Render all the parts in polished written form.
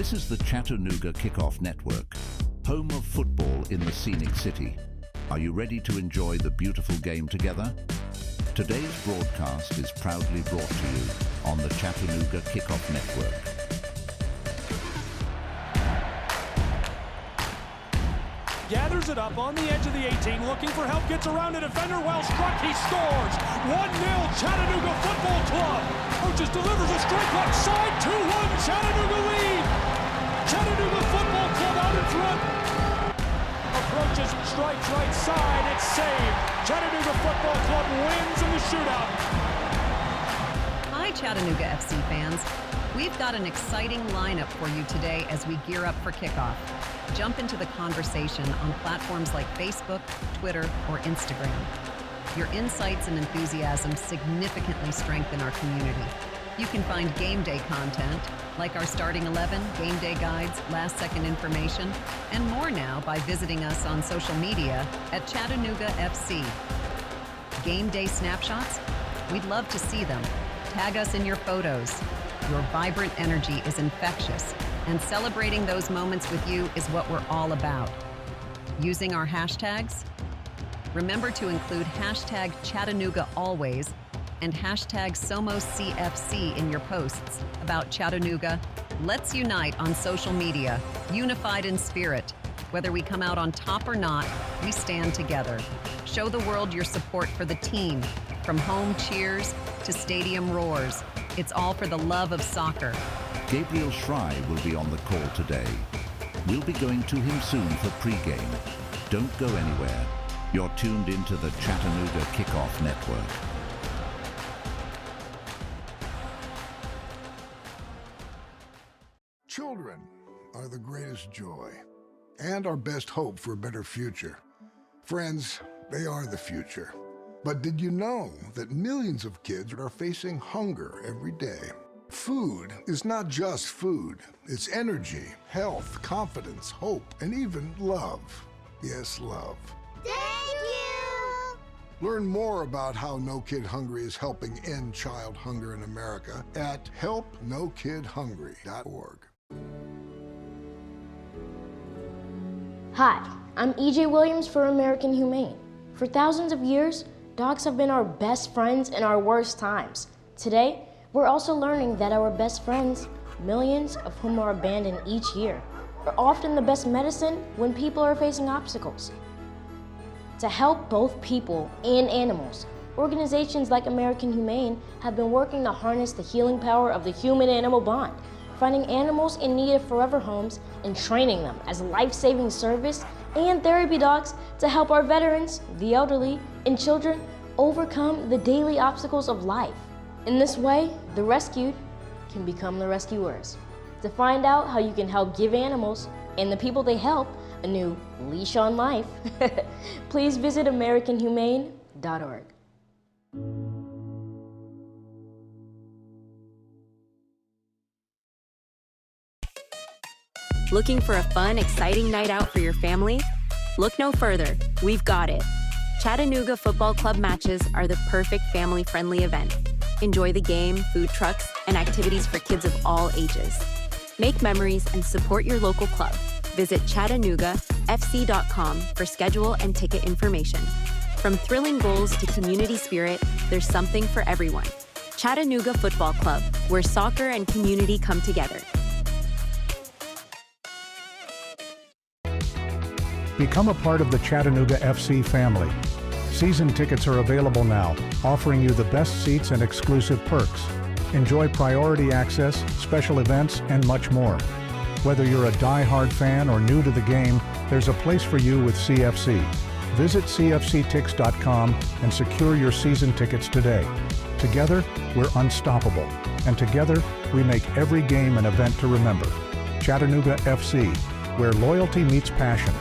This is the Chattanooga Kickoff Network, home of football in the scenic city. Are you ready to enjoy the beautiful game together? Today's broadcast is proudly brought to you on the Chattanooga Kickoff Network. Gathers it up on the edge of the 18, looking for help, gets around a defender, well struck, he scores! 1-0 Chattanooga Football Club! Coaches delivers a straight left side, 2-1 Chattanooga lead! Chattanooga Football Club out in front! Approaches, strikes right side, it's saved! Chattanooga Football Club wins in the shootout! Hi Chattanooga FC fans! We've got an exciting lineup for you today as we gear up for kickoff. Jump into the conversation on platforms like Facebook, Twitter, or Instagram. Your insights and enthusiasm significantly strengthen our community. You can find game day content, like our starting 11, game day guides, last-second information, and more now by visiting us on social media at Chattanooga FC. Game day snapshots? We'd love to see them. Tag us in your photos. Your vibrant energy is infectious, and celebrating those moments with you is what we're all about. Using our hashtags? Remember to include hashtag Chattanooga always and hashtag SomosCFC in your posts about Chattanooga. Let's unite on social media, unified in spirit. Whether we come out on top or not, we stand together. Show the world your support for the team, from home cheers to stadium roars. It's all for the love of soccer. Gabriel Schrei will be on the call today. We'll be going to him soon for pregame. Don't go anywhere. You're tuned into the Chattanooga Kickoff Network. Children are the greatest joy and our best hope for a better future. Friends, they are the future. But did you know that millions of kids are facing hunger every day? Food is not just food. It's energy, health, confidence, hope, and even love. Yes, love. Thank you! Learn more about how No Kid Hungry is helping end child hunger in America at helpnokidhungry.org. Hi, I'm EJ Williams for American Humane. For thousands of years, dogs have been our best friends in our worst times. Today, we're also learning that our best friends, millions of whom are abandoned each year, are often the best medicine when people are facing obstacles. To help both people and animals, organizations like American Humane have been working to harness the healing power of the human-animal bond, finding animals in need of forever homes and training them as life-saving service and therapy dogs to help our veterans, the elderly, and children overcome the daily obstacles of life. In this way, the rescued can become the rescuers. To find out how you can help give animals and the people they help a new leash on life, please visit AmericanHumane.org. Looking for a fun, exciting night out for your family? Look no further. We've got it. Chattanooga Football Club matches are the perfect family-friendly event. Enjoy the game, food trucks, and activities for kids of all ages. Make memories and support your local club. Visit ChattanoogaFC.com for schedule and ticket information. From thrilling goals to community spirit, there's something for everyone. Chattanooga Football Club, where soccer and community come together. Become a part of the Chattanooga FC family. Season tickets are available now, offering you the best seats and exclusive perks. Enjoy priority access, special events, and much more. Whether you're a die-hard fan or new to the game, there's a place for you with CFC. Visit cfctix.com and secure your season tickets today. Together, we're unstoppable, and together, we make every game an event to remember. Chattanooga FC, where loyalty meets passion.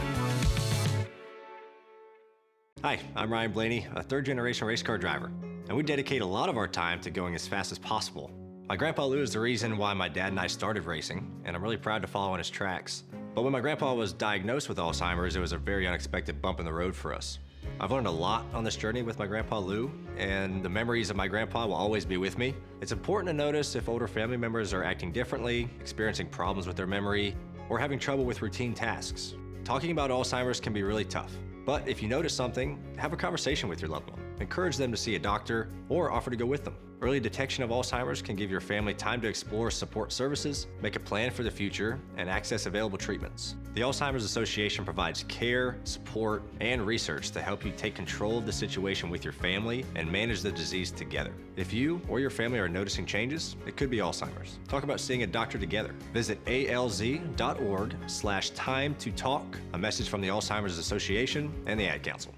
Hi, I'm Ryan Blaney, a third-generation race car driver, and we dedicate a lot of our time to going as fast as possible. My grandpa Lou is the reason why my dad and I started racing, and I'm really proud to follow in his tracks. But when my grandpa was diagnosed with Alzheimer's, it was a very unexpected bump in the road for us. I've learned a lot on this journey with my Grandpa Lou, and the memories of my grandpa will always be with me. It's important to notice if older family members are acting differently, experiencing problems with their memory, or having trouble with routine tasks. Talking about Alzheimer's can be really tough, but if you notice something, have a conversation with your loved one. Encourage them to see a doctor or offer to go with them. Early detection of Alzheimer's can give your family time to explore support services, make a plan for the future, and access available treatments. The Alzheimer's Association provides care, support, and research to help you take control of the situation with your family and manage the disease together. If you or your family are noticing changes, it could be Alzheimer's. Talk about seeing a doctor together. Visit alz.org/time-to-talk, a message from the Alzheimer's Association and the Ad Council.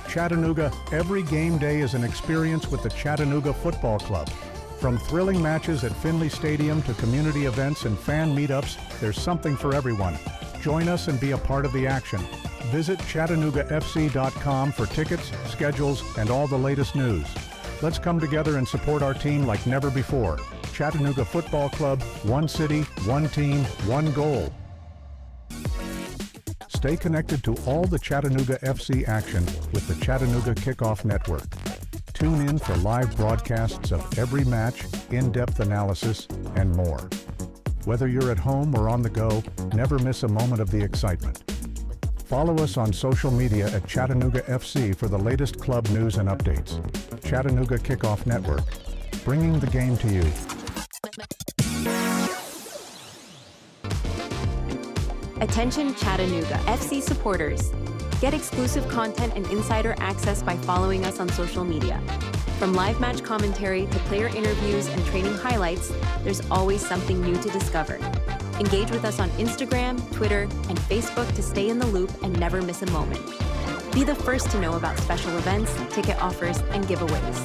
Chattanooga, every game day is an experience with the Chattanooga Football Club. From thrilling matches at Finley Stadium to community events and fan meetups, there's something for everyone. Join us and be a part of the action. Visit ChattanoogaFC.com for tickets, schedules, and all the latest news. Let's come together and support our team like never before. Chattanooga Football Club, one city, one team, one goal. Stay connected to all the Chattanooga FC action with the Chattanooga Kickoff Network. Tune in for live broadcasts of every match, in-depth analysis, and more. Whether you're at home or on the go, never miss a moment of the excitement. Follow us on social media at Chattanooga FC for the latest club news and updates. Chattanooga Kickoff Network, bringing the game to you. Attention Chattanooga FC supporters. Get exclusive content and insider access by following us on social media. From live match commentary to player interviews and training highlights, there's always something new to discover. Engage with us on Instagram, Twitter, and Facebook to stay in the loop and never miss a moment. Be the first to know about special events, ticket offers, and giveaways.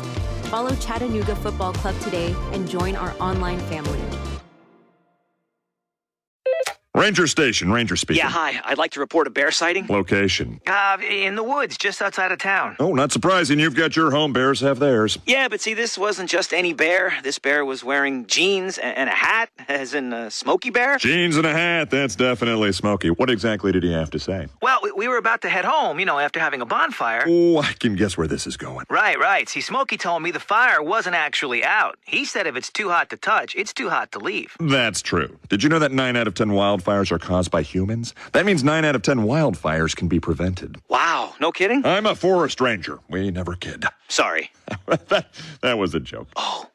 Follow Chattanooga Football Club today and join our online family. Ranger Station, Ranger speaking. Yeah, hi. I'd like to report a bear sighting. Location. In the woods, just outside of town. Oh, not surprising. You've got your home. Bears have theirs. Yeah, but see, this wasn't just any bear. This bear was wearing jeans and a hat, as in Smokey Bear. Jeans and a hat. That's definitely Smokey. What exactly did he have to say? Well, we were about to head home, after having a bonfire. Oh, I can guess where this is going. Right. See, Smokey told me the fire wasn't actually out. He said if it's too hot to touch, it's too hot to leave. That's true. Did you know that 9 out of 10 wildfires are caused by humans? That means 9 out of 10 wildfires can be prevented. Wow, no kidding? I'm a forest ranger. We never kid. Sorry. that was a joke. Oh.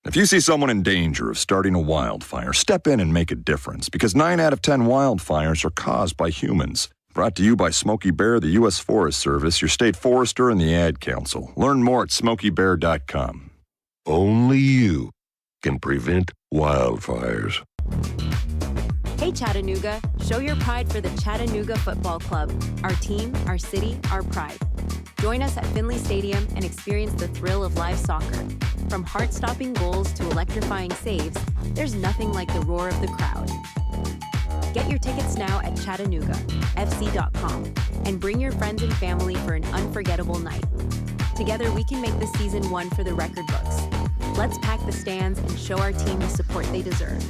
If you see someone in danger of starting a wildfire, step in and make a difference, because 9 out of 10 wildfires are caused by humans. Brought to you by Smokey Bear, the U.S. Forest Service, your state forester, and the Ad Council. Learn more at smokeybear.com. Only you can prevent wildfires. Hey Chattanooga, show your pride for the Chattanooga Football Club. Our team, our city, our pride. Join us at Finley Stadium and experience the thrill of live soccer. From heart-stopping goals to electrifying saves, there's nothing like the roar of the crowd. Get your tickets now at ChattanoogaFC.com and bring your friends and family for an unforgettable night. Together we can make this season one for the record books. Let's pack the stands and show our team the support they deserve.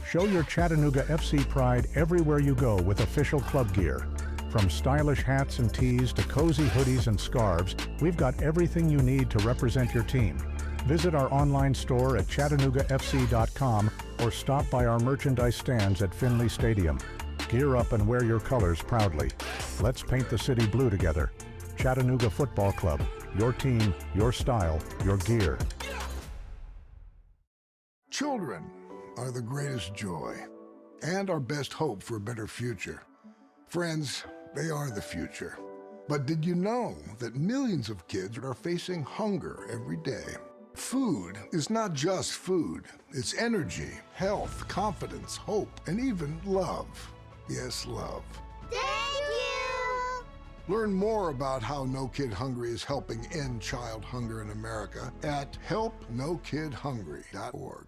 Show your Chattanooga FC pride everywhere you go with official club gear. From stylish hats and tees to cozy hoodies and scarves, we've got everything you need to represent your team. Visit our online store at ChattanoogaFC.com or stop by our merchandise stands at Finley Stadium. Gear up and wear your colors proudly. Let's paint the city blue together. Chattanooga Football Club, your team, your style, your gear. Children are the greatest joy and our best hope for a better future. Friends, they are the future. But did you know that millions of kids are facing hunger every day? Food is not just food. It's energy, health, confidence, hope, and even love. Yes, love. Thank you! Learn more about how No Kid Hungry is helping end child hunger in America at helpnokidhungry.org.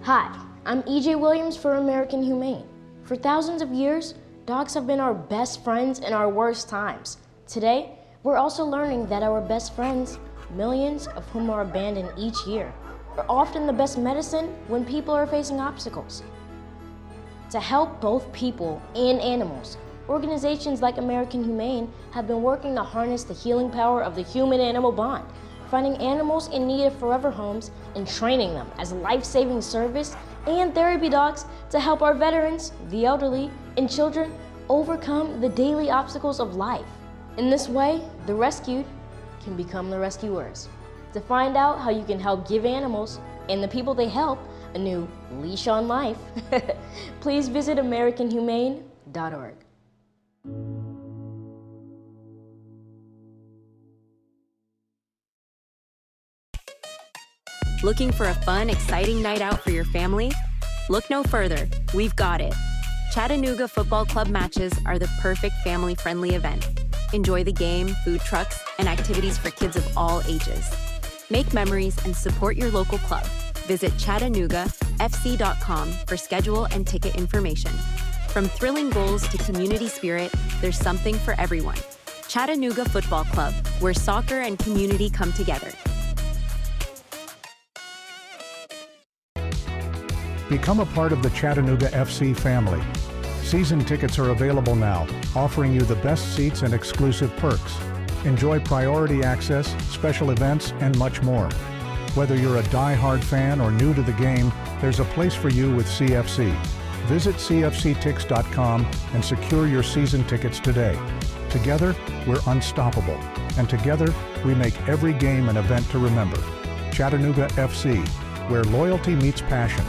Hi, I'm E.J. Williams for American Humane. For thousands of years, dogs have been our best friends in our worst times. Today, we're also learning that our best friends, millions of whom are abandoned each year, are often the best medicine when people are facing obstacles. To help both people and animals, organizations like American Humane have been working to harness the healing power of the human-animal bond, finding animals in need of forever homes and training them as life-saving service and therapy dogs to help our veterans, the elderly, and children overcome the daily obstacles of life. In this way, the rescued can become the rescuers. To find out how you can help give animals and the people they help a new leash on life, please visit AmericanHumane.org. Looking for a fun, exciting night out for your family? Look no further. We've got it. Chattanooga Football Club matches are the perfect family-friendly event. Enjoy the game, food trucks, and activities for kids of all ages. Make memories and support your local club. Visit ChattanoogaFC.com for schedule and ticket information. From thrilling goals to community spirit, there's something for everyone. Chattanooga Football Club, where soccer and community come together. Become a part of the Chattanooga FC family. Season tickets are available now, offering you the best seats and exclusive perks. Enjoy priority access, special events, and much more. Whether you're a die-hard fan or new to the game, there's a place for you with CFC. Visit cfctix.com and secure your season tickets today. Together, we're unstoppable. And together, we make every game an event to remember. Chattanooga FC, where loyalty meets passion.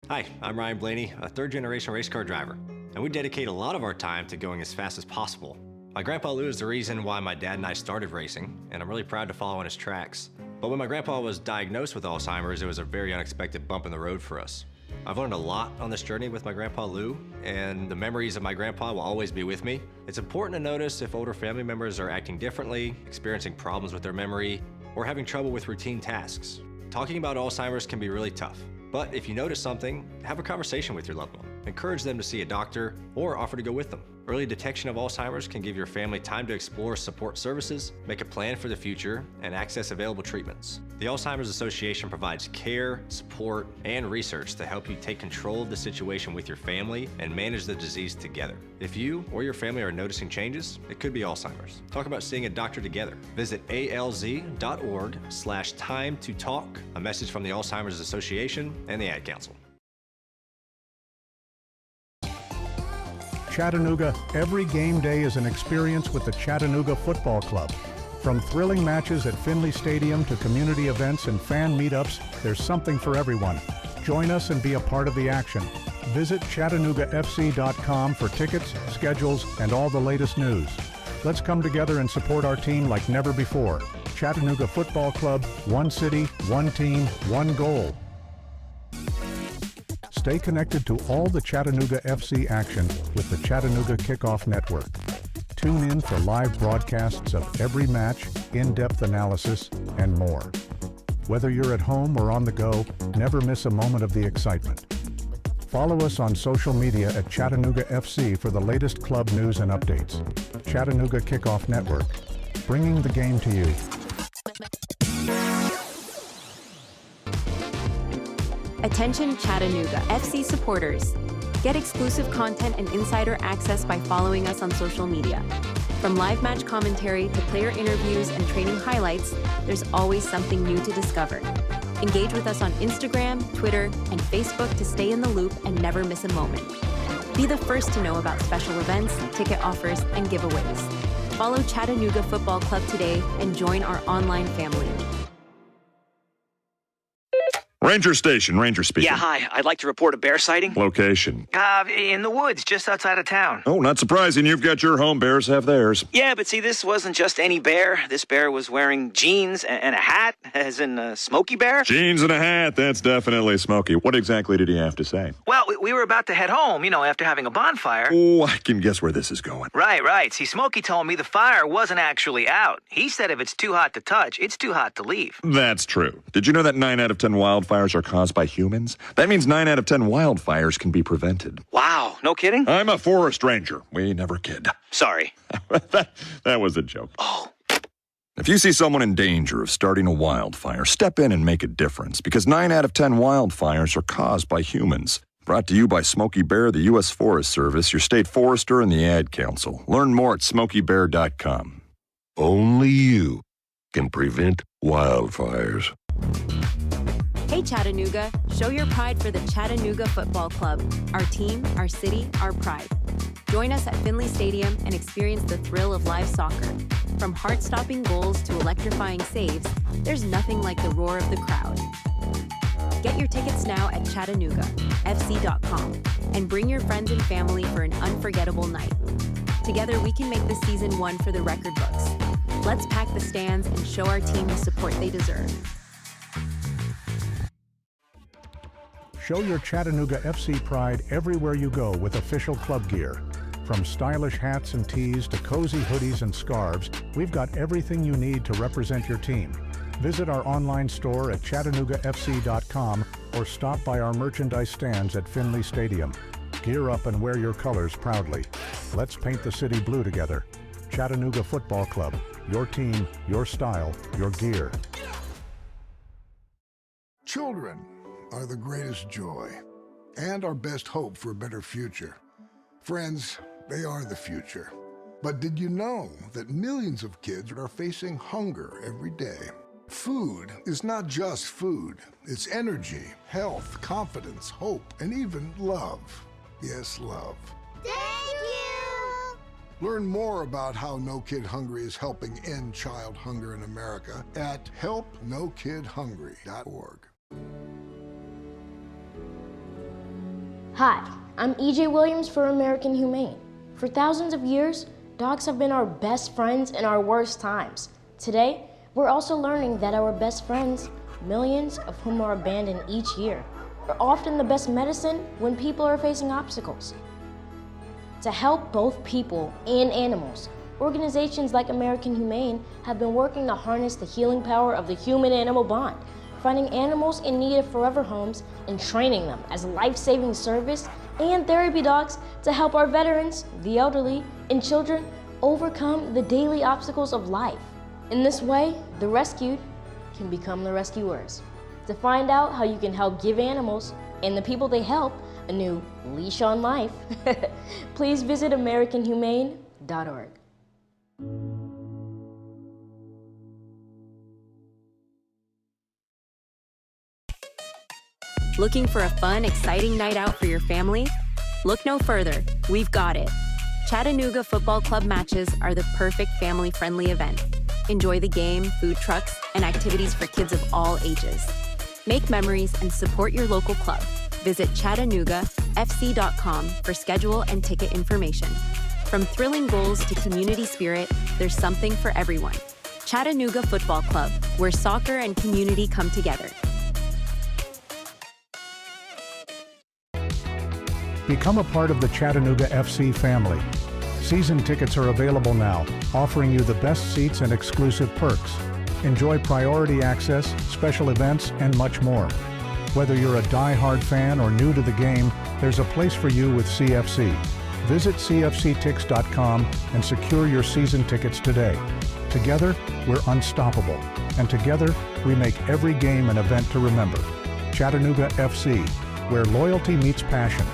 Hi, I'm Ryan Blaney, a third-generation race car driver, and we dedicate a lot of our time to going as fast as possible. My grandpa Lou is the reason why my dad and I started racing, and I'm really proud to follow in his tracks. But when my grandpa was diagnosed with Alzheimer's, it was a very unexpected bump in the road for us. I've learned a lot on this journey with my grandpa Lou, and the memories of my grandpa will always be with me. It's important to notice if older family members are acting differently, experiencing problems with their memory, or having trouble with routine tasks. Talking about Alzheimer's can be really tough. But if you notice something, have a conversation with your loved one. Encourage them to see a doctor or offer to go with them. Early detection of Alzheimer's can give your family time to explore support services, make a plan for the future, and access available treatments. The Alzheimer's Association provides care, support, and research to help you take control of the situation with your family and manage the disease together. If you or your family are noticing changes, it could be Alzheimer's. Talk about seeing a doctor together. Visit alz.org/time-to-talk, a message from the Alzheimer's Association and the Ad Council. Chattanooga, every game day is an experience with the Chattanooga Football Club. From thrilling matches at Finley Stadium to community events and fan meetups, there's something for everyone. Join us and be a part of the action. Visit ChattanoogaFC.com for tickets, schedules, and all the latest news. Let's come together and support our team like never before. Chattanooga Football Club, one city, one team, one goal. Stay connected to all the Chattanooga FC action with the Chattanooga Kickoff Network. Tune in for live broadcasts of every match, in-depth analysis, and more. Whether you're at home or on the go, never miss a moment of the excitement. Follow us on social media at Chattanooga FC for the latest club news and updates. Chattanooga Kickoff Network, bringing the game to you. Attention Chattanooga FC supporters. Get exclusive content and insider access by following us on social media. From live match commentary to player interviews and training highlights, there's always something new to discover. Engage with us on Instagram, Twitter, and Facebook to stay in the loop and never miss a moment. Be the first to know about special events, ticket offers, and giveaways. Follow Chattanooga Football Club today and join our online family. Ranger Station, Ranger speaking. Yeah, hi. I'd like to report a bear sighting. Location. In the woods, just outside of town. Oh, not surprising. You've got your home. Bears have theirs. Yeah, but see, this wasn't just any bear. This bear was wearing jeans and a hat, as in Smokey Bear. Jeans and a hat. That's definitely Smokey. What exactly did he have to say? Well, we were about to head home, after having a bonfire. Oh, I can guess where this is going. Right. See, Smokey told me the fire wasn't actually out. He said if it's too hot to touch, it's too hot to leave. That's true. Did you know that 9 out of 10 wildfires are caused by humans? That means 9 out of 10 wildfires can be prevented. Wow, no kidding? I'm a forest ranger. We never kid. Sorry. that was a joke. Oh. If you see someone in danger of starting a wildfire, step in and make a difference, because 9 out of 10 wildfires are caused by humans. Brought to you by Smokey Bear, the U.S. Forest Service, your state forester, and the Ad Council. Learn more at smokeybear.com. Only you can prevent wildfires. Hey Chattanooga, show your pride for the Chattanooga Football Club. Our team, our city, our pride. Join us at Finley Stadium and experience the thrill of live soccer. From heart-stopping goals to electrifying saves, there's nothing like the roar of the crowd. Get your tickets now at ChattanoogaFC.com and bring your friends and family for an unforgettable night. Together we can make this season one for the record books. Let's pack the stands and show our team the support they deserve. Show your Chattanooga FC pride everywhere you go with official club gear. From stylish hats and tees to cozy hoodies and scarves, we've got everything you need to represent your team. Visit our online store at ChattanoogaFC.com or stop by our merchandise stands at Finley Stadium. Gear up and wear your colors proudly. Let's paint the city blue together. Chattanooga Football Club. Your team, your style, your gear. Children are the greatest joy and our best hope for a better future. Friends, they are the future. But did you know that millions of kids are facing hunger every day? Food is not just food. It's energy, health, confidence, hope, and even love. Yes, love. Thank you! Learn more about how No Kid Hungry is helping end child hunger in America at helpnokidhungry.org. Hi, I'm EJ Williams for American Humane. For thousands of years, dogs have been our best friends in our worst times. Today, we're also learning that our best friends, millions of whom are abandoned each year, are often the best medicine when people are facing obstacles. To help both people and animals, organizations like American Humane have been working to harness the healing power of the human-animal bond, finding animals in need of forever homes and training them as life-saving service and therapy dogs to help our veterans, the elderly, and children overcome the daily obstacles of life. In this way, the rescued can become the rescuers. To find out how you can help give animals and the people they help a new leash on life, please visit AmericanHumane.org. Looking for a fun, exciting night out for your family? Look no further. We've got it. Chattanooga Football Club matches are the perfect family-friendly event. Enjoy the game, food trucks, and activities for kids of all ages. Make memories and support your local club. Visit ChattanoogaFC.com for schedule and ticket information. From thrilling goals to community spirit, there's something for everyone. Chattanooga Football Club, where soccer and community come together. Become a part of the Chattanooga FC family. Season tickets are available now, offering you the best seats and exclusive perks. Enjoy priority access, special events, and much more. Whether you're a die-hard fan or new to the game, there's a place for you with CFC. Visit cfctix.com and secure your season tickets today. Together, we're unstoppable. And together, we make every game an event to remember. Chattanooga FC, where loyalty meets passion.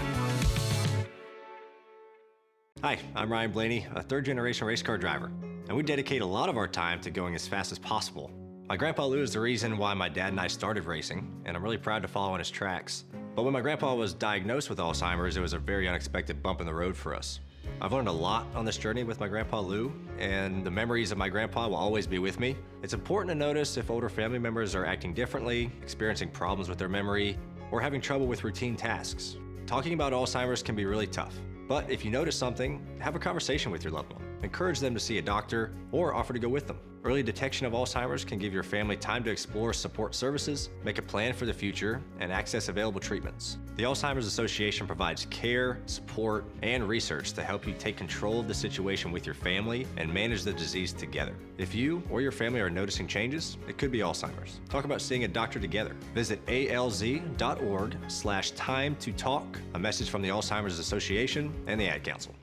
Hi, I'm Ryan Blaney, a third-generation race car driver, and we dedicate a lot of our time to going as fast as possible. My grandpa Lou is the reason why my dad and I started racing, and I'm really proud to follow in his tracks. But when my grandpa was diagnosed with Alzheimer's, it was a very unexpected bump in the road for us. I've learned a lot on this journey with my grandpa Lou, and the memories of my grandpa will always be with me. It's important to notice if older family members are acting differently, experiencing problems with their memory, or having trouble with routine tasks. Talking about Alzheimer's can be really tough. But if you notice something, have a conversation with your loved one. Encourage them to see a doctor or offer to go with them. Early detection of Alzheimer's can give your family time to explore support services, make a plan for the future, and access available treatments. The Alzheimer's Association provides care, support, and research to help you take control of the situation with your family and manage the disease together. If you or your family are noticing changes, it could be Alzheimer's. Talk about seeing a doctor together. Visit alz.org/time to talk. A message from the Alzheimer's Association and the Ad Council.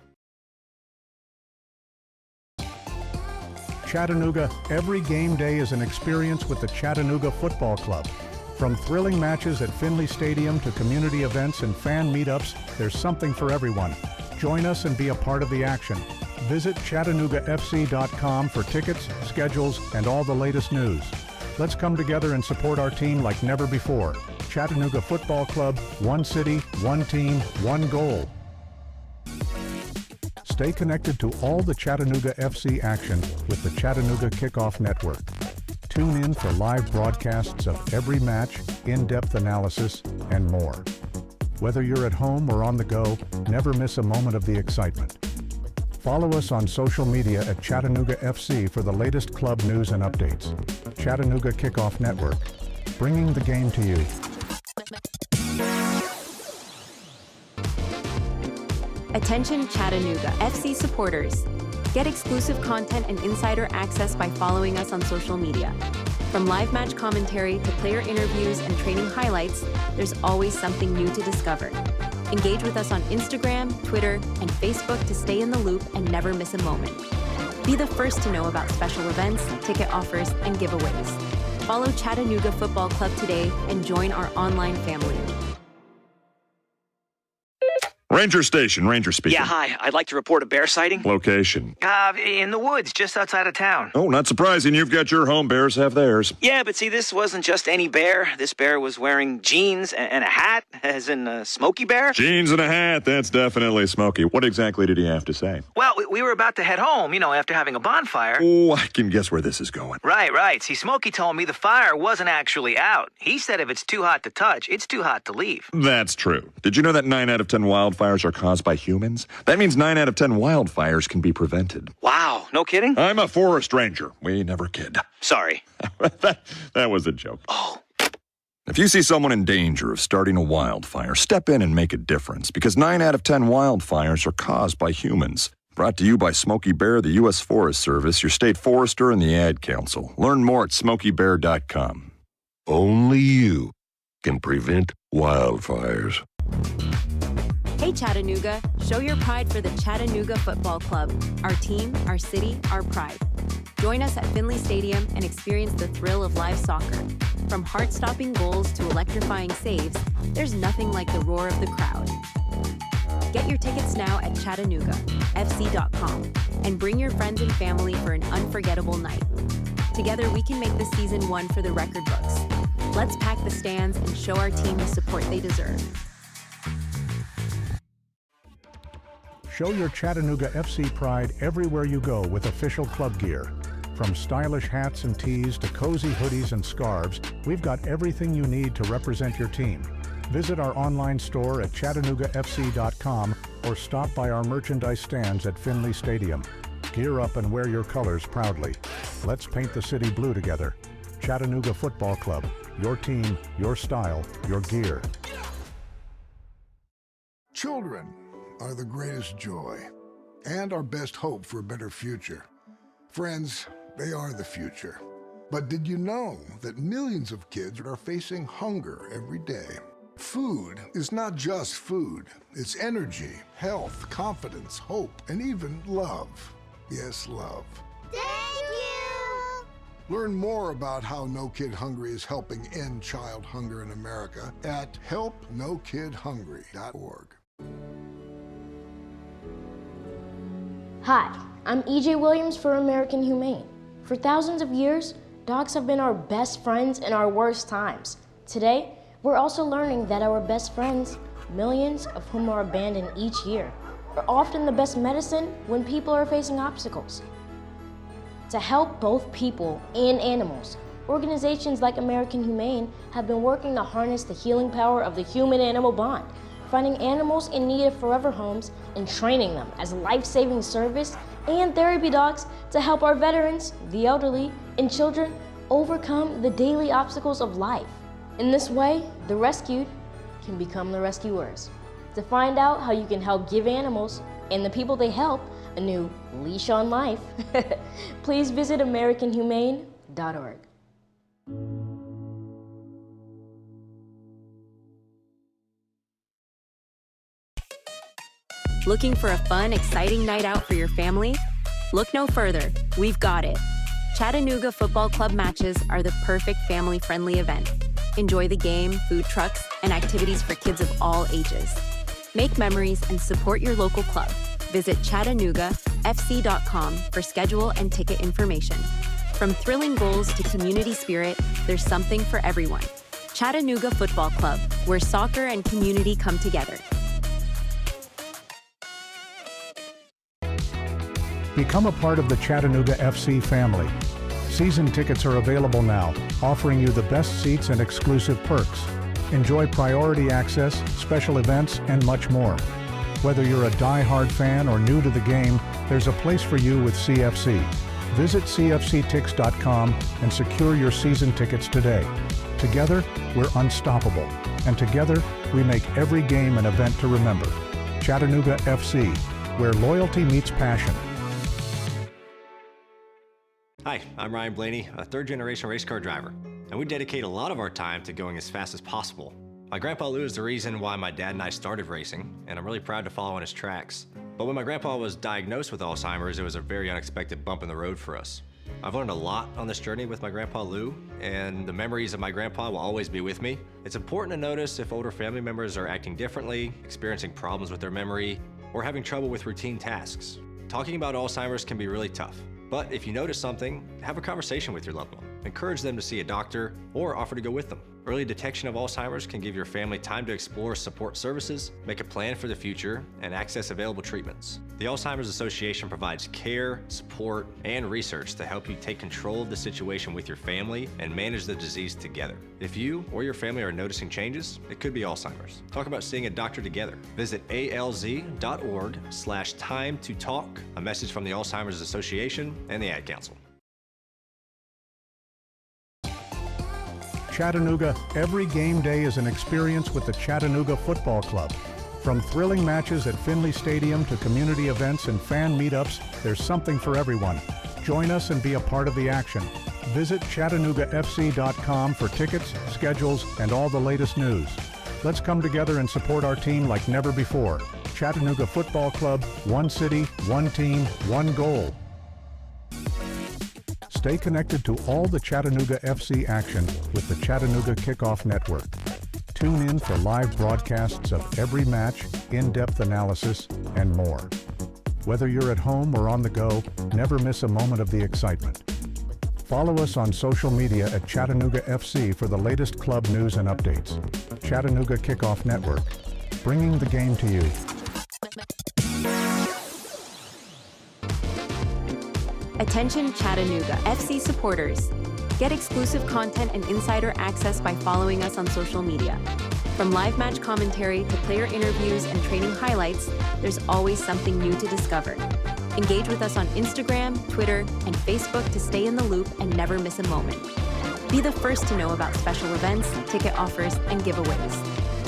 Chattanooga, every game day is an experience with the Chattanooga Football Club. From thrilling matches at Finley Stadium to community events and fan meetups, there's something for everyone. Join us and be a part of the action. Visit ChattanoogaFC.com for tickets, schedules, and all the latest news. Let's come together and support our team like never before. Chattanooga Football Club, one city, one team, one goal. Stay connected to all the Chattanooga FC action with the Chattanooga Kickoff Network. Tune in for live broadcasts of every match, in-depth analysis, and more. Whether you're at home or on the go, never miss a moment of the excitement. Follow us on social media at Chattanooga FC for the latest club news and updates. Chattanooga Kickoff Network, bringing the game to you. Attention Chattanooga FC supporters. Get exclusive content and insider access by following us on social media. From live match commentary to player interviews and training highlights, there's always something new to discover. Engage with us on Instagram, Twitter, and Facebook to stay in the loop and never miss a moment. Be the first to know about special events, ticket offers, and giveaways. Follow Chattanooga Football Club today and join our online family. Ranger Station, Ranger speaking. Yeah, hi. I'd like to report a bear sighting. Location. In the woods, just outside of town. Oh, not surprising. You've got your home. Bears have theirs. Yeah, but see, this wasn't just any bear. This bear was wearing jeans and a hat, as in Smokey Bear. Jeans and a hat. That's definitely Smokey. What exactly did he have to say? Well, we were about to head home, after having a bonfire. Oh, I can guess where this is going. Right. See, Smokey told me the fire wasn't actually out. He said if it's too hot to touch, it's too hot to leave. That's true. Did you know that 9 out of 10 wildfires are caused by humans? That means 9 out of 10 wildfires can be prevented. Wow, no kidding? I'm a forest ranger. We never kid. Sorry. that was a joke. Oh. If you see someone in danger of starting a wildfire, step in and make a difference, because 9 out of 10 wildfires are caused by humans. Brought to you by Smokey Bear, the U.S. Forest Service, your state forester, and the Ad Council. Learn more at SmokeyBear.com. Only you can prevent wildfires. Hey Chattanooga, show your pride for the Chattanooga Football Club. Our team, our city, our pride. Join us at Finley Stadium and experience the thrill of live soccer. From heart-stopping goals to electrifying saves, there's nothing like the roar of the crowd. Get your tickets now at ChattanoogaFC.com and bring your friends and family for an unforgettable night. Together we can make this season one for the record books. Let's pack the stands and show our team the support they deserve. Show your Chattanooga FC pride everywhere you go with official club gear. From stylish hats and tees to cozy hoodies and scarves, we've got everything you need to represent your team. Visit our online store at ChattanoogaFC.com or stop by our merchandise stands at Finley Stadium. Gear up and wear your colors proudly. Let's paint the city blue together. Chattanooga Football Club, your team, your style, your gear. Children are the greatest joy and our best hope for a better future. Friends, they are the future. But did you know that millions of kids are facing hunger every day? Food is not just food. It's energy, health, confidence, hope, and even love. Yes, love. Thank you! Learn more about how No Kid Hungry is helping end child hunger in America at helpnokidhungry.org. Hi, I'm EJ Williams for American Humane. For thousands of years, dogs have been our best friends in our worst times. Today, we're also learning that our best friends, millions of whom are abandoned each year, are often the best medicine when people are facing obstacles. To help both people and animals, organizations like American Humane have been working to harness the healing power of the human-animal bond, finding animals in need of forever homes and training them as life-saving service and therapy dogs to help our veterans, the elderly, and children overcome the daily obstacles of life. In this way, the rescued can become the rescuers. To find out how you can help give animals and the people they help a new leash on life, please visit AmericanHumane.org. Looking for a fun, exciting night out for your family? Look no further. We've got it. Chattanooga Football Club matches are the perfect family-friendly event. Enjoy the game, food trucks, and activities for kids of all ages. Make memories and support your local club. Visit ChattanoogaFC.com for schedule and ticket information. From thrilling goals to community spirit, there's something for everyone. Chattanooga Football Club, where soccer and community come together. Become a part of the Chattanooga FC family. Season tickets are available now, offering you the best seats and exclusive perks. Enjoy priority access, special events, and much more. Whether you're a die-hard fan or new to the game, there's a place for you with CFC. Visit cfctix.com and secure your season tickets today. Together, we're unstoppable, and together, we make every game an event to remember. Chattanooga FC, where loyalty meets passion. Hi, I'm Ryan Blaney, a third-generation race car driver, and we dedicate a lot of our time to going as fast as possible. My grandpa Lou is the reason why my dad and I started racing, and I'm really proud to follow in his tracks. But when my grandpa was diagnosed with Alzheimer's, it was a very unexpected bump in the road for us. I've learned a lot on this journey with my grandpa Lou, and the memories of my grandpa will always be with me. It's important to notice if older family members are acting differently, experiencing problems with their memory, or having trouble with routine tasks. Talking about Alzheimer's can be really tough. But if you notice something, have a conversation with your loved one. Encourage them to see a doctor or offer to go with them. Early detection of Alzheimer's can give your family time to explore support services, make a plan for the future, and access available treatments. The Alzheimer's Association provides care, support, and research to help you take control of the situation with your family and manage the disease together. If you or your family are noticing changes, it could be Alzheimer's. Talk about seeing a doctor together. Visit alz.org/time-to-talk, a message from the Alzheimer's Association and the Ad Council. Chattanooga, every game day is an experience with the Chattanooga Football Club. From thrilling matches at Finley Stadium to community events and fan meetups, there's something for everyone. Join us and be a part of the action. Visit ChattanoogaFC.com for tickets, schedules, and all the latest news. Let's come together and support our team like never before. Chattanooga Football Club, one city, one team, one goal. Stay connected to all the Chattanooga FC action with the Chattanooga Kickoff Network. Tune in for live broadcasts of every match, in-depth analysis, and more. Whether you're at home or on the go, never miss a moment of the excitement. Follow us on social media at Chattanooga FC for the latest club news and updates. Chattanooga Kickoff Network, bringing the game to you. Attention Chattanooga FC supporters. Get exclusive content and insider access by following us on social media. From live match commentary to player interviews and training highlights, there's always something new to discover. Engage with us on Instagram, Twitter, and Facebook to stay in the loop and never miss a moment. Be the first to know about special events, ticket offers, and giveaways.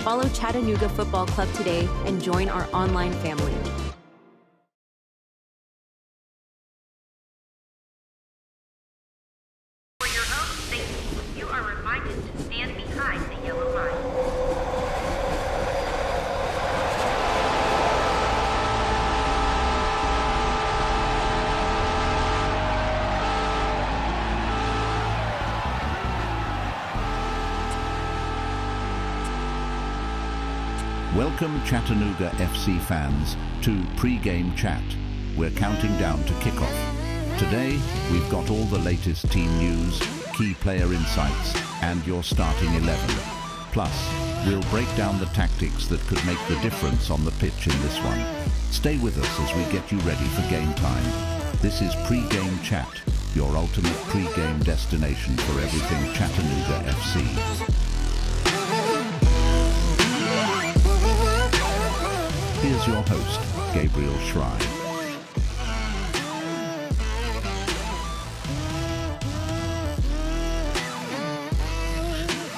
Follow Chattanooga Football Club today and join our online family. Welcome Chattanooga FC fans to Pre-Game Chat. We're counting down to kickoff. Today, we've got all the latest team news, key player insights, and your starting 11. Plus, we'll break down the tactics that could make the difference on the pitch in this one. Stay with us as we get you ready for game time. This is Pre-Game Chat, your ultimate pre-game destination for everything Chattanooga FC. Here's your host, Gabriel Schrei.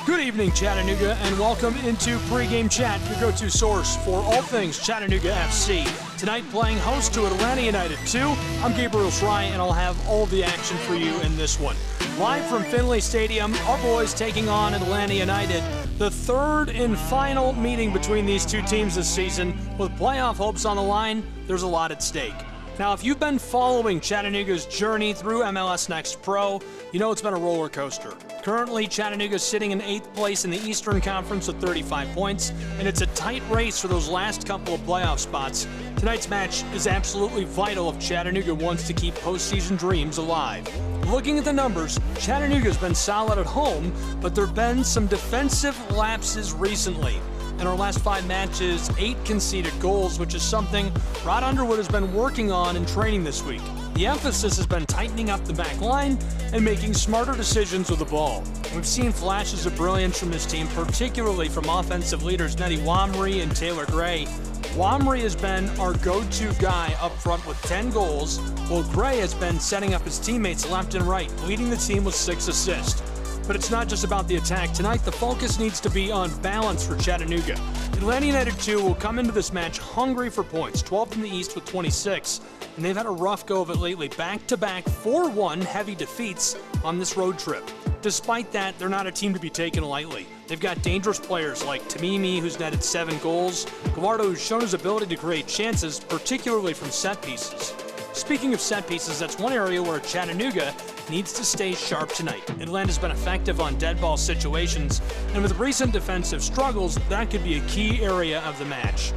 Good evening, Chattanooga, and welcome into Pre-Game Chat, your go-to source for all things Chattanooga FC. Tonight, playing host to Atlanta United 2, I'm Gabriel Schrei, and I'll have all the action for you in this one. Live from Finley Stadium, our boys taking on Atlanta United. The third and final meeting between these two teams this season. With playoff hopes on the line, there's a lot at stake. Now, if you've been following Chattanooga's journey through MLS Next Pro, you know it's been a roller coaster. Currently, Chattanooga's sitting in 8th place in the Eastern Conference with 35 points, and it's a tight race for those last couple of playoff spots. Tonight's match is absolutely vital if Chattanooga wants to keep postseason dreams alive. Looking at the numbers, Chattanooga's been solid at home, but there have been some defensive lapses recently. In our last 5 matches, 8 conceded goals, which is something Rod Underwood has been working on in training this week. The emphasis has been tightening up the back line and making smarter decisions with the ball. We've seen flashes of brilliance from this team, particularly from offensive leaders Nettie Wamry and Taylor Gray. Wamry has been our go-to guy up front with 10 goals, while Gray has been setting up his teammates left and right, leading the team with 6 assists. But it's not just about the attack. Tonight, the focus needs to be on balance for Chattanooga. Atlanta United 2 will come into this match hungry for points, 12th in the East with 26, and they've had a rough go of it lately. Back-to-back 4-1 heavy defeats on this road trip. Despite that, they're not a team to be taken lightly. They've got dangerous players like Tamimi, who's netted 7 goals, Gallardo, who's shown his ability to create chances, particularly from set pieces. Speaking of set pieces, that's one area where Chattanooga needs to stay sharp tonight. Atlanta's been effective on dead ball situations, and with recent defensive struggles, that could be a key area of the match.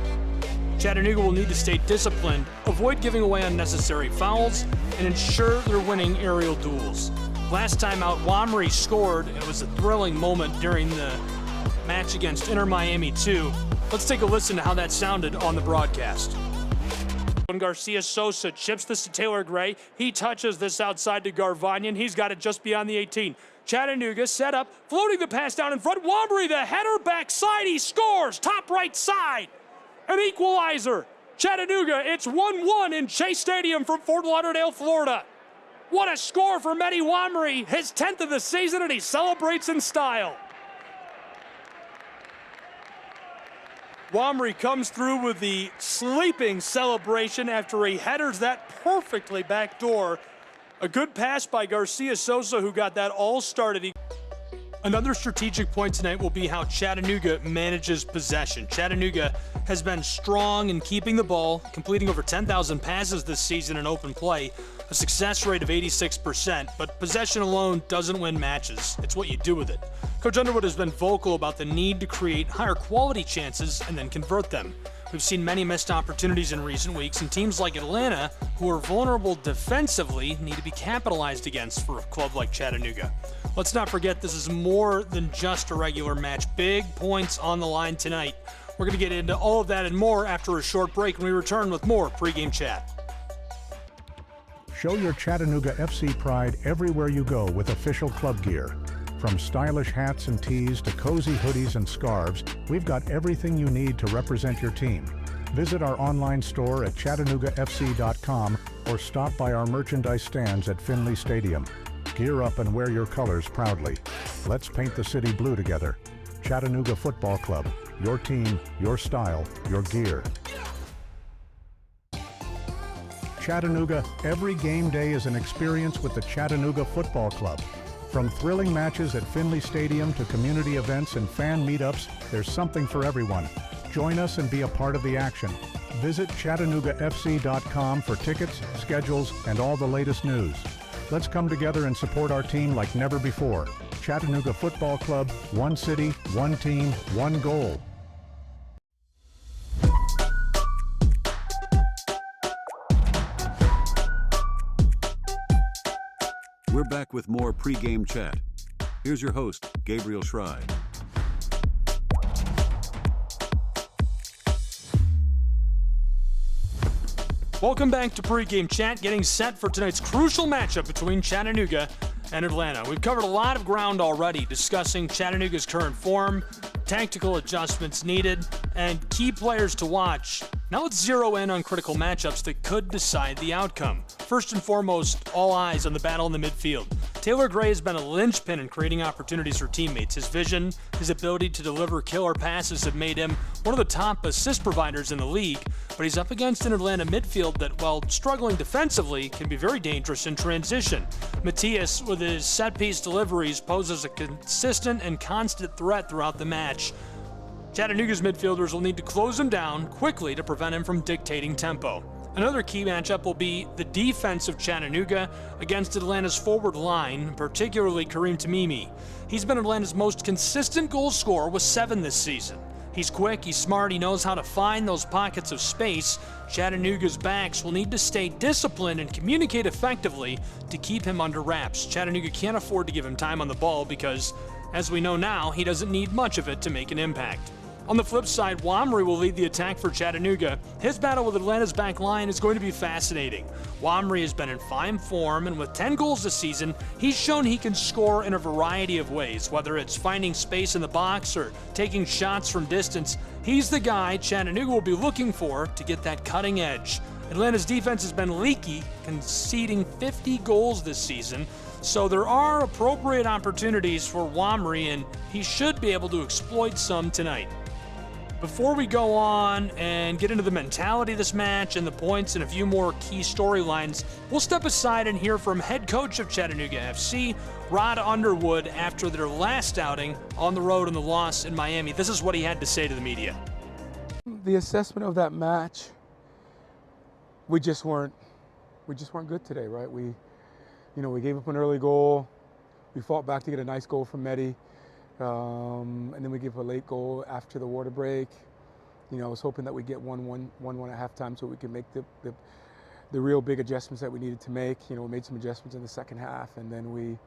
Chattanooga will need to stay disciplined, avoid giving away unnecessary fouls, and ensure they're winning aerial duels. Last time out, Wamry scored. It was a thrilling moment during the match against Inter Miami 2. Let's take a listen to how that sounded on the broadcast. When Garcia Sosa chips this to Taylor Gray, he touches this outside to Garvanyan. He's got it just beyond the 18. Chattanooga set up, floating the pass down in front. Wamry, the header backside, he scores, top right side. An equalizer. Chattanooga, it's 1-1 in Chase Stadium from Fort Lauderdale, Florida. What a score for Nettie Wamry, his 10th of the season, and he celebrates in style. Wamry comes through with the sleeping celebration after he headers that perfectly backdoor. A good pass by Garcia Sosa, who got that all started. Another strategic point tonight will be how Chattanooga manages possession. Chattanooga has been strong in keeping the ball, completing over 10,000 passes this season in open play, a success rate of 86%, but possession alone doesn't win matches. It's what you do with it. Coach Underwood has been vocal about the need to create higher quality chances and then convert them. We've seen many missed opportunities in recent weeks, and teams like Atlanta, who are vulnerable defensively, need to be capitalized against for a club like Chattanooga. Let's not forget this is more than just a regular match. Big points on the line tonight. We're going to get into all of that and more after a short break when we return with more pregame chat. Show your Chattanooga FC pride everywhere you go with official club gear. From stylish hats and tees to cozy hoodies and scarves, we've got everything you need to represent your team. Visit our online store at ChattanoogaFC.com or stop by our merchandise stands at Finley Stadium. Gear up and wear your colors proudly. Let's paint the city blue together. Chattanooga Football Club. Your team, your style, your gear. Chattanooga, every game day is an experience with the Chattanooga Football Club. From thrilling matches at Finley Stadium to community events and fan meetups, there's something for everyone. Join us and be a part of the action. Visit ChattanoogaFC.com for tickets, schedules, and all the latest news. Let's come together and support our team like never before. Chattanooga Football Club, one city, one team, one goal. We're back with more pregame chat. Here's your host, Gabriel Schrei. Welcome back to pregame chat, getting set for tonight's crucial matchup between Chattanooga and Atlanta. We've covered a lot of ground already, discussing Chattanooga's current form, tactical adjustments needed, and key players to watch. Now let's zero in on critical matchups that could decide the outcome. First and foremost, all eyes on the battle in the midfield. Taylor Gray has been a linchpin in creating opportunities for teammates. His vision, his ability to deliver killer passes have made him one of the top assist providers in the league, but he's up against an Atlanta midfield that, while struggling defensively, can be very dangerous in transition. Matias, with his set-piece deliveries, poses a consistent and constant threat throughout the match. Chattanooga's midfielders will need to close him down quickly to prevent him from dictating tempo. Another key matchup will be the defense of Chattanooga against Atlanta's forward line, particularly Kareem Tamimi. He's been Atlanta's most consistent goal scorer with 7 this season. He's quick, he's smart, he knows how to find those pockets of space. Chattanooga's backs will need to stay disciplined and communicate effectively to keep him under wraps. Chattanooga can't afford to give him time on the ball because, as we know now, he doesn't need much of it to make an impact. On the flip side, Wamry will lead the attack for Chattanooga. His battle with Atlanta's back line is going to be fascinating. Wamry has been in fine form, and with 10 goals this season, he's shown he can score in a variety of ways, whether it's finding space in the box or taking shots from distance. He's the guy Chattanooga will be looking for to get that cutting edge. Atlanta's defense has been leaky, conceding 50 goals this season, so there are appropriate opportunities for Wamry, and he should be able to exploit some tonight. Before we go on and get into the mentality of this match and the points and a few more key storylines, we'll step aside and hear from head coach of Chattanooga FC, Rod Underwood, after their last outing on the road in the loss in Miami. This is what he had to say to the media. The assessment of that match, we just weren't good today, right? We gave up an early goal. We fought back to get a nice goal from Mehdi. And then we give a late goal after the water break. I was hoping that we get 1-1 at halftime so we can make the real big adjustments that we needed to make. We made some adjustments in the second half, and then we,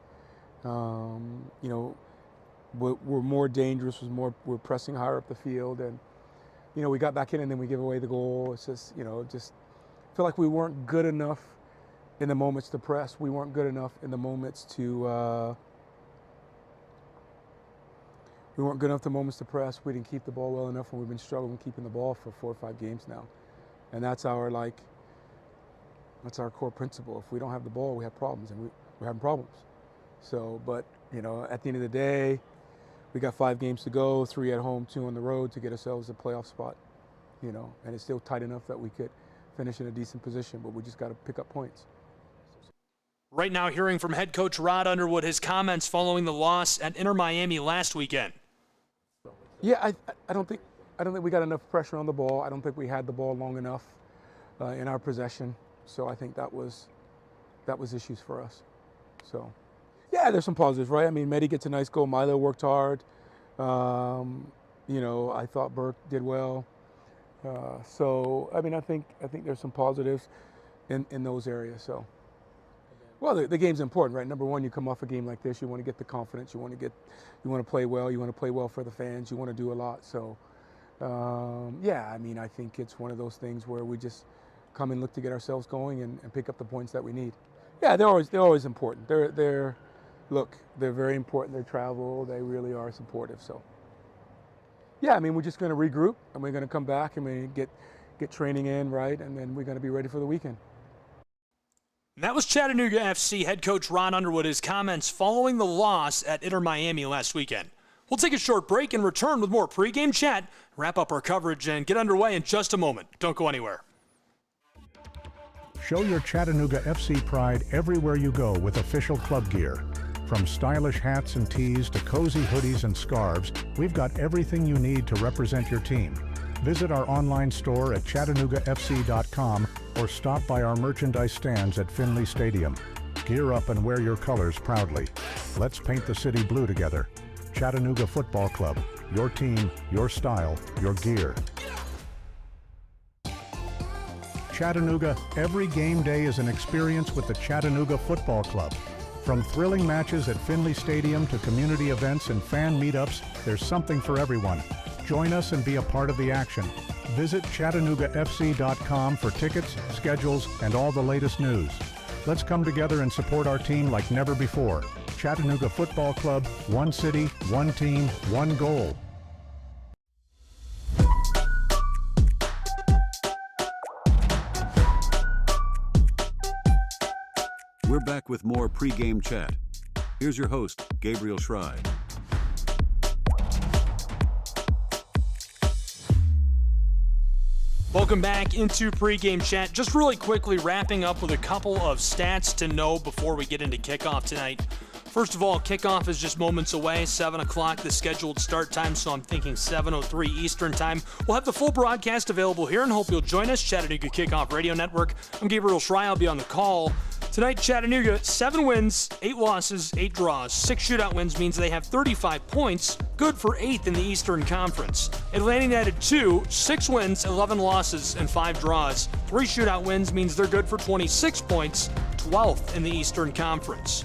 we're more dangerous. We're pressing higher up the field, and we got back in, and then we give away the goal. It's just just feel like we weren't good enough in the moments to press. We weren't good enough in the moments to. We weren't good enough the moments to press. We didn't keep the ball well enough, and we've been struggling keeping the ball for 4 or 5 games now. And that's our core principle. If we don't have the ball, we have problems, and we're having problems. So, but at the end of the day, we got 5 games to go, 3 at home, 2 on the road to get ourselves a playoff spot. And it's still tight enough that we could finish in a decent position, but we just got to pick up points. Right now, hearing from head coach Rod Underwood, his comments following the loss at Inter Miami last weekend. Yeah, I don't think we got enough pressure on the ball. I don't think we had the ball long enough in our possession. So I think that was issues for us. So, yeah, there's some positives, right? I mean, Mehdi gets a nice goal. Milo worked hard. I thought Burke did well. So, I mean, I think there's some positives in those areas. So. Well, the game's important, right? Number one, you come off a game like this, you want to get the confidence, you want to play well, you want to play well for the fans, you want to do a lot. So, yeah, I mean, I think it's one of those things where we just come and look to get ourselves going and pick up the points that we need. Yeah, they're always important. They're very important. They travel, they really are supportive. So, yeah, I mean, we're just going to regroup and we're going to come back and we get training in, right? And then we're going to be ready for the weekend. That was Chattanooga FC head coach Ron Underwood, his comments following the loss at Inter Miami last weekend. We'll take a short break and return with more pregame chat, wrap up our coverage, and get underway in just a moment. Don't go anywhere. Show your Chattanooga FC pride everywhere you go with official club gear. From stylish hats and tees to cozy hoodies and scarves, we've got everything you need to represent your team. Visit our online store at ChattanoogaFC.com or stop by our merchandise stands at Finley Stadium. Gear up and wear your colors proudly. Let's paint the city blue together. Chattanooga Football Club. Your team, your style, your gear. Chattanooga, every game day is an experience with the Chattanooga Football Club. From thrilling matches at Finley Stadium to community events and fan meetups, there's something for everyone. Join us and be a part of the action. Visit ChattanoogaFC.com for tickets, schedules, and all the latest news. Let's come together and support our team like never before. Chattanooga Football Club, one city, one team, one goal. We're back with more pregame chat. Here's your host, Gabriel Schrei. Welcome back into pregame chat. Just really quickly wrapping up with a couple of stats to know before we get into kickoff tonight. First of all, kickoff is just moments away, 7 o'clock, the scheduled start time, so I'm thinking 7:03 Eastern time. We'll have the full broadcast available here, and hope you'll join us. Chattanooga Kickoff Radio Network. I'm Gabriel Schrei. I'll be on the call. Tonight, Chattanooga, 7 wins, 8 losses, 8 draws. 6 shootout wins means they have 35 points, good for 8th in the Eastern Conference. Atlanta United 2, 6 wins, 11 losses, and 5 draws. 3 shootout wins means they're good for 26 points, 12th in the Eastern Conference.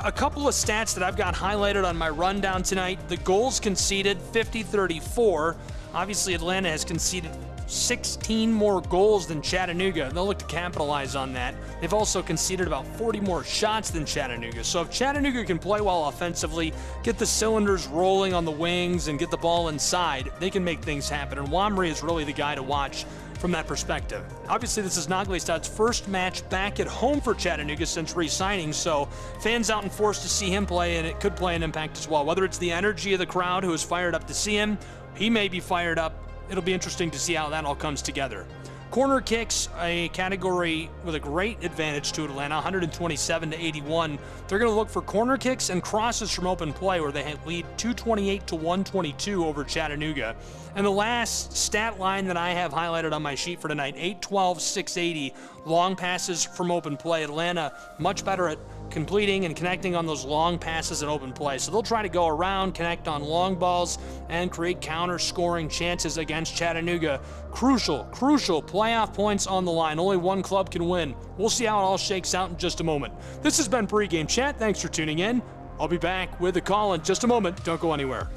A couple of stats that I've got highlighted on my rundown tonight. The goals conceded, 50-34. Obviously, Atlanta has conceded 16 more goals than Chattanooga. They'll look to capitalize on that. They've also conceded about 40 more shots than Chattanooga. So if Chattanooga can play well offensively, get the cylinders rolling on the wings, and get the ball inside, they can make things happen. And Wamry is really the guy to watch from that perspective. Obviously, this is Nagelstad's first match back at home for Chattanooga since re-signing, so fans out and forced to see him play, and it could play an impact as well. Whether it's the energy of the crowd who is fired up to see him, he may be fired up. It'll be interesting to see how that all comes together. Corner kicks, a category with a great advantage to Atlanta, 127-81. They're going to look for corner kicks and crosses from open play, where they lead 228-122 over Chattanooga. And the last stat line that I have highlighted on my sheet for tonight, 8-12-680, long passes from open play. Atlanta much better at completing and connecting on those long passes in open play. So they'll try to go around, connect on long balls, and create counter-scoring chances against Chattanooga. Crucial playoff points on the line. Only one club can win. We'll see how it all shakes out in just a moment. This has been Pregame Chat. Thanks for tuning in. I'll be back with the call in just a moment. Don't go anywhere.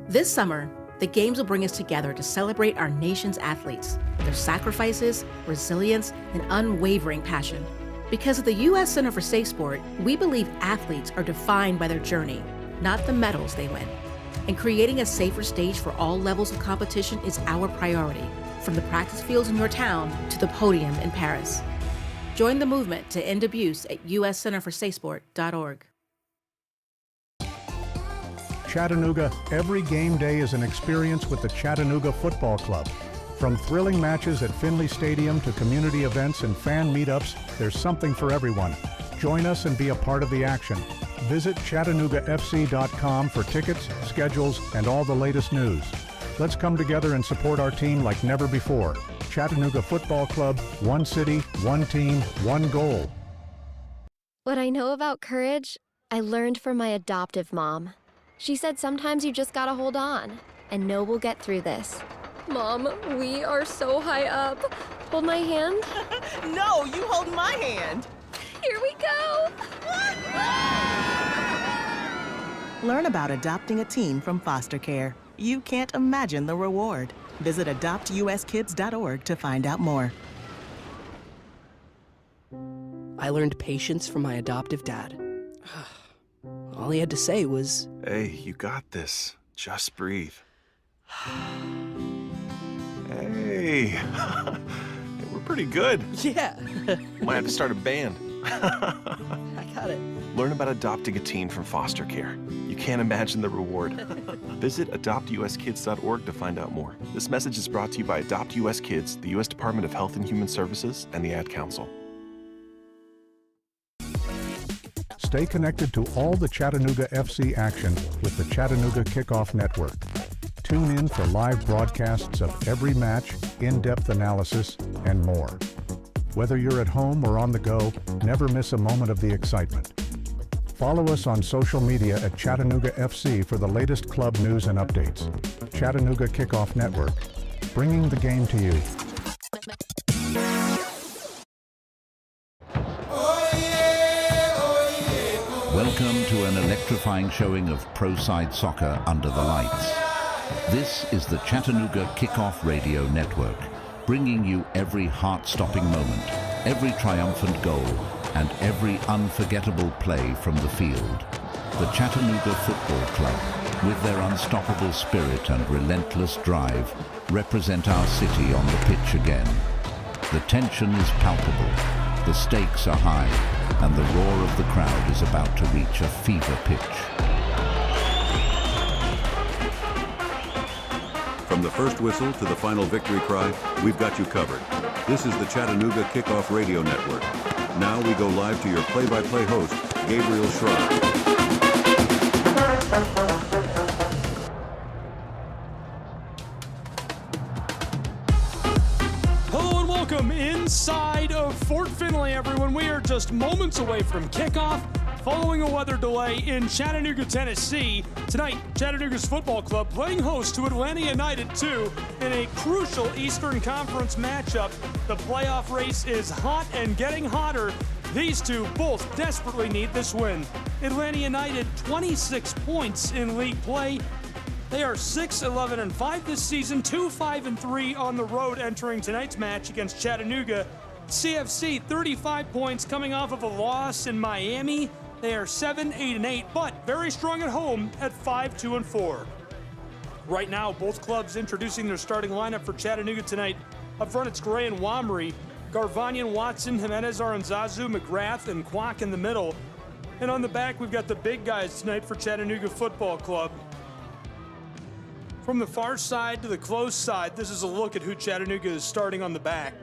This summer, the Games will bring us together to celebrate our nation's athletes, their sacrifices, resilience, and unwavering passion. Because at the U.S. Center for Safe Sport, we believe athletes are defined by their journey, not the medals they win. And creating a safer stage for all levels of competition is our priority, from the practice fields in your town to the podium in Paris. Join the movement to end abuse at uscenterforsafesport.org. Chattanooga, every game day is an experience with the Chattanooga Football Club. From thrilling matches at Finley Stadium to community events and fan meetups, there's something for everyone. Join us and be a part of the action. Visit ChattanoogaFC.com for tickets, schedules, and all the latest news. Let's come together and support our team like never before. Chattanooga Football Club, one city, one team, one goal. What I know about courage, I learned from my adoptive mom. She said sometimes you just gotta hold on and know we'll get through this. Mom, we are so high up. Hold my hand. No, you hold my hand. Here we go. Learn about adopting a teen from foster care. You can't imagine the reward. Visit adoptuskids.org to find out more. I learned patience from my adoptive dad. All he had to say was, "Hey, you got this. Just breathe." Hey, we're pretty good. Yeah. Might have to start a band. I got it. Learn about adopting a teen from foster care. You can't imagine the reward. Visit adoptuskids.org to find out more. This message is brought to you by Adopt US Kids, the U.S. Department of Health and Human Services, and the Ad Council. Stay connected to all the Chattanooga FC action with the Chattanooga Kickoff Network. Tune in for live broadcasts of every match, in-depth analysis, and more. Whether you're at home or on the go, never miss a moment of the excitement. Follow us on social media at Chattanooga FC for the latest club news and updates. Chattanooga Kickoff Network, bringing the game to you. Welcome to an electrifying showing of pro-side soccer under the lights. This is the Chattanooga Kickoff Radio Network, bringing you every heart-stopping moment, every triumphant goal, and every unforgettable play from the field. The Chattanooga Football Club, with their unstoppable spirit and relentless drive, represent our city on the pitch again. The tension is palpable, the stakes are high, and the roar of the crowd is about to reach a fever pitch. From From the first whistle to the final victory cry, we've got you covered. This is the Chattanooga Kickoff Radio Network. Now we go live to your play-by-play host, Gabriel Schreier. Hello and welcome inside of Fort Finley, everyone. We are just moments away from kickoff following a weather delay in Chattanooga, Tennessee. Tonight, Chattanooga's football club playing host to Atlanta United 2 in a crucial Eastern Conference matchup. The playoff race is hot and getting hotter. These two both desperately need this win. Atlanta United, 26 points in league play. They are 6-11-5 this season, 2-5-3 on the road entering tonight's match against Chattanooga. CFC, 35 points coming off of a loss in Miami. They are 7-8-8, but very strong at home at 5-2-4. Right now, both clubs introducing their starting lineup for Chattanooga tonight. Up front, it's Gray and Wamry, Garvanian, Watson, Jimenez, Aranzazu, McGrath, and Kwok in the middle. And on the back, we've got the big guys tonight for Chattanooga Football Club. From the far side to the close side, this is a look at who Chattanooga is starting on the back.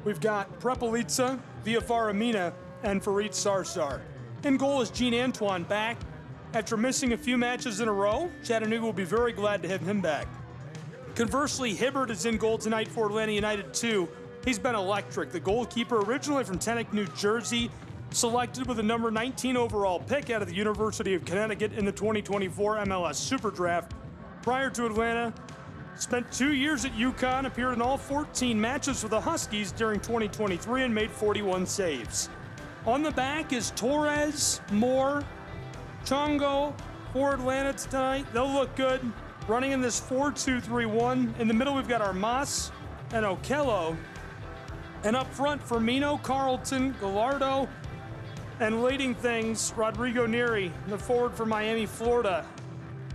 We've got Prepelica, Viafar Amina, and Farid Sarsar. In goal is Gene Antoine back. After missing a few matches in a row, Chattanooga will be very glad to have him back. Conversely, Hibbert is in goal tonight for Atlanta United 2. He's been electric. The goalkeeper, originally from Teaneck, New Jersey, selected with a number 19 overall pick out of the University of Connecticut in the 2024 MLS Super Draft. Prior to Atlanta, spent 2 years at UConn, appeared in all 14 matches for the Huskies during 2023 and made 41 saves. On the back is Torres, Moore, Chongo for Atlanta tonight. They'll look good running in this 4-2-3-1. In the middle, we've got Armas and Okello. And up front, Firmino, Carlton, Gallardo, and leading things, Rodrigo Neri, the forward for Miami, Florida,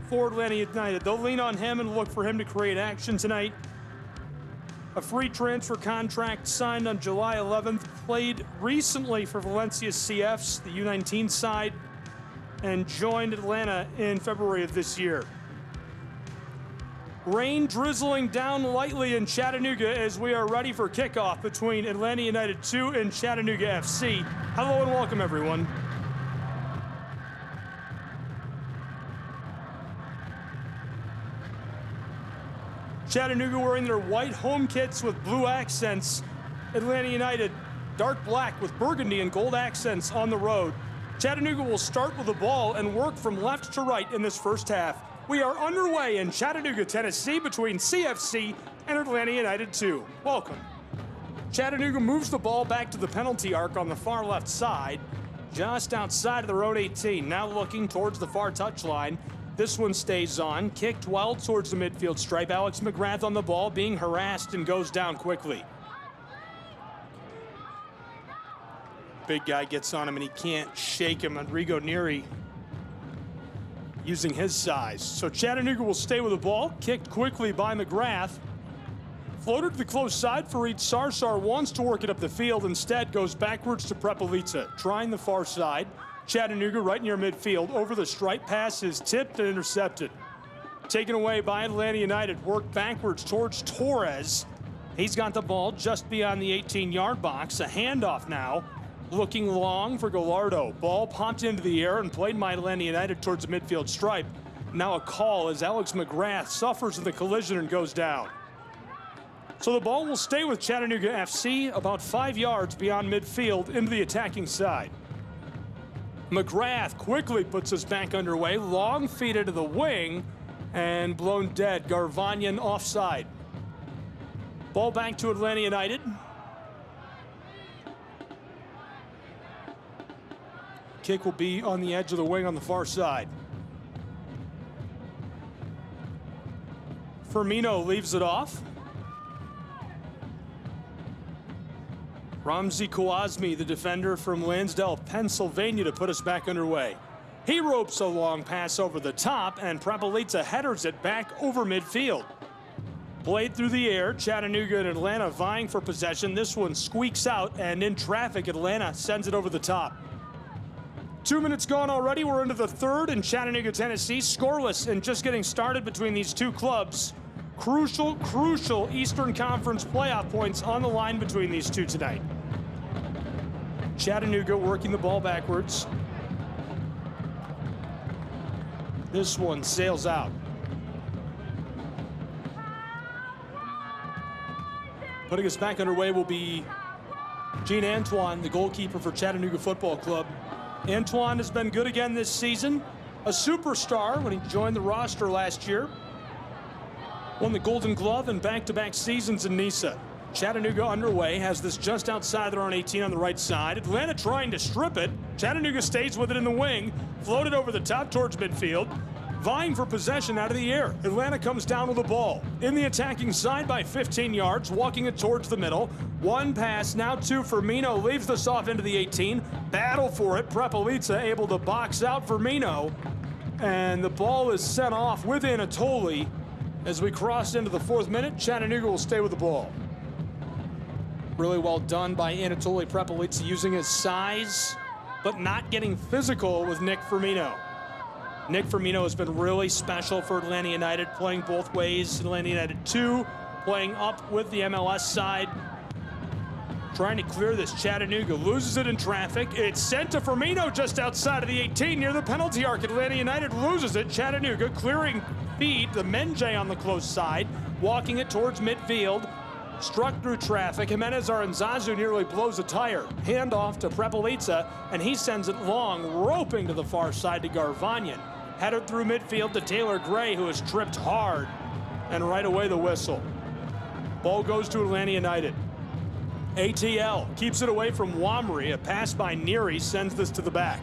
for Atlanta United. They'll lean on him and look for him to create action tonight. A free transfer contract signed on July 11th, played recently for Valencia CFs, the U19 side, and joined Atlanta in February of this year. Rain drizzling down lightly in Chattanooga as we are ready for kickoff between Atlanta United 2 and Chattanooga FC. Hello and welcome, everyone. Chattanooga wearing their white home kits with blue accents. Atlanta United dark black with burgundy and gold accents on the road. Chattanooga will start with the ball and work from left to right in this first half. We are underway in Chattanooga, Tennessee between CFC and Atlanta United 2. Welcome. Chattanooga moves the ball back to the penalty arc on the far left side, just outside of their own 18. Now looking towards the far touchline. This one stays on, kicked well towards the midfield stripe. Alex McGrath on the ball, being harassed and goes down quickly. Big guy gets on him and he can't shake him. Rodrigo Neri using his size. So Chattanooga will stay with the ball, kicked quickly by McGrath. Floated to the close side. Farid Sarsar wants to work it up the field. Instead goes backwards to Prepelica, trying the far side. Chattanooga right near midfield. Over the stripe, pass is tipped and intercepted. Taken away by Atlanta United. Work backwards towards Torres. He's got the ball just beyond the 18-yard box. A handoff now. Looking long for Gallardo. Ball popped into the air and played by Atlanta United towards the midfield stripe. Now a call as Alex McGrath suffers in the collision and goes down. So the ball will stay with Chattanooga FC about 5 yards beyond midfield into the attacking side. McGrath quickly puts us back underway. Long feed into the wing and blown dead. Garvanian offside. Ball back to Atlanta United. Kick will be on the edge of the wing on the far side. Firmino leaves it off. Ramzi Kouazmi, the defender from Lansdale, Pennsylvania, to put us back underway. He ropes a long pass over the top, and Prepelica headers it back over midfield. Played through the air, Chattanooga and Atlanta vying for possession. This one squeaks out, and in traffic, Atlanta sends it over the top. 2 minutes gone already. We're into the third in Chattanooga, Tennessee. Scoreless and just getting started between these two clubs. Crucial, crucial Eastern Conference playoff points on the line between these two tonight. Chattanooga working the ball backwards. This one sails out. Putting us back underway will be Gene Antoine, the goalkeeper for Chattanooga Football Club. Antoine has been good again this season. A superstar when he joined the roster last year. Won the Golden Glove in back-to-back seasons in NISA. Chattanooga underway, has this just outside their own 18 on the right side. Atlanta trying to strip it. Chattanooga stays with it in the wing. Floated over the top towards midfield. Vying for possession out of the air. Atlanta comes down with the ball. In the attacking side by 15 yards, walking it towards the middle. One pass, now two. Firmino leaves this off into the 18. Battle for it. Prepelica able to box out Firmino. And the ball is sent off with Anatoly. As we cross into the 4th minute, Chattanooga will stay with the ball. Really well done by Anatoly Prepelica, using his size, but not getting physical with Nick Firmino. Nick Firmino has been really special for Atlanta United, playing both ways. Atlanta United 2, playing up with the MLS side. Trying to clear this. Chattanooga loses it in traffic. It's sent to Firmino just outside of the 18 near the penalty arc. Atlanta United loses it. Chattanooga clearing feed. The Menjay on the close side, walking it towards midfield. Struck through traffic. Jimenez Aranzazu nearly blows a tire. Handoff to Prepelica, and he sends it long, roping to the far side to Garvanyan. Headed through midfield to Taylor Gray, who is tripped hard. And right away the whistle. Ball goes to Atlanta United. ATL keeps it away from Wamri. A pass by Neary sends this to the back.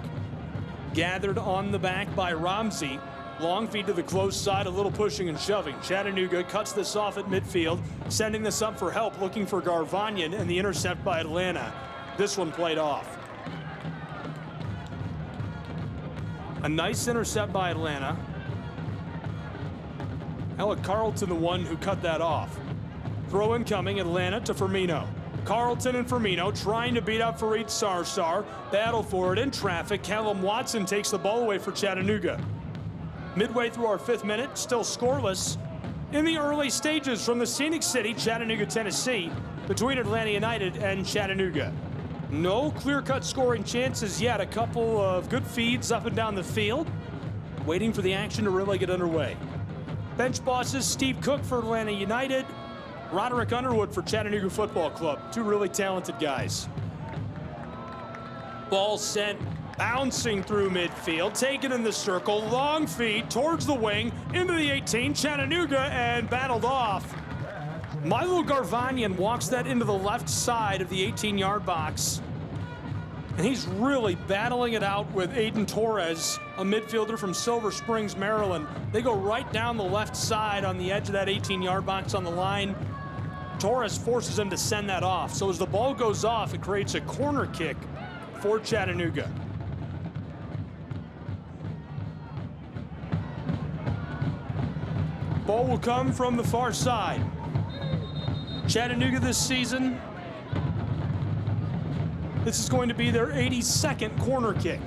Gathered on the back by Ramsey. Long feed to the close side, a little pushing and shoving. Chattanooga cuts this off at midfield, sending this up for help, looking for Garvanyan, and the intercept by Atlanta. This one played off. A nice intercept by Atlanta. Alec Carlton, the one who cut that off. Throw incoming, Atlanta to Firmino. Carlton and Firmino trying to beat up Farid Sarsar. Battle for it in traffic. Callum Watson takes the ball away for Chattanooga. Midway through our 5th minute, still scoreless in the early stages from the Scenic City, Chattanooga, Tennessee, between Atlanta United and Chattanooga. No clear-cut scoring chances yet. A couple of good feeds up and down the field, waiting for the action to really get underway. Bench bosses, Steve Cook for Atlanta United, Roderick Underwood for Chattanooga Football Club. Two really talented guys. Ball sent, bouncing through midfield, taken in the circle, long feed towards the wing, into the 18, Chattanooga, and battled off. Milo Garvanyan walks that into the left side of the 18-yard box. And he's really battling it out with Aiden Torres, a midfielder from Silver Springs, Maryland. They go right down the left side on the edge of that 18-yard box on the line. Torres forces him to send that off. So as the ball goes off, it creates a corner kick for Chattanooga. Ball will come from the far side. Chattanooga this season, this is going to be their 82nd corner kick.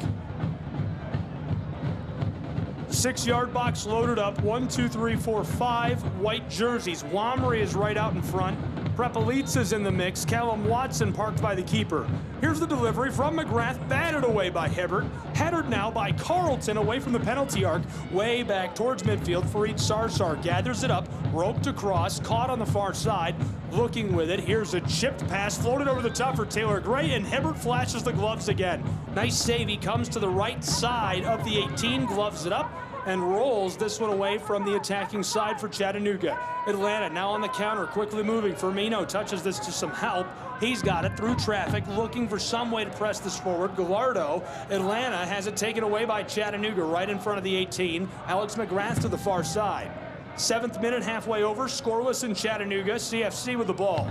6-yard box loaded up, 1, 2, 3, 4, 5 white jerseys. Wamri is right out in front. Prepelica's in the mix. Callum Watson parked by the keeper. Here's the delivery from McGrath, batted away by Hibbert. Headed now by Carlton away from the penalty arc, way back towards midfield. Farid Sarsar gathers it up, roped across, caught on the far side, looking with it. Here's a chipped pass, floated over the top for Taylor Gray, and Hibbert flashes the gloves again. Nice save. He comes to the right side of the 18, gloves it up, and rolls this one away from the attacking side for Chattanooga. Atlanta now on the counter, quickly moving. Firmino touches this to some help. He's got it through traffic, looking for some way to press this forward. Gallardo, Atlanta has it taken away by Chattanooga right in front of the 18. Alex McGrath to the far side. 7th minute, halfway over, scoreless in Chattanooga. CFC with the ball.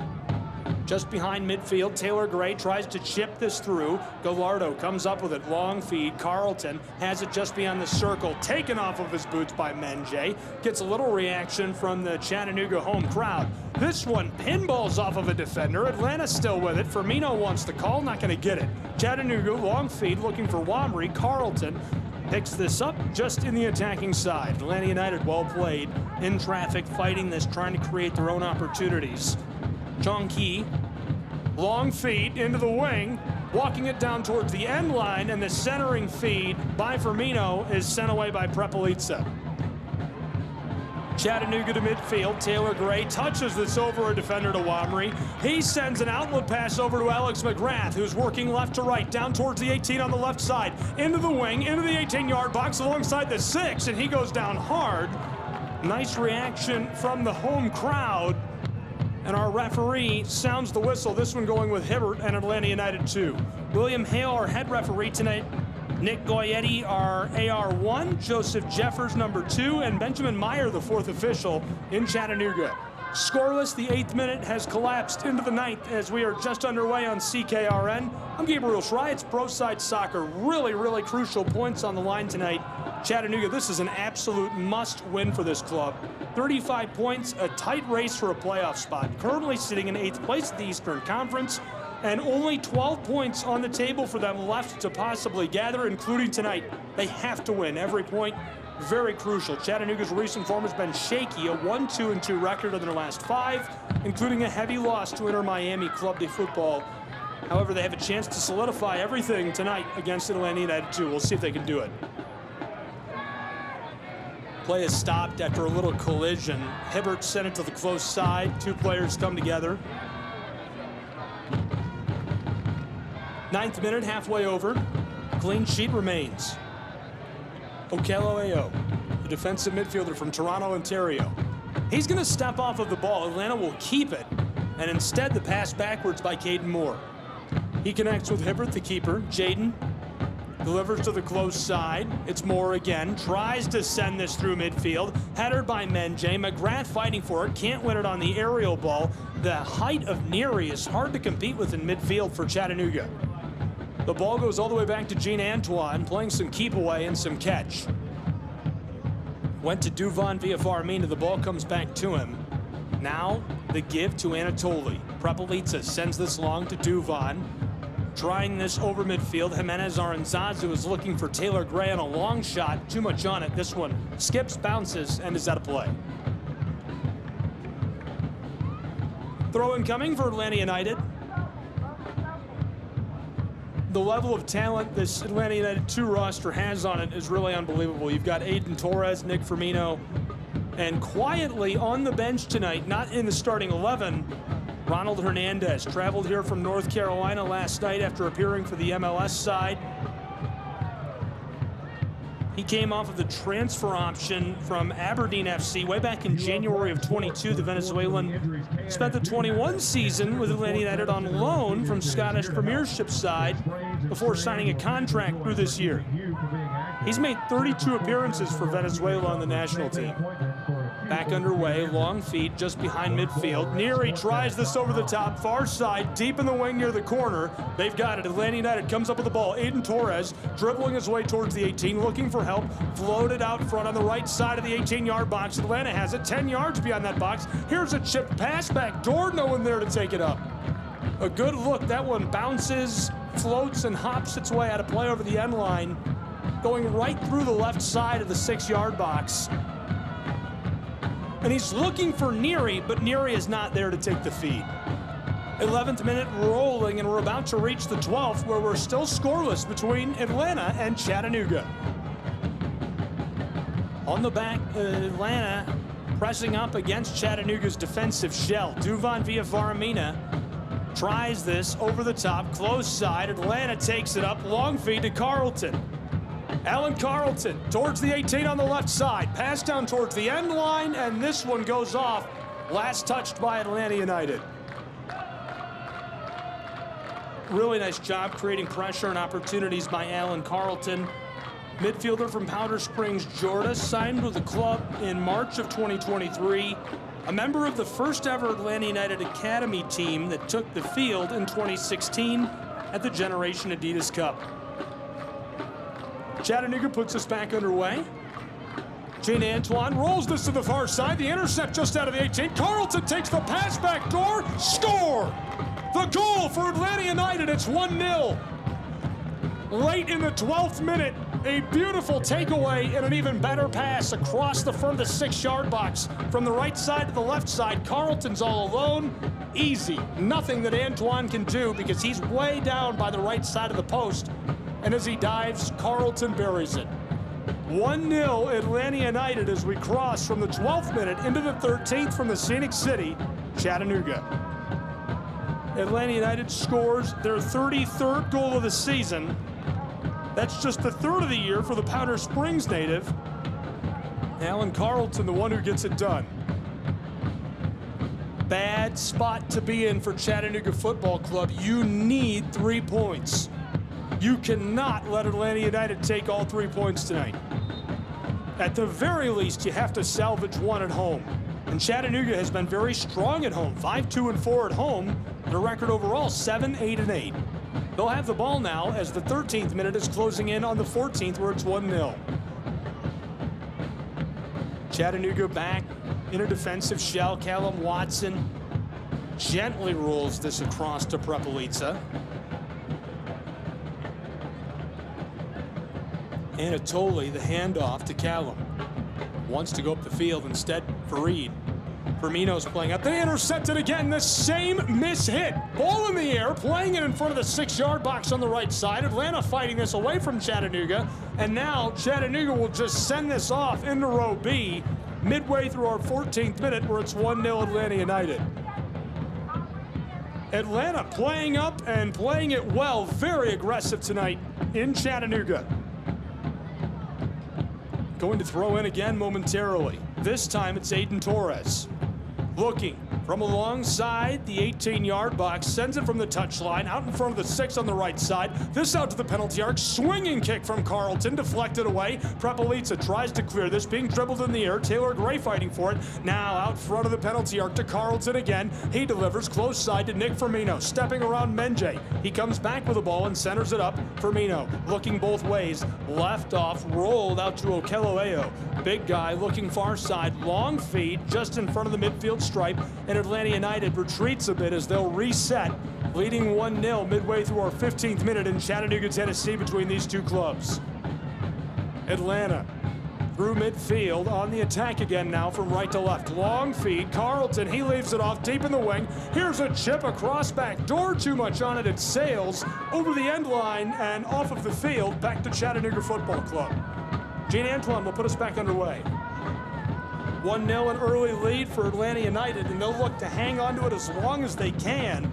just behind midfield. Taylor Gray tries to chip this through. Gallardo comes up with it. Long feed. Carlton has it just beyond the circle. Taken off of his boots by Menjay. Gets a little reaction from the Chattanooga home crowd. This one pinballs off of a defender. Atlanta still with it. Firmino wants the call. Not going to get it. Chattanooga, long feed, looking for Wamry. Carlton picks this up just in the attacking side. Atlanta United, well played. In traffic, fighting this, trying to create their own opportunities. Chong-Ki, long feed into the wing, walking it down towards the end line, and the centering feed by Firmino is sent away by Prepelica. Chattanooga to midfield. Taylor Gray touches this over a defender to Wamry. He sends an outlet pass over to Alex McGrath, who's working left to right, down towards the 18 on the left side, into the wing, into the 18-yard box alongside the 6, and he goes down hard. Nice reaction from the home crowd. And our referee sounds the whistle. This one going with Hibbert and Atlanta United 2. William Hale, our head referee tonight. Nick Goyetti, our AR1. Joseph Jeffers, number 2. And Benjamin Meyer, the 4th official in Chattanooga. Scoreless, the 8th minute has collapsed into the 9th as we are just underway on CKRN. I'm Gabriel Schrei. It's Pro Side Soccer. Really, really crucial points on the line tonight. Chattanooga, this is an absolute must-win for this club. 35 points, a tight race for a playoff spot. Currently sitting in 8th place at the Eastern Conference, and only 12 points on the table for them left to possibly gather, including tonight. They have to win every point. Very crucial. Chattanooga's recent form has been shaky, a 1-2-2 record in their last 5, including a heavy loss to Inter Miami Club de Football. However, they have a chance to solidify everything tonight against Atlanta United 2. We'll see if they can do it. Play is stopped after a little collision. Hibbert sent it to the close side. 2 players come together. 9th minute, halfway over. Clean sheet remains. Okello Ayo, the defensive midfielder from Toronto, Ontario. He's going to step off of the ball. Atlanta will keep it. And instead, the pass backwards by Caden Moore. He connects with Hibbert, the keeper. Jaden delivers to the close side. It's Moore again. Tries to send this through midfield. Header by Menjay. McGrath fighting for it. Can't win it on the aerial ball. The height of Neary is hard to compete with in midfield for Chattanooga. The ball goes all the way back to Gene Antoine, playing some keep away and some catch. Went to Duvan via Farmina. The ball comes back to him. Now the give to Anatoly. Prepelica sends this long to Duvan. Trying this over midfield. Jimenez Aranzazu is looking for Taylor Gray on a long shot. Too much on it. This one skips, bounces, and is out of play. Throw incoming for Atlanta United. The level of talent this Atlanta United 2 roster has on it is really unbelievable. You've got Aiden Torres, Nick Firmino, and quietly on the bench tonight, not in the starting 11, Ronald Hernandez. Traveled here from North Carolina last night after appearing for the MLS side. He came off of the transfer option from Aberdeen FC way back in January of 22. The Venezuelan spent the 21 season with Atlanta United on loan from Scottish Premiership side before signing a contract through this year. He's made 32 appearances for Venezuela on the national team. Back underway, long feed just behind midfield. Neary tries this over the top, far side, deep in the wing near the corner. They've got it. Atlanta United comes up with the ball. Aiden Torres dribbling his way towards the 18, looking for help. Floated out front on the right side of the 18-yard box. Atlanta has it 10 yards beyond that box. Here's a chipped pass back door. No one there to take it up. A good look. That one bounces, floats, and hops its way out of play over the end line, going right through the left side of the 6-yard box. And he's looking for Neary, but Neary is not there to take the feed. 11th minute rolling, and we're about to reach the 12th, where we're still scoreless between Atlanta and Chattanooga. On the back, Atlanta pressing up against Chattanooga's defensive shell. Duvan via Faramina tries this over the top, close side. Atlanta takes it up, long feed to Carlton. Alan Carlton towards the 18 on the left side. Pass down towards the end line, and this one goes off. Last touched by Atlanta United. Really nice job creating pressure and opportunities by Alan Carlton. Midfielder from Powder Springs, Georgia, signed with the club in March of 2023. A member of the first ever Atlanta United Academy team that took the field in 2016 at the Generation Adidas Cup. Chattanooga puts us back underway. Gene Antoine rolls this to the far side. The intercept just out of the 18. Carlton takes the pass back door. Score! The goal for Atlanta United. It's 1-0. Late in the 12th minute, a beautiful takeaway and an even better pass across the front of the 6-yard box. From the right side to the left side, Carlton's all alone. Easy. Nothing that Antoine can do because he's way down by the right side of the post. And as he dives, Carlton buries it. 1-0 Atlanta United as we cross from the 12th minute into the 13th from the Scenic City, Chattanooga. Atlanta United scores their 33rd goal of the season. That's just the third of the year for the Powder Springs native. Alan Carlton, the one who gets it done. Bad spot to be in for Chattanooga Football Club. You need 3 points. You cannot let Atlanta United take all 3 points tonight. At the very least, you have to salvage one at home. And Chattanooga has been very strong at home. 5-2-4 at home. Their record overall, 7-8-8. They'll have the ball now as the 13th minute is closing in on the 14th where it's 1-0. Chattanooga back in a defensive shell. Callum Watson gently rolls this across to Prepelica. Anatoly, the handoff to Callum. Wants to go up the field, instead Fareed. Firmino's playing up. They intercept it again. The same miss-hit. Ball in the air, playing it in front of the 6-yard box on the right side. Atlanta fighting this away from Chattanooga. And now Chattanooga will just send this off into row B midway through our 14th minute where it's 1-0 Atlanta United. Atlanta playing up and playing it well. Very aggressive tonight in Chattanooga. Going to throw in again momentarily. This time it's Aiden Torres. Looking from alongside the 18-yard box, sends it from the touchline, out in front of the 6 on the right side. This out to the penalty arc, swinging kick from Carlton, deflected away. Prepelica tries to clear this, being dribbled in the air. Taylor Gray fighting for it. Now out front of the penalty arc to Carlton again. He delivers close side to Nick Firmino, stepping around Menje. He comes back with the ball and centers it up. Firmino looking both ways, left off, rolled out to Okelloeo. Big guy looking far side, long feed just in front of the midfield stripe, and Atlanta United retreats a bit as they'll reset, leading 1-0 midway through our 15th minute in Chattanooga, Tennessee between these two clubs. Atlanta through midfield on the attack again now from right to left. Long feed, Carlton, he leaves it off deep in the wing. Here's a chip across back door, too much on it, it sails over the end line and off of the field back to Chattanooga Football Club. Gene Antoine will put us back underway. 1-0 an early lead for Atlanta United, and they'll look to hang on to it as long as they can.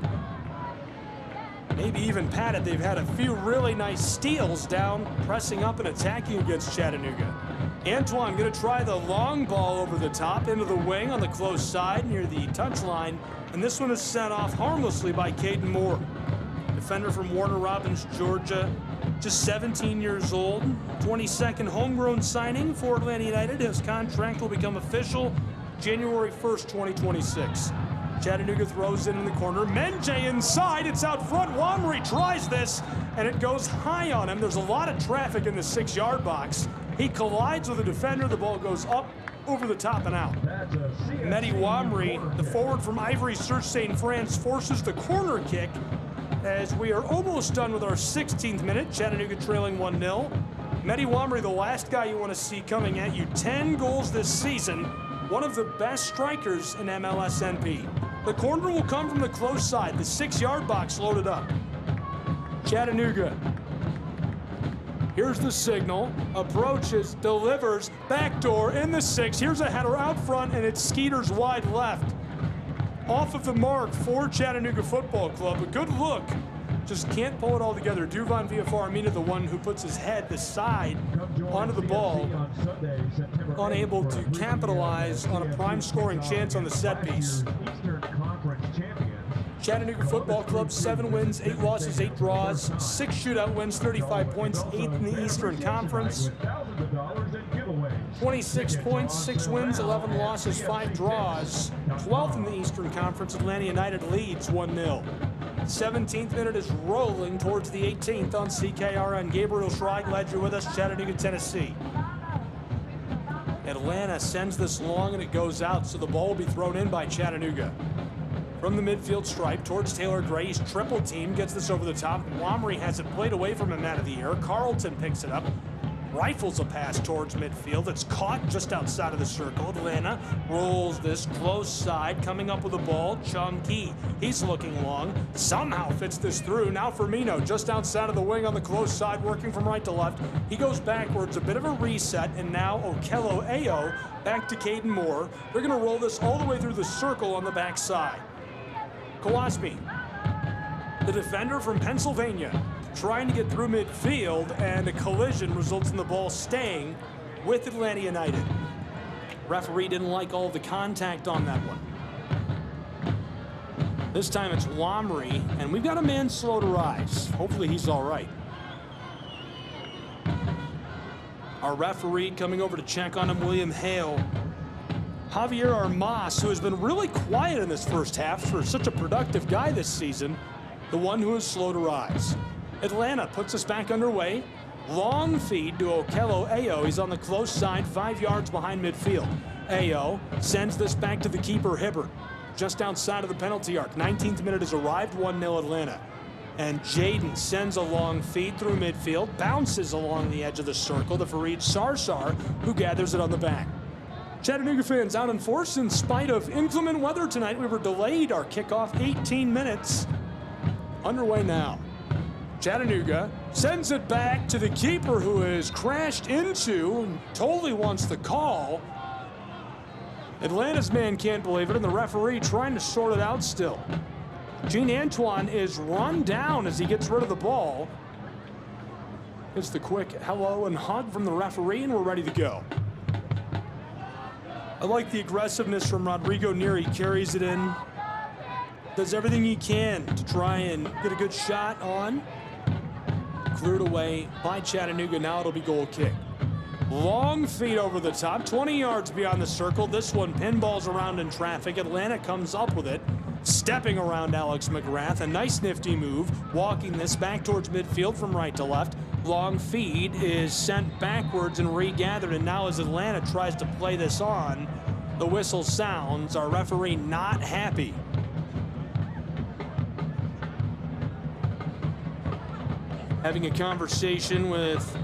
Maybe even pat it. They've had a few really nice steals down, pressing up and attacking against Chattanooga. Antoine going to try the long ball over the top into the wing on the close side near the touchline, and this one is sent off harmlessly by Caden Moore. Defender from Warner Robins, Georgia, just 17 years old, 22nd homegrown signing for Atlanta United. His contract will become official January 1st, 2026. Chattanooga throws it in the corner. Menje inside, it's out front. Wamry tries this, and it goes high on him. There's a lot of traffic in the 6-yard box. He collides with a defender. The ball goes up, over the top, and out. Mehdi Wamry, the forward from Ivory Search St. France, forces the corner kick as we are almost done with our 16th minute. Chattanooga trailing 1-0. Mehdi Wamry, the last guy you want to see coming at you. 10 goals this season. One of the best strikers in MLSNP. The corner will come from the close side. The 6-yard box loaded up. Chattanooga. Here's the signal. Approaches, delivers, backdoor in the 6. Here's a header out front, and it's Skeeter's wide left. Off of the mark for Chattanooga Football Club. A good look. Just can't pull it all together. Duvan Villafaramina, the one who puts his head, the side, onto the ball. Unable to capitalize on a prime scoring chance on the set piece. Chattanooga Football Club, 7 wins, 8 losses, 8 draws, 6 shootout wins, 35 points, 8th in the Eastern Conference. 26 points, 6 wins, 11 losses, 5 draws. 12th in the Eastern Conference, Atlanta United leads 1-0. 17th minute is rolling towards the 18th on CKRN. Gabriel Schrei, glad you're with us, Chattanooga, Tennessee. Atlanta sends this long and it goes out, so the ball will be thrown in by Chattanooga. From the midfield stripe towards Taylor Gray, he's triple team, gets this over the top. Wamry has it played away from him out of the air. Carlton picks it up, rifles a pass towards midfield. It's caught just outside of the circle. Atlanta rolls this close side, coming up with the ball. Chung Ki, he's looking long, somehow fits this through. Now Firmino just outside of the wing on the close side, working from right to left. He goes backwards, a bit of a reset, and now Okello Ayo back to Caden Moore. They're going to roll this all the way through the circle on the backside. Kawasmi, the defender from Pennsylvania, trying to get through midfield, and a collision results in the ball staying with Atlanta United. Referee didn't like all of the contact on that one. This time it's Wamry, and we've got a man slow to rise. Hopefully he's all right. Our referee coming over to check on him, William Hale. Javier Armas, who has been really quiet in this first half for such a productive guy this season, the one who is slow to rise. Atlanta puts us back underway. Long feed to Okello Ayo. He's on the close side, 5 yards behind midfield. Ayo sends this back to the keeper, Hibbert, just outside of the penalty arc. 19th minute has arrived, 1-0 Atlanta. And Jaden sends a long feed through midfield, bounces along the edge of the circle to Fareed Sarsar, who gathers it on the back. Chattanooga fans out in force in spite of inclement weather tonight. We were delayed our kickoff 18 minutes. Underway now. Chattanooga sends it back to the keeper, who is crashed into and totally wants the call. Atlanta's man can't believe it, and the referee trying to sort it out still. Gene Antoine is run down as he gets rid of the ball. It's the quick hello and hug from the referee, and we're ready to go. I like the aggressiveness from Rodrigo Neary. Carries it in, does everything he can to try and get a good shot on. Cleared away by Chattanooga. Now it'll be goal kick. Long feed over the top, 20 yards beyond the circle. This one pinballs around in traffic. Atlanta comes up with it, stepping around Alex McGrath. A nice nifty move, walking this back towards midfield from right to left. Long feed is sent backwards and regathered, and now as Atlanta tries to play this on, the whistle sounds. Our referee not happy. Having a conversation with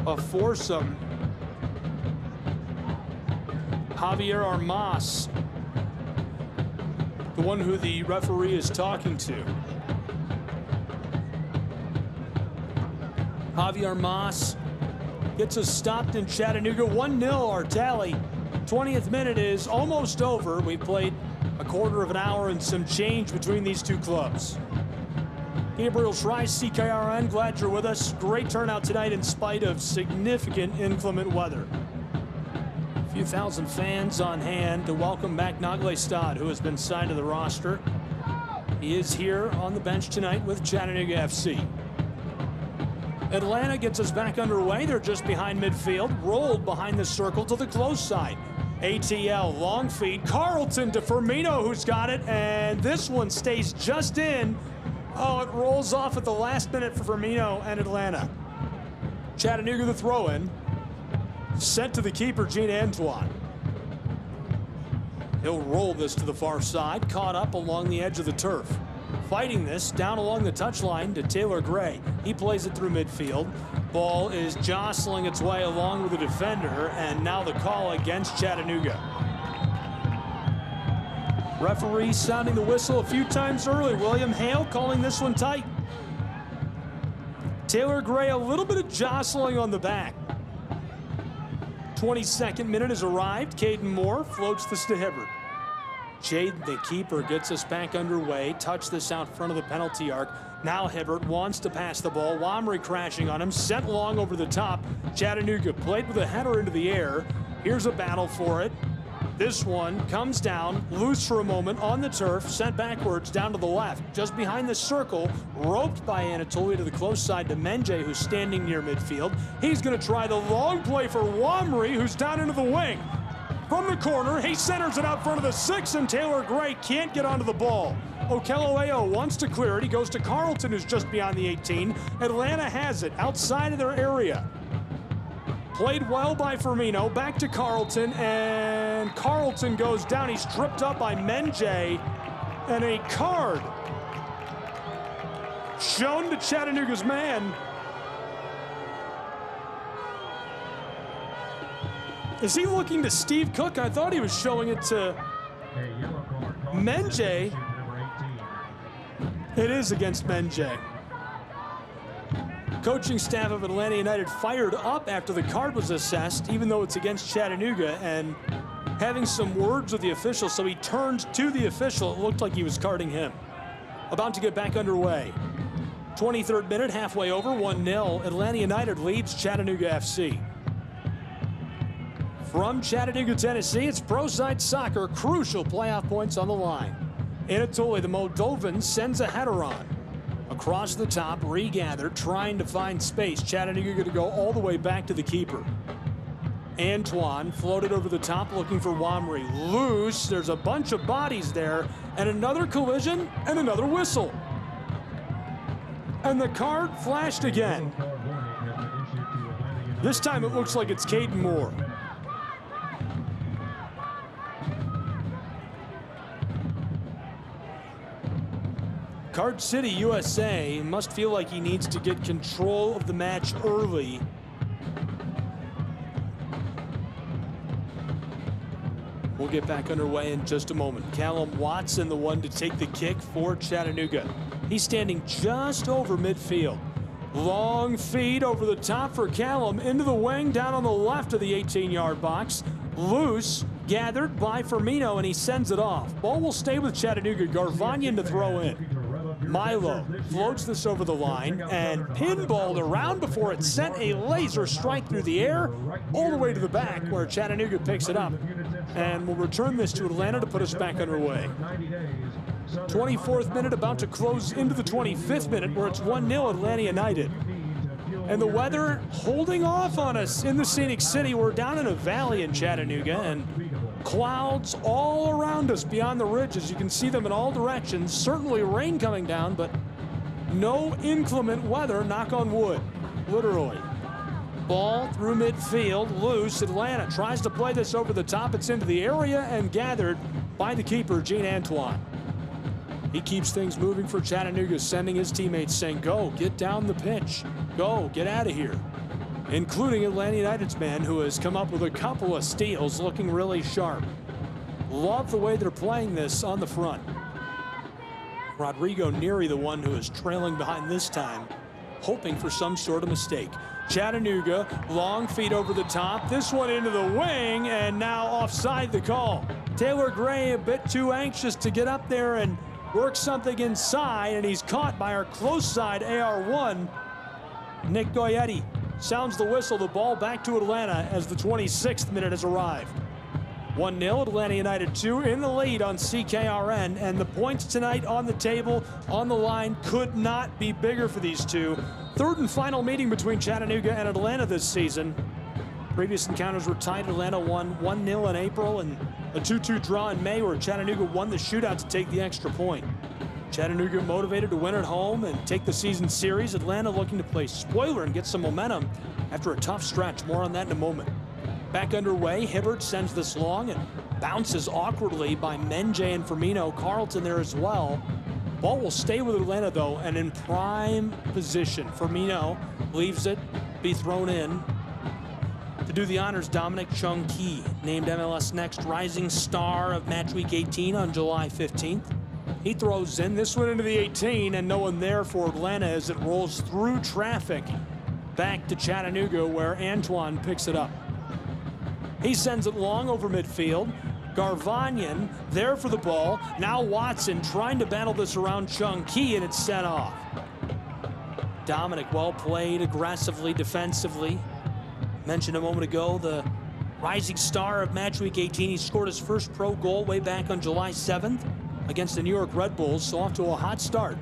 a foursome. Javier Armas, the one who the referee is talking to. Javier Armas gets us stopped in Chattanooga. 1-0 our tally. 20th minute is almost over. We played a quarter of an hour and some change between these two clubs. Gabriel Schrei, CKRN, glad you're with us. Great turnout tonight in spite of significant inclement weather. A few thousand fans on hand to welcome back Nagle Stad, who has been signed to the roster. He is here on the bench tonight with Chattanooga FC. Atlanta gets us back underway. They're just behind midfield, rolled behind the circle to the close side. ATL, long feed, Carlton to Firmino, who's got it, and this one stays just in. Oh, it rolls off at the last minute for Firmino and Atlanta. Chattanooga the throw-in. Sent to the keeper, Gene Antoine. He'll roll this to the far side, caught up along the edge of the turf. Fighting this down along the touchline to Taylor Gray. He plays it through midfield. Ball is jostling its way along with the defender, and now the call against Chattanooga. Referee sounding the whistle a few times early. William Hale calling this one tight. Taylor Gray, a little bit of jostling on the back. 22nd minute has arrived. Caden Moore floats this to Hibbert. Jaden, the keeper, gets us back underway. Touch this out front of the penalty arc. Now Hibbert wants to pass the ball. Wamry crashing on him. Sent long over the top. Chattanooga played with a header into the air. Here's a battle for it. This one comes down, loose for a moment on the turf, sent backwards down to the left, just behind the circle, roped by Anatoly to the close side to Menje, who's standing near midfield. He's going to try the long play for Wamry, who's down into the wing. From the corner, he centers it out front of the 6, and Taylor Gray can't get onto the ball. Okelloeo wants to clear it. He goes to Carlton, who's just beyond the 18. Atlanta has it outside of their area. Played well by Firmino, back to Carlton, and Carlton goes down. He's tripped up by Menje, and a card shown to Chattanooga's man. Is he looking to Steve Cook? I thought he was showing it to Menje. It is against Menje. Coaching staff of Atlanta United fired up after the card was assessed, even though it's against Chattanooga, and having some words with the official, so he turned to the official. It looked like he was carding him. About to get back underway. 23rd minute, halfway over, 1-0. Atlanta United leads Chattanooga FC. From Chattanooga, Tennessee, it's Pro Side Soccer. Crucial playoff points on the line. Anatoly, the Moldovan, sends a header on. Across the top, regathered, trying to find space. Chattanooga going to go all the way back to the keeper. Antoine floated over the top looking for Wamry. Loose, there's a bunch of bodies there, and another collision and another whistle. And the card flashed again. This time it looks like it's Caden Moore. Card City, USA must feel like he needs to get control of the match early. We'll get back underway in just a moment. Callum Watson, the one to take the kick for Chattanooga. He's standing just over midfield. Long feed over the top for Callum, into the wing, down on the left of the 18-yard box. Loose, gathered by Firmino, and he sends it off. Ball will stay with Chattanooga. Garvanyan to throw in. Milo floats this over the line and pinballed around before it sent a laser strike through the air all the way to the back, where Chattanooga picks it up and will return this to Atlanta to put us back underway. 24th minute, about to close into the 25th minute, where it's 1-0 Atlanta United. And the weather holding off on us in the Scenic City. We're down in a valley in Chattanooga, and clouds all around us beyond the ridges. You can see them in all directions. Certainly rain coming down, but no inclement weather, knock on wood, literally. Ball through midfield, loose. Atlanta tries to play this over the top. It's into the area and gathered by the keeper, Gene Antoine. He keeps things moving for Chattanooga, sending his teammates saying, go, get down the pitch. Go, get out of here. Including Atlanta United's man, who has come up with a couple of steals, looking really sharp. Love the way they're playing this on the front. Rodrigo Neary, the one who is trailing behind this time, hoping for some sort of mistake. Chattanooga, long feed over the top. This one into the wing, and now offside the call. Taylor Gray a bit too anxious to get up there and work something inside, and he's caught by our close side AR1. Nick Goyetti sounds the whistle. The ball back to Atlanta as the 26th minute has arrived. 1-0, Atlanta United 2 in the lead on CKRN, and the points tonight on the table, on the line, could not be bigger for these two. Third and final meeting between Chattanooga and Atlanta this season. Previous encounters were tied. Atlanta won 1-0 in April and a 2-2 draw in May, where Chattanooga won the shootout to take the extra point. Chattanooga motivated to win at home and take the season series. Atlanta looking to play spoiler and get some momentum after a tough stretch. More on that in a moment. Back underway, Hibbert sends this long and bounces awkwardly by Menje and Firmino. Carlton there as well. Ball will stay with Atlanta though, and in prime position. Firmino leaves it, be thrown in. To do the honors, Dominic Chung-Ki, named MLS Next Rising Star of Match Week 18 on July 15th. He throws in this one into the 18, and no one there for Atlanta as it rolls through traffic back to Chattanooga, where Antoine picks it up. He sends it long over midfield. Garvanyan there for the ball. Now Watson trying to battle this around Chung-Ki, and it's set off. Dominic well played aggressively, defensively. Mentioned a moment ago the Rising star of match week 18. He scored his first pro goal way back on July 7th against the New York Red Bulls, so off to a hot start.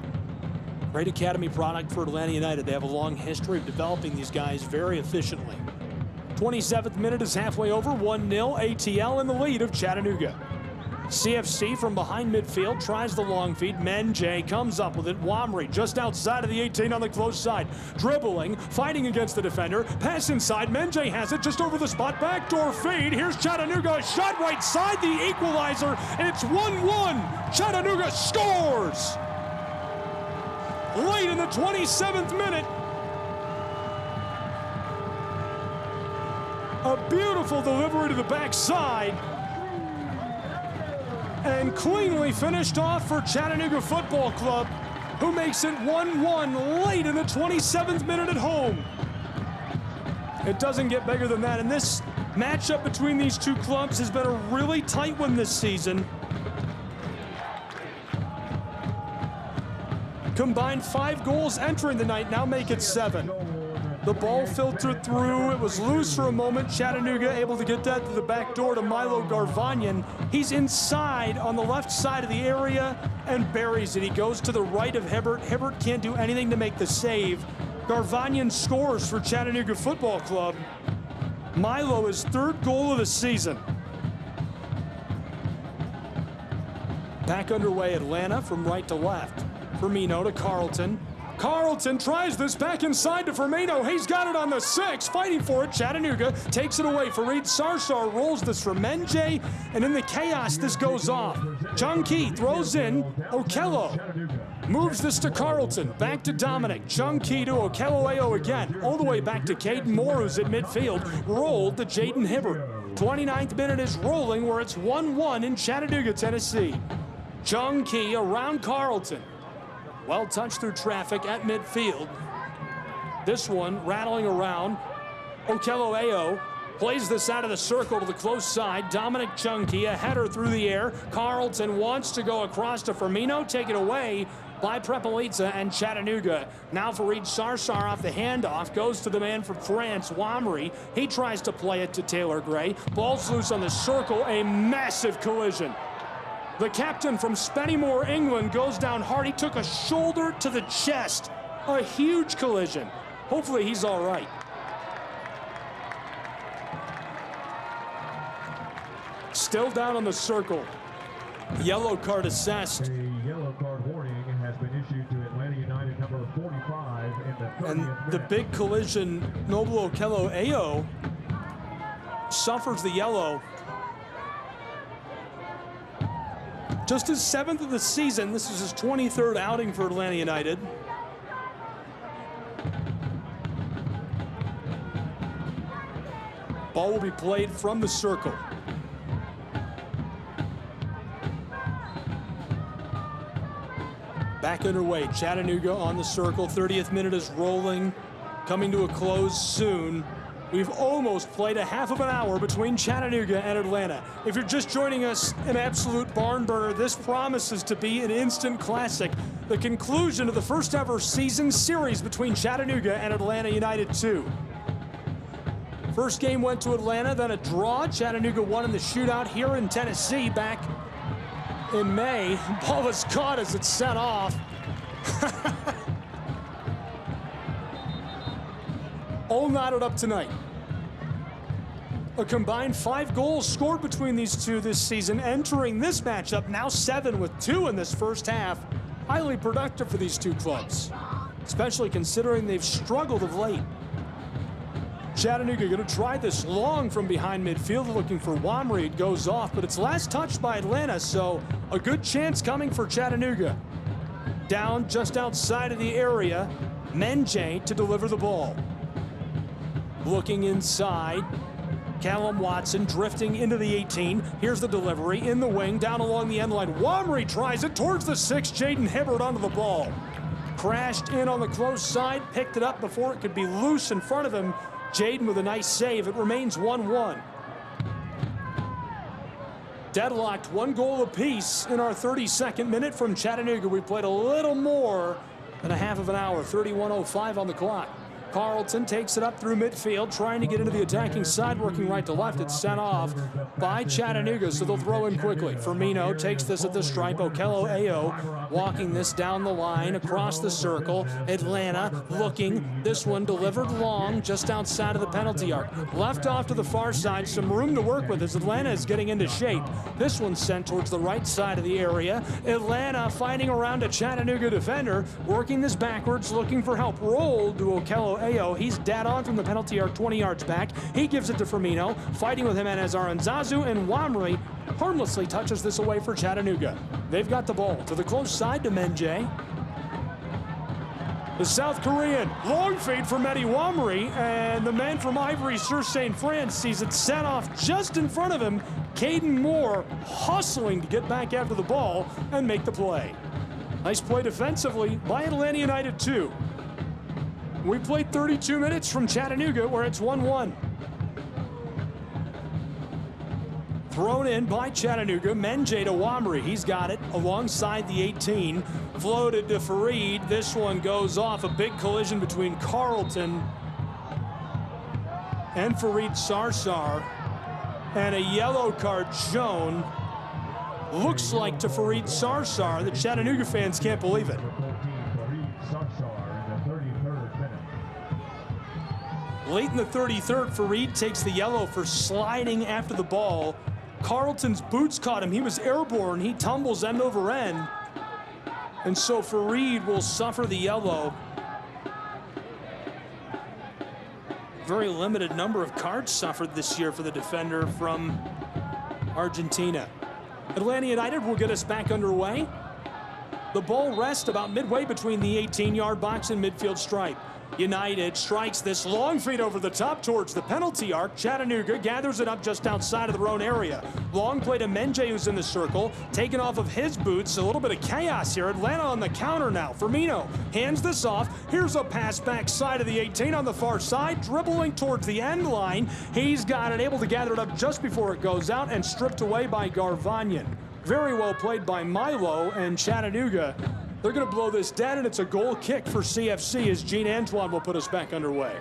Great academy product for Atlanta United. They have a long history of developing these guys very efficiently. 27th minute is halfway over, 1-0, ATL in the lead of Chattanooga. CFC from behind midfield tries the long feed. Menjay comes up with it. Wamry just outside of the 18 on the close side. Dribbling, fighting against the defender. Pass inside. Menjay has it just over the spot. Backdoor feed. Here's Chattanooga. A shot right side. The equalizer. It's 1-1. Chattanooga scores. Late in the 27th minute. A beautiful delivery to the backside. And cleanly finished off for Chattanooga Football Club, who makes it 1-1 late in the 27th minute at home. It doesn't get bigger than that, and this matchup between these two clubs has been a really tight one this season. Combined 5 goals entering the night, now make it 7. The ball filtered through. It was loose for a moment. Chattanooga able to get that to the back door to Milo Garvanyan. He's inside on the left side of the area and buries it. He goes to the right of Hibbert. Hibbert can't do anything to make the save. Garvanyan scores for Chattanooga Football Club. Milo, his 3rd goal of the season. Back underway, Atlanta from right to left. Firmino to Carlton. Carlton tries this back inside to Firmino. He's got it on the 6, fighting for it. Chattanooga takes it away. Fareed Sarsar rolls this for Menjay, and in the chaos, this goes off. Chung Ki throws in. Okello moves this to Carlton. Back to Dominic. Chung Ki to Okello again. All the way back to Caden Moore, who's at midfield. Rolled to Jaden Hibbert. 29th minute is rolling, where it's 1-1 in Chattanooga, Tennessee. Chung Ki around Carlton. Well touched through traffic at midfield. This one rattling around. Okello plays this out of the circle to the close side. Dominic Chung Ki, a header through the air. Carlton wants to go across to Firmino. Take it away by Prepelica and Chattanooga. Now Fareed Sarsar off the handoff. Goes to the man from France, Wamry. He tries to play it to Taylor Gray. Ball's loose on the circle. A massive collision. The captain from Spennymoor, England, goes down hard. He took a shoulder to the chest. A huge collision. Hopefully he's all right. Still down on the circle. Yellow card assessed. A yellow card warning has been issued to Atlanta United number 45 in the 30th And the minute. big collision, Noble Okello suffers the yellow. Just his 7th of the season. This is his 23rd outing for Atlanta United. Ball will be played from the circle. Back underway, Chattanooga on the circle. 30th minute is rolling, coming to a close soon. We've almost played a half of an hour between Chattanooga and Atlanta. If you're just joining us, an absolute barn burner. This promises to be an instant classic. The conclusion of the first ever season series between Chattanooga and Atlanta United 2. First game went to Atlanta, then a draw. Chattanooga won in the shootout here in Tennessee back in May. Ball is caught as it's set off. All knotted up tonight. A combined 5 goals scored between these two this season, entering this matchup, now 7 with 2 in this first half. Highly productive for these two clubs, especially considering they've struggled of late. Chattanooga going to try this long from behind midfield, looking for Wamry. It goes off, but it's last touched by Atlanta, so a good chance coming for Chattanooga. Down just outside of the area, Menjay to deliver the ball. Looking inside, Callum Watson drifting into the 18. Here's the delivery in the wing, down along the end line. Wamry tries it towards the 6. Jaden Hibbert onto the ball. Crashed in on the close side, picked it up before it could be loose in front of him. Jaden with a nice save. It remains 1-1. Deadlocked, 1 goal apiece in our 32nd minute from Chattanooga. We played a little more than a half of an hour, 31:05 on the clock. Carlton takes it up through midfield, trying to get into the attacking side, working right to left. It's sent off by Chattanooga, so they'll throw in quickly. Firmino takes this at the stripe. Okello Ayo walking this down the line, across the circle. Atlanta looking. This one delivered long, just outside of the penalty arc. Left off to the far side, some room to work with as Atlanta is getting into shape. This one's sent towards the right side of the area. Atlanta fighting around a Chattanooga defender, working this backwards, looking for help. Roll to Okello Ayo. He's dead on from the penalty arc 20 yards back. He gives it to Firmino, fighting with Jimenez Aranzazu, and Wamri harmlessly touches this away for Chattanooga. They've got the ball to the close side to Menjay. The South Korean, long feed from Eddie Wamri, and the man from Ivory Sur St. France sees it sent off just in front of him. Caden Moore hustling to get back after the ball and make the play. Nice play defensively by Atlanta United 2. We played 32 minutes from Chattanooga, where it's 1-1. Thrown in by Chattanooga. Menjay to Wamri. He's got it alongside the 18. Floated to Fareed. This one goes off. A big collision between Carlton and Fareed Sarsar. And a yellow card shown. Looks like to Fareed Sarsar. The Chattanooga fans can't believe it. Late in the 33rd, Fareed takes the yellow for sliding after the ball. Carlton's boots caught him. He was airborne. He tumbles end over end. And so Fareed will suffer the yellow. Very limited number of cards suffered this year for the defender from Argentina. Atlanta United will get us back underway. The ball rests about midway between the 18-yard box and midfield stripe. United strikes this long feed over the top towards the penalty arc. Chattanooga gathers it up just outside of their own area. Long play to Menjay, who's in the circle, taken off of his boots. A little bit of chaos here. Atlanta on the counter now. Firmino hands this off. Here's a pass back side of the 18 on the far side, dribbling towards the end line. He's got it, able to gather it up just before it goes out, and stripped away by Garvanyan. Very well played by Milo, and Chattanooga, they're going to blow this dead, and it's a goal kick for CFC as Gene Antoine will put us back underway.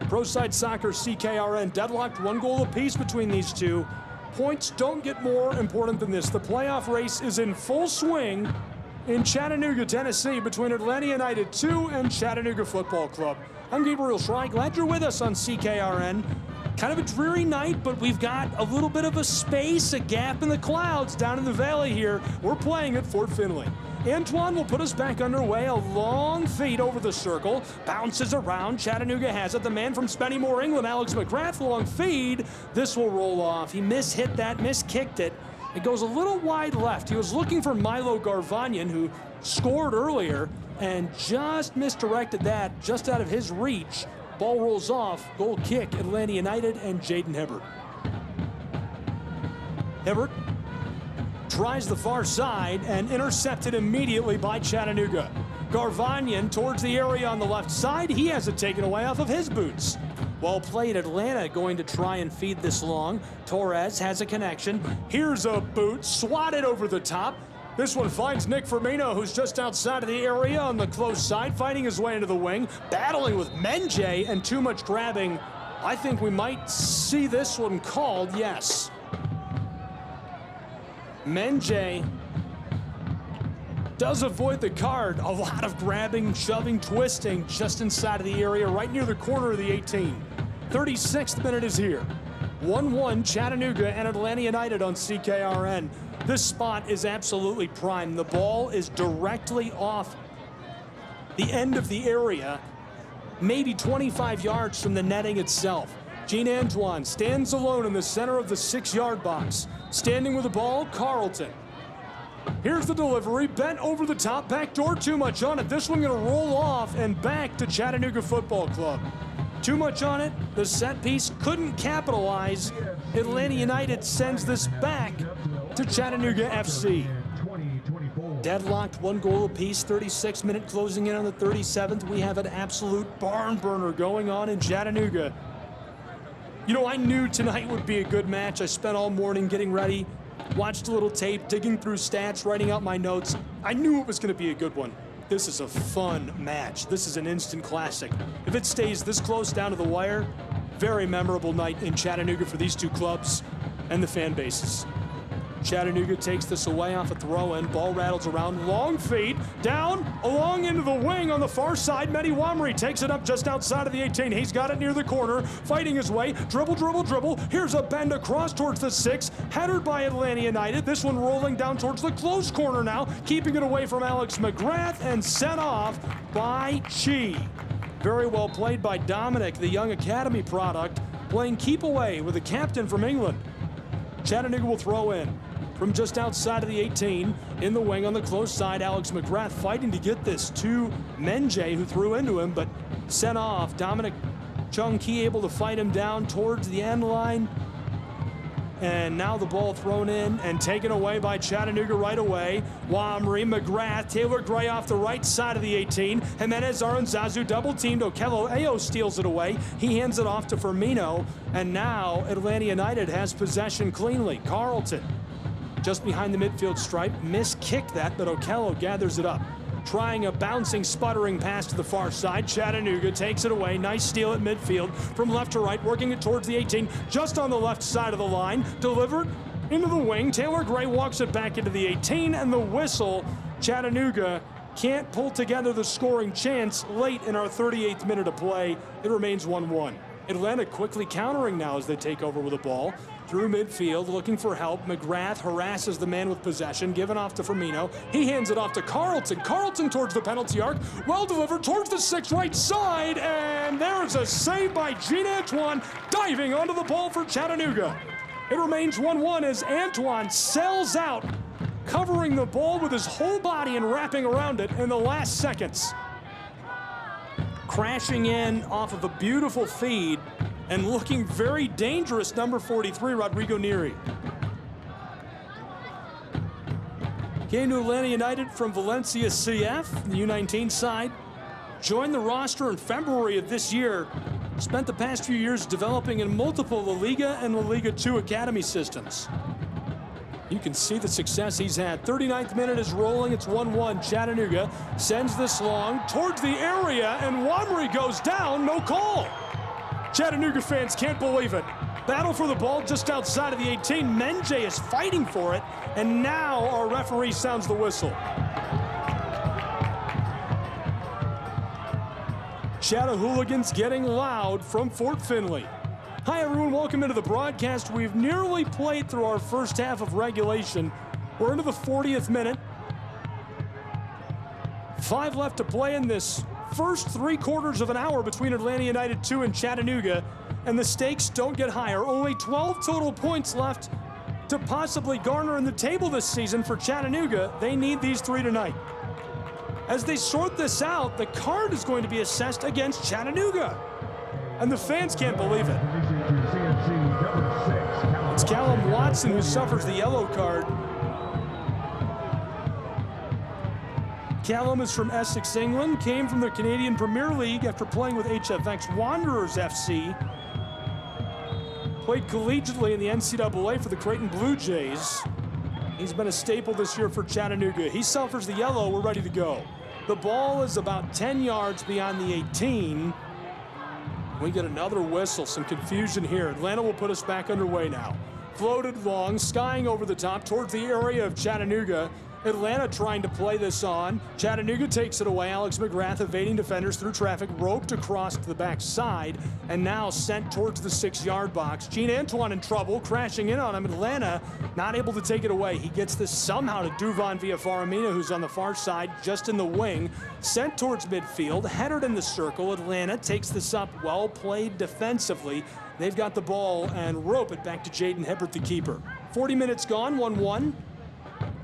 Pro Side Soccer CKRN deadlocked, 1 goal apiece between these two. Points don't get more important than this. The playoff race is in full swing in Chattanooga, Tennessee, between Atlanta United 2 and Chattanooga Football Club. I'm Gabriel Schrei. Glad you're with us on CKRN. Kind of a dreary night, but we've got a little bit of a space, a gap in the clouds down in the valley here. We're playing at Fort Finley. Antoine will put us back underway. A long feed over the circle. Bounces around. Chattanooga has it. The man from Spennymoor, England, Alex McGrath, long feed. This will roll off. He mishit that, miskicked it. It goes a little wide left. He was looking for Milo Garvanyan, who scored earlier, and just misdirected that just out of his reach. Ball rolls off. Goal kick, Atlanta United and Jaden Hibbert. Hibbert tries the far side and intercepted immediately by Chattanooga. Garvanyan towards the area on the left side. He has it taken away off of his boots. Well played. Atlanta going to try and feed this long. Torres has a connection. Here's a boot swatted over the top. This one finds Nick Firmino, who's just outside of the area on the close side, fighting his way into the wing, battling with Menjay, and too much grabbing. I think we might see this one called, yes. Menjay does avoid the card. A lot of grabbing, shoving, twisting just inside of the area, right near the corner of the 18. 36th minute is here. 1-1 Chattanooga and Atlanta United on CKRN. This spot is absolutely prime. The ball is directly off the end of the area, maybe 25 yards from the netting itself. Gene Antoine stands alone in the center of the 6-yard box. Standing with the ball, Carlton. Here's the delivery, bent over the top, backdoor, too much on it. This one gonna roll off and back to Chattanooga Football Club. Too much on it, the set piece couldn't capitalize. Atlanta United sends this back to Chattanooga FC. Deadlocked, 1 goal apiece, 36 minute closing in on the 37th. We have an absolute barn burner going on in Chattanooga. You know, I knew tonight would be a good match. I spent all morning getting ready, watched a little tape, digging through stats, writing out my notes. I knew it was going to be a good one. this is a fun match. This is an instant classic. If it stays this close down to the wire, very memorable night in Chattanooga for these two clubs and the fan bases. Chattanooga takes this away off a throw-in. Ball rattles around. Long feed. Down. Along into the wing on the far side. Mehdi Wamri takes it up just outside of the 18. He's got it near the corner. Fighting his way. Dribble, dribble, dribble. Here's a bend across towards the 6. Headed by Atlanta United. This one rolling down towards the close corner now. Keeping it away from Alex McGrath and sent off by Chi. Very well played by Dominic, the young academy product, playing keep away with the captain from England. Chattanooga will throw in from just outside of the 18. In the wing on the close side, Alex McGrath fighting to get this to Menjay, who threw into him, but sent off. Dominic Chung-Ki able to fight him down towards the end line. And now the ball thrown in and taken away by Chattanooga right away. Wamri, McGrath, Taylor Gray off the right side of the 18. Jimenez Aranzazu double teamed. Okello Ayo steals it away. He hands it off to Firmino. And now Atlanta United has possession cleanly. Carlton just behind the midfield stripe. Miskicked that, but Okello gathers it up. Trying a bouncing, sputtering pass to the far side. Chattanooga takes it away. Nice steal at midfield from left to right, working it towards the 18, just on the left side of the line. Delivered into the wing. Taylor Gray walks it back into the 18, and the whistle. Chattanooga can't pull together the scoring chance late in our 38th minute of play. It remains 1-1. Atlanta quickly countering now as they take over with the ball. Through midfield, looking for help. McGrath harasses the man with possession, given off to Firmino. He hands it off to Carlton. Carlton towards the penalty arc. Well delivered towards the 6 right side, and there's a save by Jean Antoine, diving onto the ball for Chattanooga. It remains 1-1 as Antoine sails out, covering the ball with his whole body and wrapping around it in the last seconds. Crashing in off of a beautiful feed and looking very dangerous, number 43, Rodrigo Neri. Came to Atlanta United from Valencia CF, the U19 side. Joined the roster in February of this year. Spent the past few years developing in multiple La Liga and La Liga 2 academy systems. You can see the success he's had. 39th minute is rolling. It's 1-1. Chattanooga sends this long towards the area, and Wamri goes down. No call. Chattanooga fans can't believe it. Battle for the ball just outside of the 18. Menjay is fighting for it, and now our referee sounds the whistle. Chattahooligans getting loud from Fort Finley. Hi everyone, welcome into the broadcast. We've nearly played through our first half of regulation. We're into the 40th minute. 5 left to play in this first 3/4 of an hour between Atlanta United 2 and Chattanooga, and the stakes don't get higher. Only 12 total points left to possibly garner in the table this season for Chattanooga. They need these 3 tonight. As they sort this out, the card is going to be assessed against Chattanooga, and the fans can't believe it. It's Callum Watson who suffers the yellow card. Callum is from Essex, England, came from the Canadian Premier League after playing with HFX Wanderers FC. Played collegiately in the NCAA for the Creighton Blue Jays. He's been a staple this year for Chattanooga. He suffers the yellow. We're ready to go. The ball is about 10 yards beyond the 18. We get another whistle, some confusion here. Atlanta will put us back underway now. Floated long, skying over the top towards the area of Chattanooga. Atlanta trying to play this on. Chattanooga takes it away. Alex McGrath evading defenders through traffic, roped across to the backside, and now sent towards the 6-yard box. Jean Antoine in trouble, crashing in on him. Atlanta not able to take it away. He gets this somehow to Duvan via Faramina, who's on the far side, just in the wing. Sent towards midfield, headed in the circle. Atlanta takes this up, well played defensively. They've got the ball and rope it back to Jaden Hibbert, the keeper. 40 minutes gone, 1-1.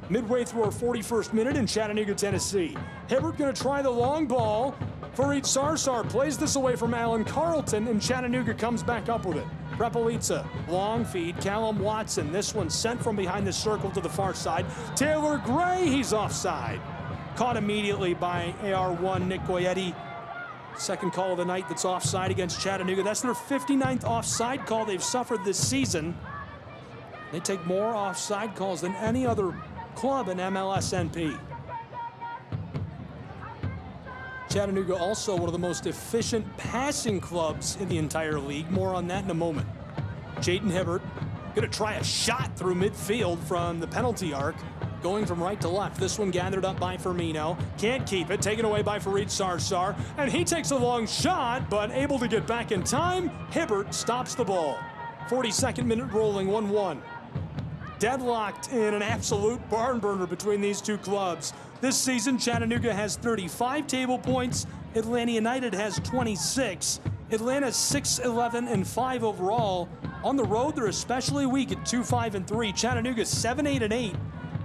Midway through our 41st minute in Chattanooga, Tennessee. Hibbert going to try the long ball. Fareed Sarsar plays this away from Alan Carlton, and Chattanooga comes back up with it. Prepelica, long feed, Callum Watson. This one sent from behind the circle to the far side. Taylor Gray, he's offside. Caught immediately by AR1 Nick Goyetti. Second call of the night that's offside against Chattanooga. That's their 59th offside call they've suffered this season. They take more offside calls than any other club in MLS NP. Chattanooga also one of the most efficient passing clubs in the entire league. More on that in a moment. Jaden Hibbert going to try a shot through midfield from the penalty arc, going from right to left. This one gathered up by Firmino. Can't keep it. Taken away by Fareed Sarsar. And he takes a long shot, but able to get back in time. Hibbert stops the ball. 42nd minute rolling, 1-1. Deadlocked in an absolute barn burner between these two clubs. This season, Chattanooga has 35 table points. Atlanta United has 26. Atlanta's 6-11-5 overall. On the road, they're especially weak at 2-5-3. Chattanooga's 7-8-8.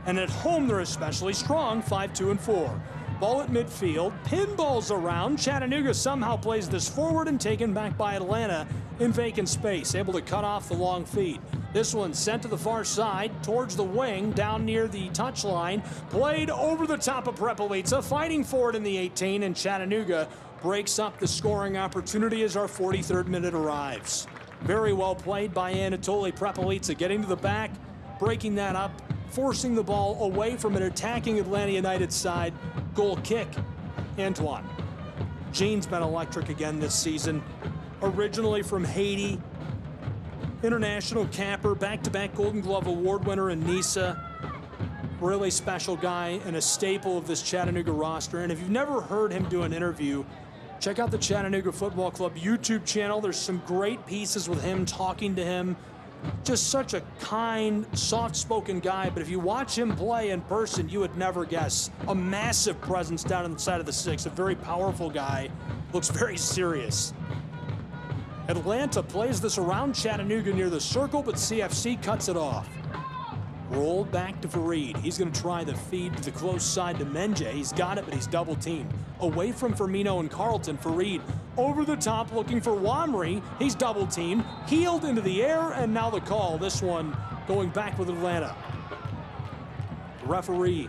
And at home, they're especially strong, 5-2-4. Ball at midfield, pinballs around. Chattanooga somehow plays this forward and taken back by Atlanta in vacant space, able to cut off the long feed. This one sent to the far side, towards the wing, down near the touchline. Played over the top of Prepelica, fighting for it in the 18, and Chattanooga breaks up the scoring opportunity as our 43rd minute arrives. Very well played by Anatoly Prepelica, getting to the back, breaking that up, forcing the ball away from an attacking Atlanta United side. Goal kick, Antoine. Gene's been electric again this season. Originally from Haiti, international capper, back-to-back Golden Glove Award winner in Nice. Really special guy and a staple of this Chattanooga roster. And if you've never heard him do an interview, check out the Chattanooga Football Club YouTube channel. There's some great pieces with him, talking to him. Just such a kind, soft-spoken guy, but if you watch him play in person, you would never guess. A massive presence down on the side of the six, a very powerful guy, looks very serious. Atlanta plays this around Chattanooga near the circle, but CFC cuts it off. Rolled back to Fareed. He's going to try the feed to the close side to Menje. He's got it, but he's double-teamed. Away from Firmino and Carlton, Fareed over the top looking for Wamry. He's double-teamed, heeled into the air, and now the call. This one going back with Atlanta. The referee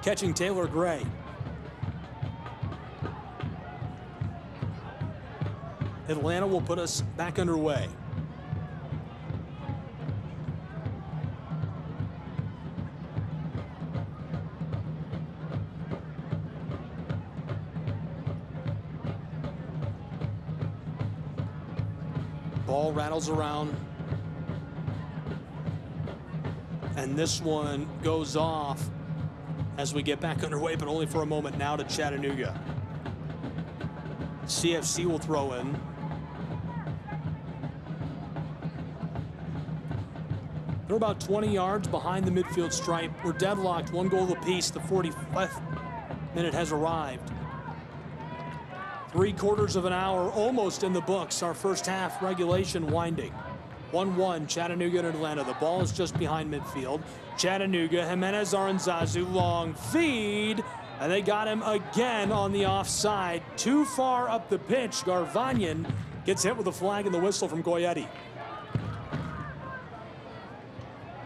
catching Taylor Gray. Atlanta will put us back underway. Ball rattles around. And this one goes off as we get back underway, but only for a moment now to Chattanooga. CFC will throw in. They're about 20 yards behind the midfield stripe. We're deadlocked, 1 goal apiece. The 45th minute has arrived. 3/4 of an hour almost in the books. Our first half regulation winding. 1-1 Chattanooga and Atlanta. The ball is just behind midfield. Chattanooga, Jimenez Aranzazu, long feed. And they got him again on the offside. Too far up the pitch. Garvanyan gets hit with a flag and the whistle from Goyetti.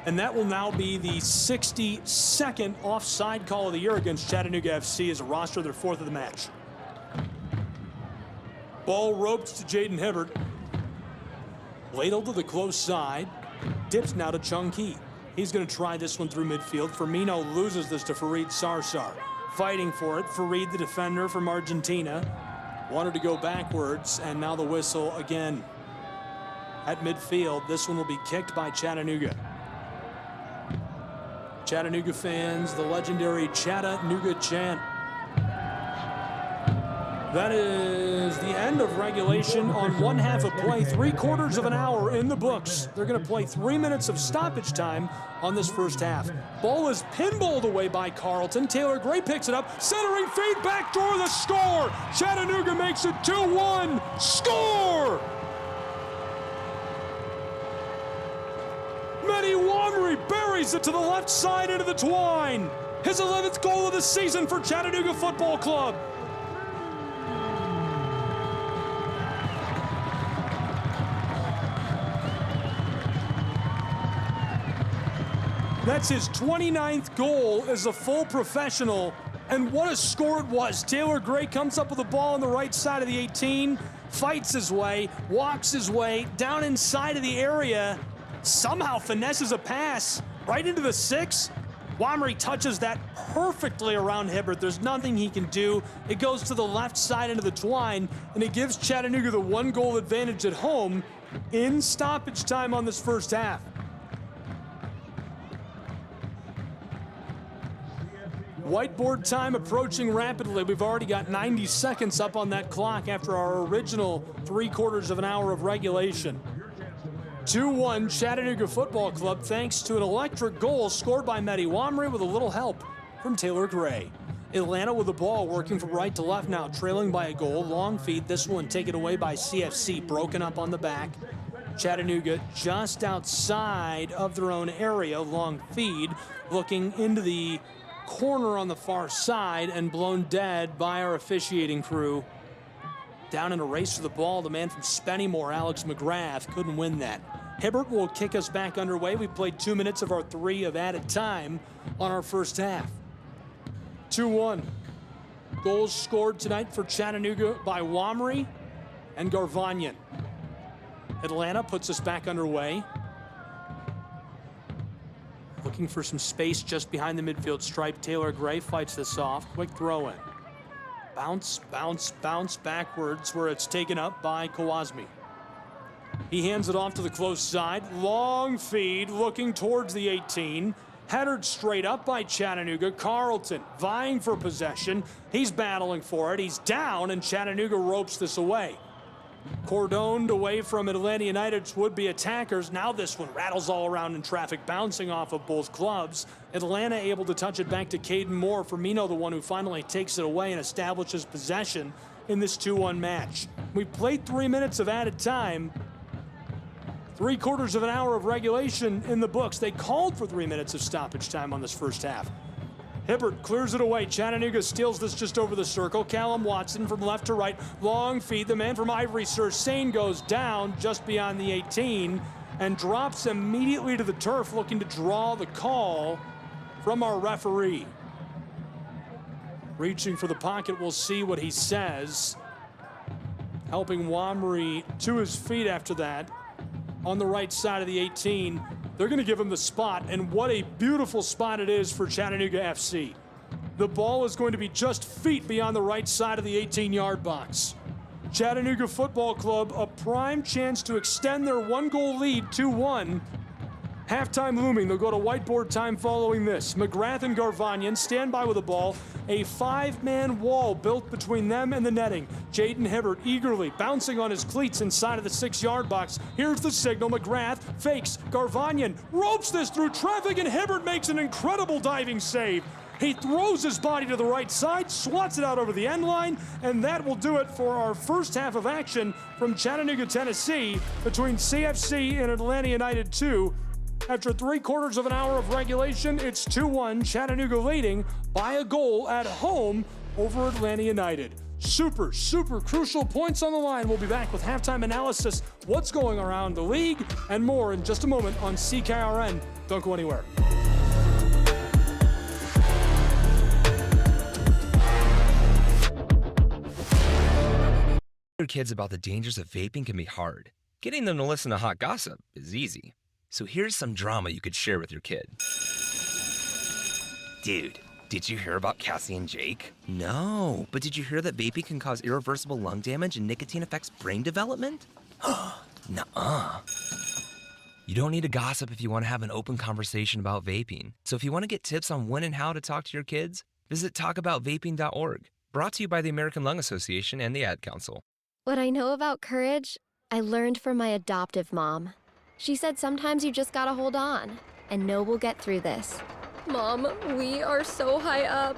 And that will now be the 62nd offside call of the year against Chattanooga FC as a roster, their 4th of the match. Ball roped to Jaden Hibbert. Ladled to the close side. Dips now to Chung Ki. He's going to try this one through midfield. Firmino loses this to Fareed Sarsar. Fighting for it. Fareed, the defender from Argentina, wanted to go backwards, and now the whistle again. At midfield, this one will be kicked by Chattanooga. Chattanooga fans, the legendary Chattanooga chant. That is the end of regulation on 1 half of play. 3/4 of an hour in the books. They're going to play 3 minutes of stoppage time on this first half. Ball is pinballed away by Carlton. Taylor Gray picks it up. Centering feed, backdoor, the score. Chattanooga makes it 2-1. Score! Mehdi Wamry buries it to the left side into the twine. His 11th goal of the season for Chattanooga Football Club. That's his 29th goal as a full professional, and what a score it was. Taylor Gray comes up with the ball on the right side of the 18, fights his way, walks his way down inside of the area, somehow finesses a pass right into the 6, Womry touches that perfectly around Hibbert. There's nothing he can do. It goes to the left side into the twine, and it gives Chattanooga the 1-goal advantage at home in stoppage time on this first half. Whiteboard time approaching rapidly. We've already got 90 seconds up on that clock after our original 3/4 of an hour of regulation. 2-1 Chattanooga Football Club thanks to an electric goal scored by Mehdi Womry with a little help from Taylor Gray. Atlanta with the ball working from right to left now, trailing by a goal. Long feed, this one taken away by CFC, broken up on the back. Chattanooga just outside of their own area. Long feed, looking into the corner on the far side and blown dead by our officiating crew. Down in a race for the ball, the man from Spennymoor, Alex McGrath, couldn't win that. Hibbert will kick us back underway. We played 2 minutes of our 3 of added time on our first half. 2-1. Goals scored tonight for Chattanooga by Womry and Garvanyan. Atlanta puts us back underway. Looking for some space just behind the midfield stripe. Taylor Gray fights this off. Quick throw in. Bounce, bounce, bounce backwards where it's taken up by Kawazmi. He hands it off to the close side. Long feed looking towards the 18. Headed straight up by Chattanooga. Carlton vying for possession. He's battling for it. He's down, and Chattanooga ropes this away. Cordoned away from Atlanta United's would-be attackers. Now this one rattles all around in traffic, bouncing off of both clubs. Atlanta able to touch it back to Caden Moore. Firmino, the one who finally takes it away and establishes possession in this 2-1 match. We played 3 minutes of added time. 3/4 of an hour of regulation in the books. They called for 3 minutes of stoppage time on this first half. Hibbert clears it away. Chattanooga steals this just over the circle. Callum Watson from left to right. Long feed. The man from Ivory Sir Sane goes down just beyond the 18 and drops immediately to the turf, looking to draw the call from our referee. Reaching for the pocket, we'll see what he says. Helping Womry to his feet after that. On the right side of the 18. They're going to give him the spot, and what a beautiful spot it is for Chattanooga FC. The ball is going to be just feet beyond the right side of the 18-yard box. Chattanooga Football Club, a prime chance to extend their 1-goal lead 2-1. Halftime looming. They'll go to whiteboard time following this. McGrath and Garvanyan stand by with the ball. A 5-man wall built between them and the netting. Jaden Hibbert eagerly bouncing on his cleats inside of the 6-yard box. Here's the signal. McGrath fakes. Garvanyan ropes this through traffic, and Hibbert makes an incredible diving save. He throws his body to the right side, swats it out over the end line, and that will do it for our first half of action from Chattanooga, Tennessee, between CFC and Atlanta United 2. After 3/4 of an hour of regulation, it's 2-1, Chattanooga leading by a goal at home over Atlanta United. Super, super crucial points on the line. We'll be back with halftime analysis, what's going around the league, and more in just a moment on CKRN. Don't go anywhere. Your kids about the dangers of vaping can be hard. Getting them to listen to hot gossip is easy. So here's some drama you could share with your kid. Dude, did you hear about Cassie and Jake? No, but did you hear that vaping can cause irreversible lung damage and nicotine affects brain development? Nuh-uh. You don't need to gossip if you want to have an open conversation about vaping. So if you want to get tips on when and how to talk to your kids, visit talkaboutvaping.org. Brought to you by the American Lung Association and the Ad Council. What I know about courage, I learned from my adoptive mom. She said sometimes you just gotta hold on and know we'll get through this. Mom, we are so high up.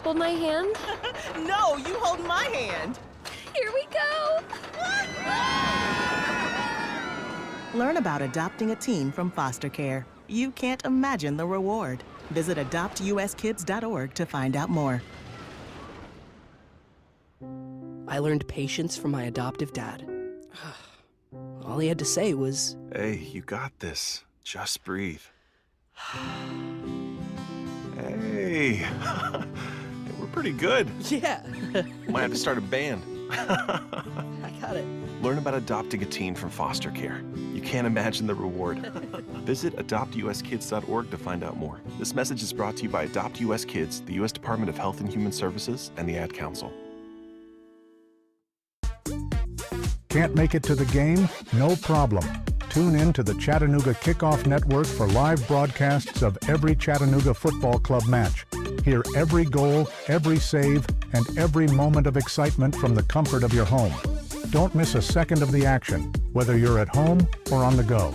Hold my hand. No, you hold my hand. Here we go. Learn about adopting a teen from foster care. You can't imagine the reward. Visit adoptuskids.org to find out more. I learned patience from my adoptive dad. All he had to say was, "Hey, you got this. Just breathe." Hey, we're pretty good. Yeah. Might have to start a band. I got it. Learn about adopting a teen from foster care. You can't imagine the reward. Visit adoptuskids.org to find out more. This message is brought to you by Adopt US Kids, the U.S. Department of Health and Human Services, and the Ad Council. Can't make it to the game? No problem. Tune in to the Chattanooga Kickoff Network for live broadcasts of every Chattanooga football club match. Hear every goal, every save, and every moment of excitement from the comfort of your home. Don't miss a second of the action, whether you're at home or on the go.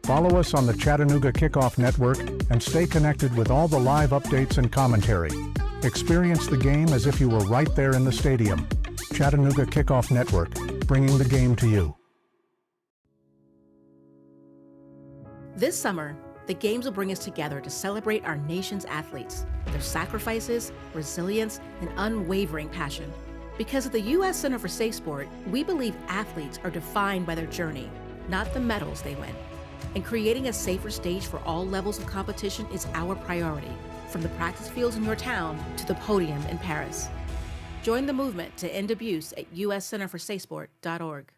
Follow us on the Chattanooga Kickoff Network and stay connected with all the live updates and commentary. Experience the game as if you were right there in the stadium. Chattanooga Kickoff Network, bringing the game to you. This summer, the Games will bring us together to celebrate our nation's athletes, their sacrifices, resilience, and unwavering passion. Because at the U.S. Center for Safe Sport, we believe athletes are defined by their journey, not the medals they win. And creating a safer stage for all levels of competition is our priority, from the practice fields in your town to the podium in Paris. Join the movement to end abuse at uscenterforsafesport.org.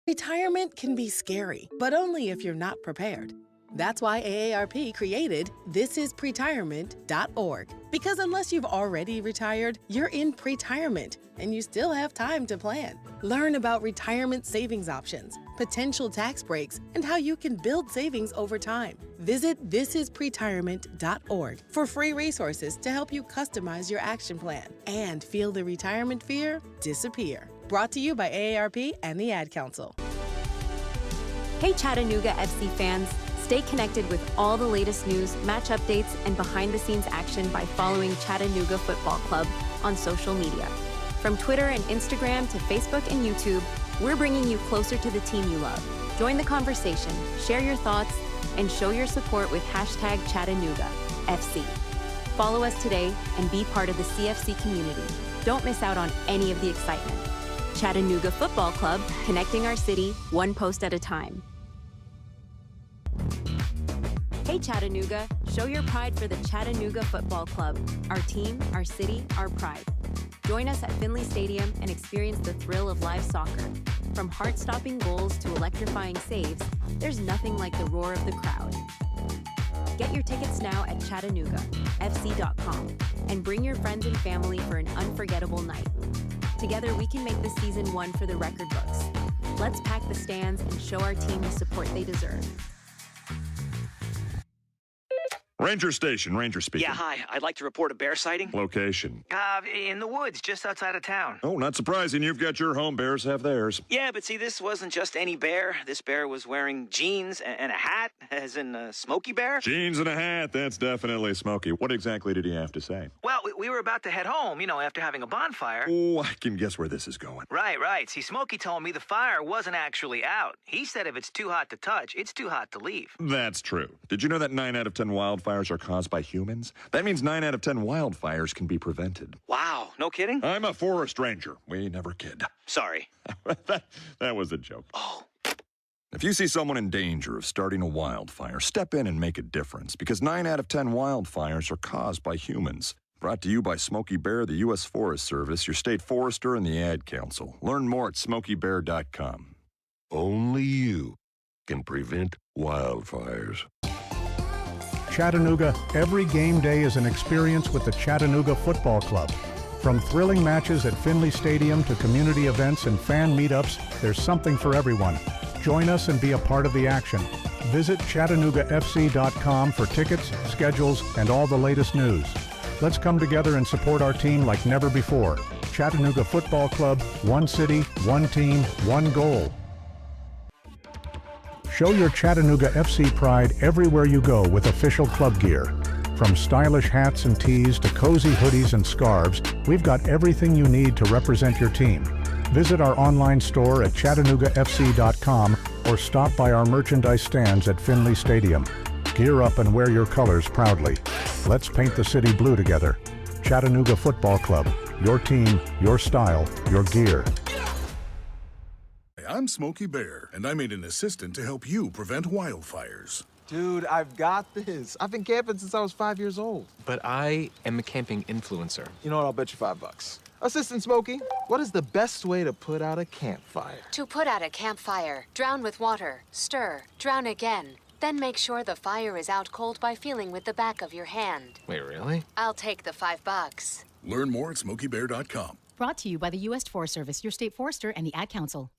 Retirement can be scary, but only if you're not prepared. That's why AARP created thisispretirement.org. Because unless you've already retired, you're in pretirement, and you still have time to plan. Learn about retirement savings options, potential tax breaks, and how you can build savings over time. Visit thisispretirement.org for free resources to help you customize your action plan and feel the retirement fear disappear. Brought to you by AARP and the Ad Council. Hey Chattanooga FC fans, stay connected with all the latest news, match updates, and behind-the-scenes action by following Chattanooga Football Club on social media. From Twitter and Instagram to Facebook and YouTube, we're bringing you closer to the team you love. Join the conversation, share your thoughts, and show your support with #ChattanoogaFC. Follow us today and be part of the CFC community. Don't miss out on any of the excitement. Chattanooga Football Club, connecting our city one post at a time. Hey Chattanooga, show your pride for the Chattanooga Football Club. Our team, our city, our pride. Join us at Finley Stadium and experience the thrill of live soccer. From heart-stopping goals to electrifying saves, there's nothing like the roar of the crowd. Get your tickets now at ChattanoogaFC.com and bring your friends and family for an unforgettable night. Together, we can make this season one for the record books. Let's pack the stands and show our team the support they deserve. Ranger Station, Ranger speaking. Yeah, hi. I'd like to report a bear sighting. Location. In the woods, just outside of town. Oh, not surprising. You've got your home. Bears have theirs. Yeah, but see, this wasn't just any bear. This bear was wearing jeans and a hat, as in Smokey Bear. Jeans and a hat. That's definitely Smokey. What exactly did he have to say? Well, we were about to head home, after having a bonfire. Oh, I can guess where this is going. Right. See, Smokey told me the fire wasn't actually out. He said if it's too hot to touch, it's too hot to leave. That's true. Did you know that 9 out of 10 wildfires are caused by humans? That means 9 out of 10 wildfires can be prevented. Wow, no kidding? I'm a forest ranger. We never kid. Sorry. that was a joke. Oh. If you see someone in danger of starting a wildfire, step in and make a difference, because 9 out of 10 wildfires are caused by humans. Brought to you by Smokey Bear, the U.S. Forest Service, your state forester, and the Ad Council. Learn more at smokeybear.com. Only you can prevent wildfires. Chattanooga, every game day is an experience with the Chattanooga Football Club. From thrilling matches at Finley Stadium to community events and fan meetups, there's something for everyone. Join us and be a part of the action. Visit ChattanoogaFC.com for tickets, schedules, and all the latest news. Let's come together and support our team like never before. Chattanooga Football Club, one city, one team, one goal. Show your Chattanooga FC pride everywhere you go with official club gear. From stylish hats and tees to cozy hoodies and scarves, we've got everything you need to represent your team. Visit our online store at ChattanoogaFC.com or stop by our merchandise stands at Finley Stadium. Gear up and wear your colors proudly. Let's paint the city blue together. Chattanooga Football Club. Your team, your style, your gear. I'm Smokey Bear, and I made an assistant to help you prevent wildfires. Dude, I've got this. I've been camping since I was 5 years old. But I am a camping influencer. You know what? I'll bet you $5. Assistant Smokey, what is the best way to put out a campfire? To put out a campfire, drown with water, stir, drown again. Then make sure the fire is out cold by feeling with the back of your hand. Wait, really? I'll take the $5. Learn more at SmokeyBear.com. Brought to you by the U.S. Forest Service, your state forester, and the Ad Council.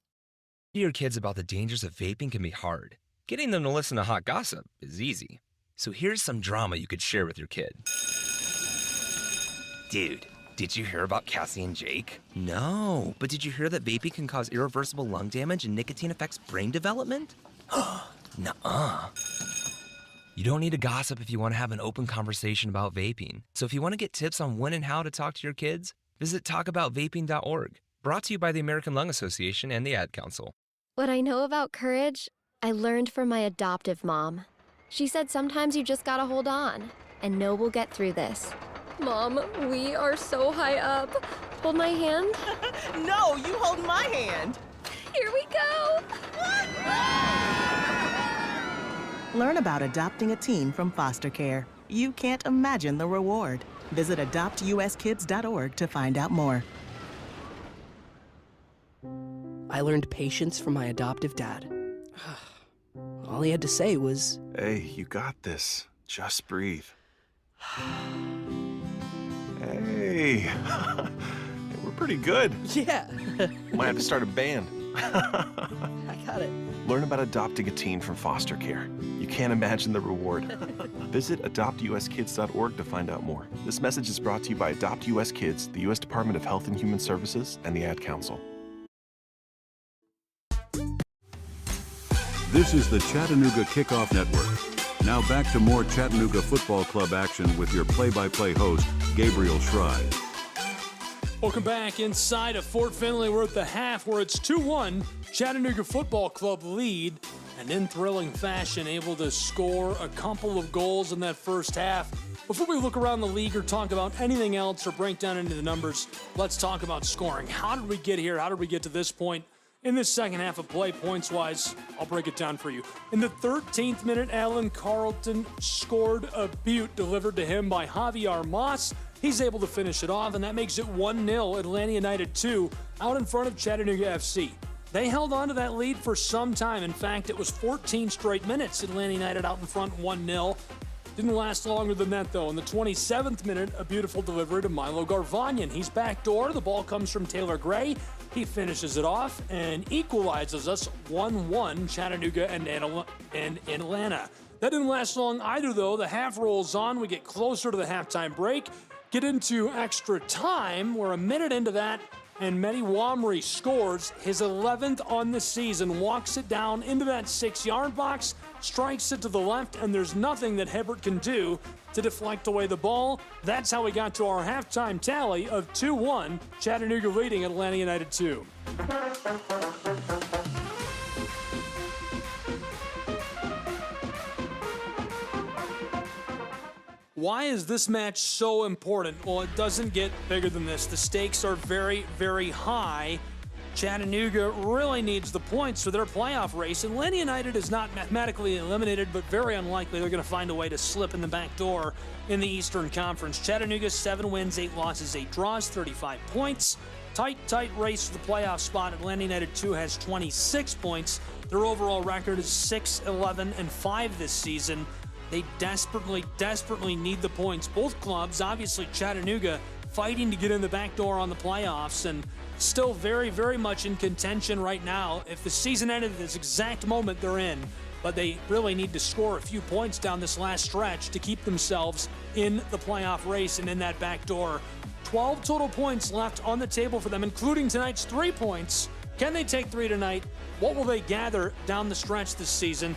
To your kids about the dangers of vaping can be hard. Getting them to listen to hot gossip is easy. So here's some drama you could share with your kid. Dude, did you hear about Cassie and Jake? No, but did you hear that vaping can cause irreversible lung damage and nicotine affects brain development? Nuh-uh. You don't need to gossip if you want to have an open conversation about vaping. So if you want to get tips on when and how to talk to your kids, visit talkaboutvaping.org. Brought to you by the American Lung Association and the Ad Council. What I know about courage, I learned from my adoptive mom. She said sometimes you just gotta hold on and know we'll get through this. Mom, we are so high up. Hold my hand. No, you hold my hand. Here we go. Learn about adopting a teen from foster care. You can't imagine the reward. Visit adoptuskids.org to find out more. I learned patience from my adoptive dad. All he had to say was, Hey, you got this. Just breathe. Hey, we're pretty good. Yeah. Might have to start a band. I got it. Learn about adopting a teen from foster care. You can't imagine the reward. Visit adoptuskids.org to find out more. This message is brought to you by Adopt US Kids, the U.S. Department of Health and Human Services, and the Ad Council. This is the Chattanooga Kickoff Network. Now back to more Chattanooga Football Club action with your play-by-play host, Gabriel Schrei. Welcome back inside of Fort Finley. We're at the half where it's 2-1. Chattanooga Football Club lead, and in thrilling fashion, able to score a couple of goals in that first half. Before we look around the league or talk about anything else or break down into the numbers, let's talk about scoring. How did we get here? How did we get to this point in this second half of play, points-wise? I'll break it down for you. In the 13th minute, Alan Carlton scored a beaut delivered to him by Javier Moss. He's able to finish it off, and that makes it 1-0, Atlanta United 2, out in front of Chattanooga FC. They held on to that lead for some time. In fact, it was 14 straight minutes, Atlanta United out in front 1-0. Didn't last longer than that, though. In the 27th minute, a beautiful delivery to Milo Garvanyan. He's backdoor. The ball comes from Taylor Gray. He finishes it off and equalizes us 1-1, Chattanooga and Atlanta. That didn't last long either, though. The half rolls on. We get closer to the halftime break, get into extra time. We're a minute into that, and Mehdi Wamri scores his 11th on the season, walks it down into that 6-yard box, strikes it to the left, and there's nothing that Hibbert can do to deflect away the ball. That's how we got to our halftime tally of 2-1, Chattanooga leading Atlanta United 2. Why is this match so important? Well, it doesn't get bigger than this. The stakes are very, very high. Chattanooga really needs the points for their playoff race. Atlanta United is not mathematically eliminated, but very unlikely they're going to find a way to slip in the back door in the Eastern Conference. Chattanooga, 7 wins, 8 losses, 8 draws, 35 points. Tight race for the playoff spot. Atlanta United 2 has 26 points. Their overall record is 6-11-5 this season. They desperately need the points. Both clubs, obviously Chattanooga, fighting to get in the back door on the playoffs and still very, very much in contention right now. If the season ended at this exact moment, they're in. But they really need to score a few points down this last stretch to keep themselves in the playoff race and in that back door. 12 total points left on the table for them, including tonight's 3 points. Can they take 3 tonight? What will they gather down the stretch this season?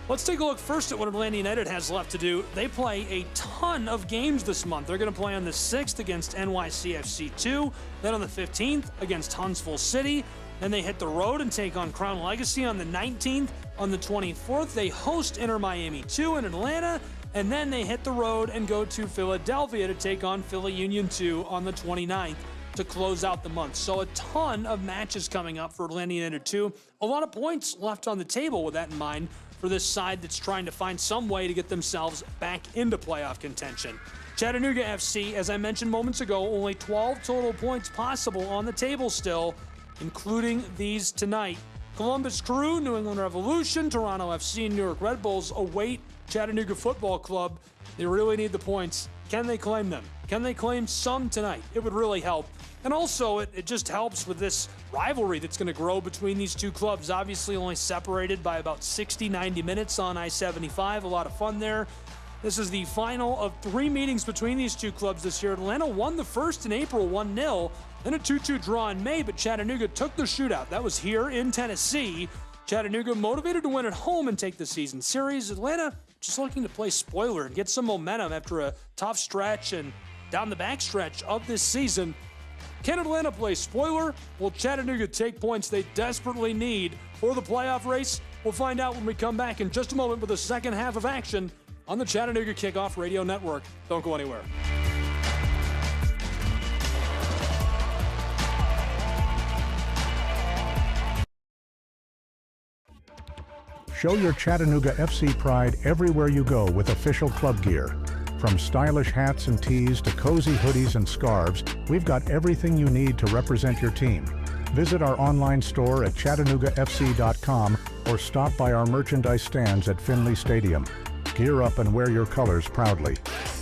Let's take a look first at what Atlanta United has left to do. They play a ton of games this month. They're going to play on the 6th against NYCFC 2, then on the 15th against Huntsville City. Then they hit the road and take on Crown Legacy on the 19th. On the 24th, they host Inter Miami 2 in Atlanta, and then they hit the road and go to Philadelphia to take on Philly Union 2 on the 29th to close out the month. So a ton of matches coming up for Atlanta United 2. A lot of points left on the table with that in mind for this side that's trying to find some way to get themselves back into playoff contention. Chattanooga FC, as I mentioned moments ago, only 12 total points possible on the table still, including these tonight. Columbus Crew, New England Revolution, Toronto FC, and New York Red Bulls await Chattanooga Football Club. They really need the points. Can they claim them? Can they claim some tonight? It would really help. And also, it just helps with this rivalry that's going to grow between these two clubs. Obviously, only separated by about 60, 90 minutes on I-75. A lot of fun there. This is the final of 3 meetings between these two clubs this year. Atlanta won the first in April, 1-0, then a 2-2 draw in May, but Chattanooga took the shootout. That was here in Tennessee. Chattanooga motivated to win at home and take the season series. Atlanta just looking to play spoiler and get some momentum after a tough stretch and down the backstretch of this season. Can Atlanta play spoiler? Will Chattanooga take points they desperately need for the playoff race? We'll find out when we come back in just a moment with the second half of action on the Chattanooga Kickoff Radio Network. Don't go anywhere. Show your Chattanooga FC pride everywhere you go with official club gear. From stylish hats and tees to cozy hoodies and scarves, we've got everything you need to represent your team. Visit our online store at ChattanoogaFC.com or stop by our merchandise stands at Finley Stadium. Gear up and wear your colors proudly.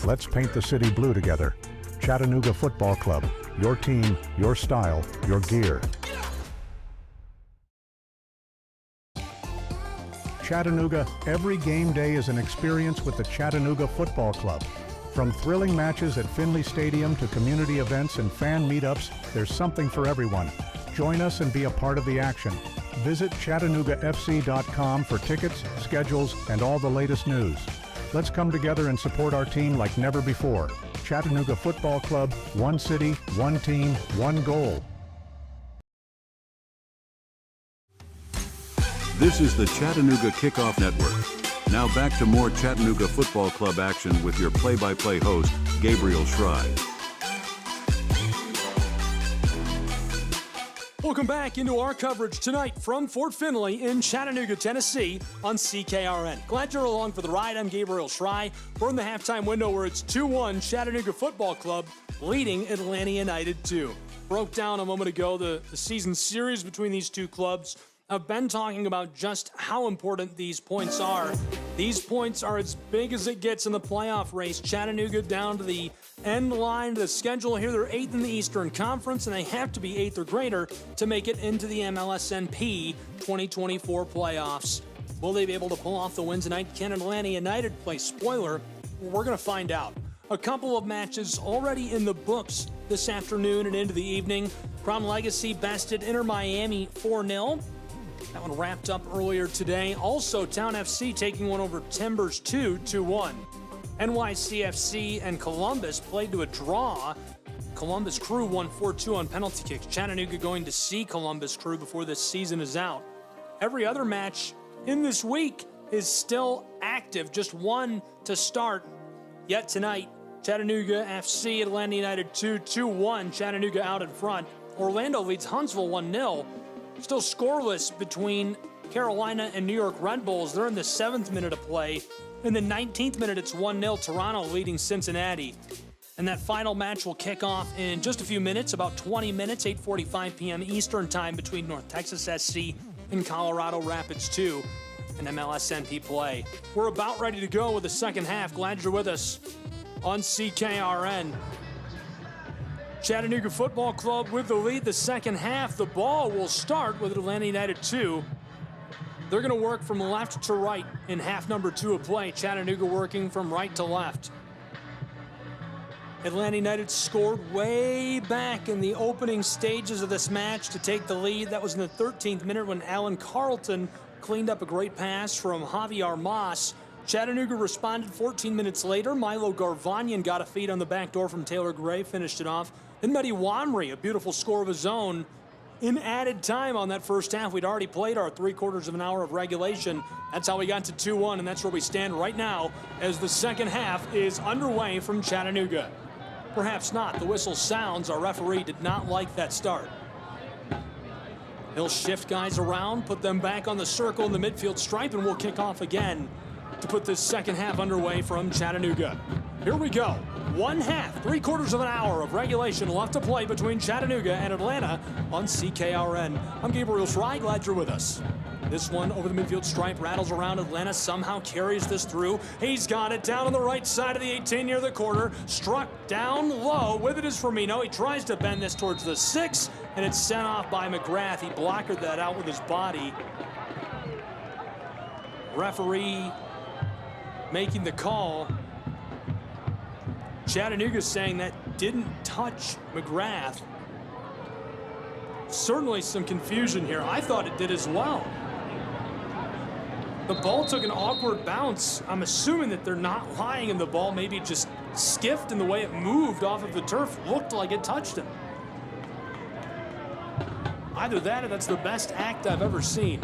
Let's paint the city blue together. Chattanooga Football Club. Your team, your style, your gear. Chattanooga, every game day is an experience with the Chattanooga Football Club. From thrilling matches at Finley Stadium to community events and fan meetups, there's something for everyone. Join us and be a part of the action. Visit ChattanoogaFC.com for tickets, schedules, and all the latest news. Let's come together and support our team like never before. Chattanooga Football Club, one city, one team, one goal. This is the Chattanooga Kickoff Network. Now back to more Chattanooga Football Club action with your play-by-play host, Gabriel Schrei. Welcome back into our coverage tonight from Fort Finley in Chattanooga, Tennessee on CKRN. Glad you're along for the ride. I'm Gabriel Schrei. We're in the halftime window where it's 2-1 Chattanooga Football Club leading Atlanta United 2. Broke down a moment ago the season series between these two clubs. I've been talking about just how important these points are. These points are as big as it gets in the playoff race. Chattanooga down to the end line of the schedule here. They're 8th in the Eastern Conference, and they have to be 8th or greater to make it into the MLSNP 2024 playoffs. Will they be able to pull off the win tonight? Can Atlanta United play spoiler? We're going to find out. A couple of matches already in the books this afternoon and into the evening. Crown Legacy bested Inter Miami 4-0. That one wrapped up earlier today. Also, Town FC taking one over Timbers 2-1. NYCFC and Columbus played to a draw. Columbus Crew won 4-2 on penalty kicks. Chattanooga going to see Columbus Crew before this season is out. Every other match in this week is still active. Just one to start. Yet tonight, Chattanooga FC, Atlanta United 2-1. Chattanooga out in front. Orlando leads Huntsville 1-0. Still scoreless between Carolina and New York Red Bulls. They're in the 7th minute of play. In the 19th minute, it's 1-0. Toronto leading Cincinnati. And that final match will kick off in just a few minutes, about 20 minutes, 8:45 p.m. Eastern Time between North Texas SC and Colorado Rapids 2 in MLSNP play. We're about ready to go with the second half. Glad you're with us on CKRN. Chattanooga Football Club with the lead the second half. The ball will start with Atlanta United 2. They're going to work from left to right in half number 2 of play. Chattanooga working from right to left. Atlanta United scored way back in the opening stages of this match to take the lead. That was in the 13th minute when Alan Carlton cleaned up a great pass from Javier Mas. Chattanooga responded 14 minutes later. Milo Garvanyan got a feed on the back door from Taylor Gray, finished it off. Then Mehdi Wanri, a beautiful score of his own in added time on that first half. We'd already played our 3/4 of an hour of regulation. That's how we got to 2-1, and that's where we stand right now as the second half is underway from Chattanooga. Perhaps not. The whistle sounds. Our referee did not like that start. He'll shift guys around, put them back on the circle in the midfield stripe, and we'll kick off again to put this second half underway from Chattanooga. Here we go. 1/2, 3/4 of an hour of regulation left to play between Chattanooga and Atlanta on CKRN. I'm Gabriel Schrei, glad you're with us. This one over the midfield stripe, rattles around. Atlanta somehow carries this through. He's got it down on the right side of the 18 near the corner. Struck down low. With it is Firmino. He tries to bend this towards the 6, and it's sent off by McGrath. He blockered that out with his body. Referee making the call. Chattanooga saying that didn't touch McGrath. Certainly some confusion here. I thought it did as well. The ball took an awkward bounce. I'm assuming that they're not lying in the ball. Maybe it just skiffed in the way it moved off of the turf. Looked like it touched him. Either that or that's the best act I've ever seen.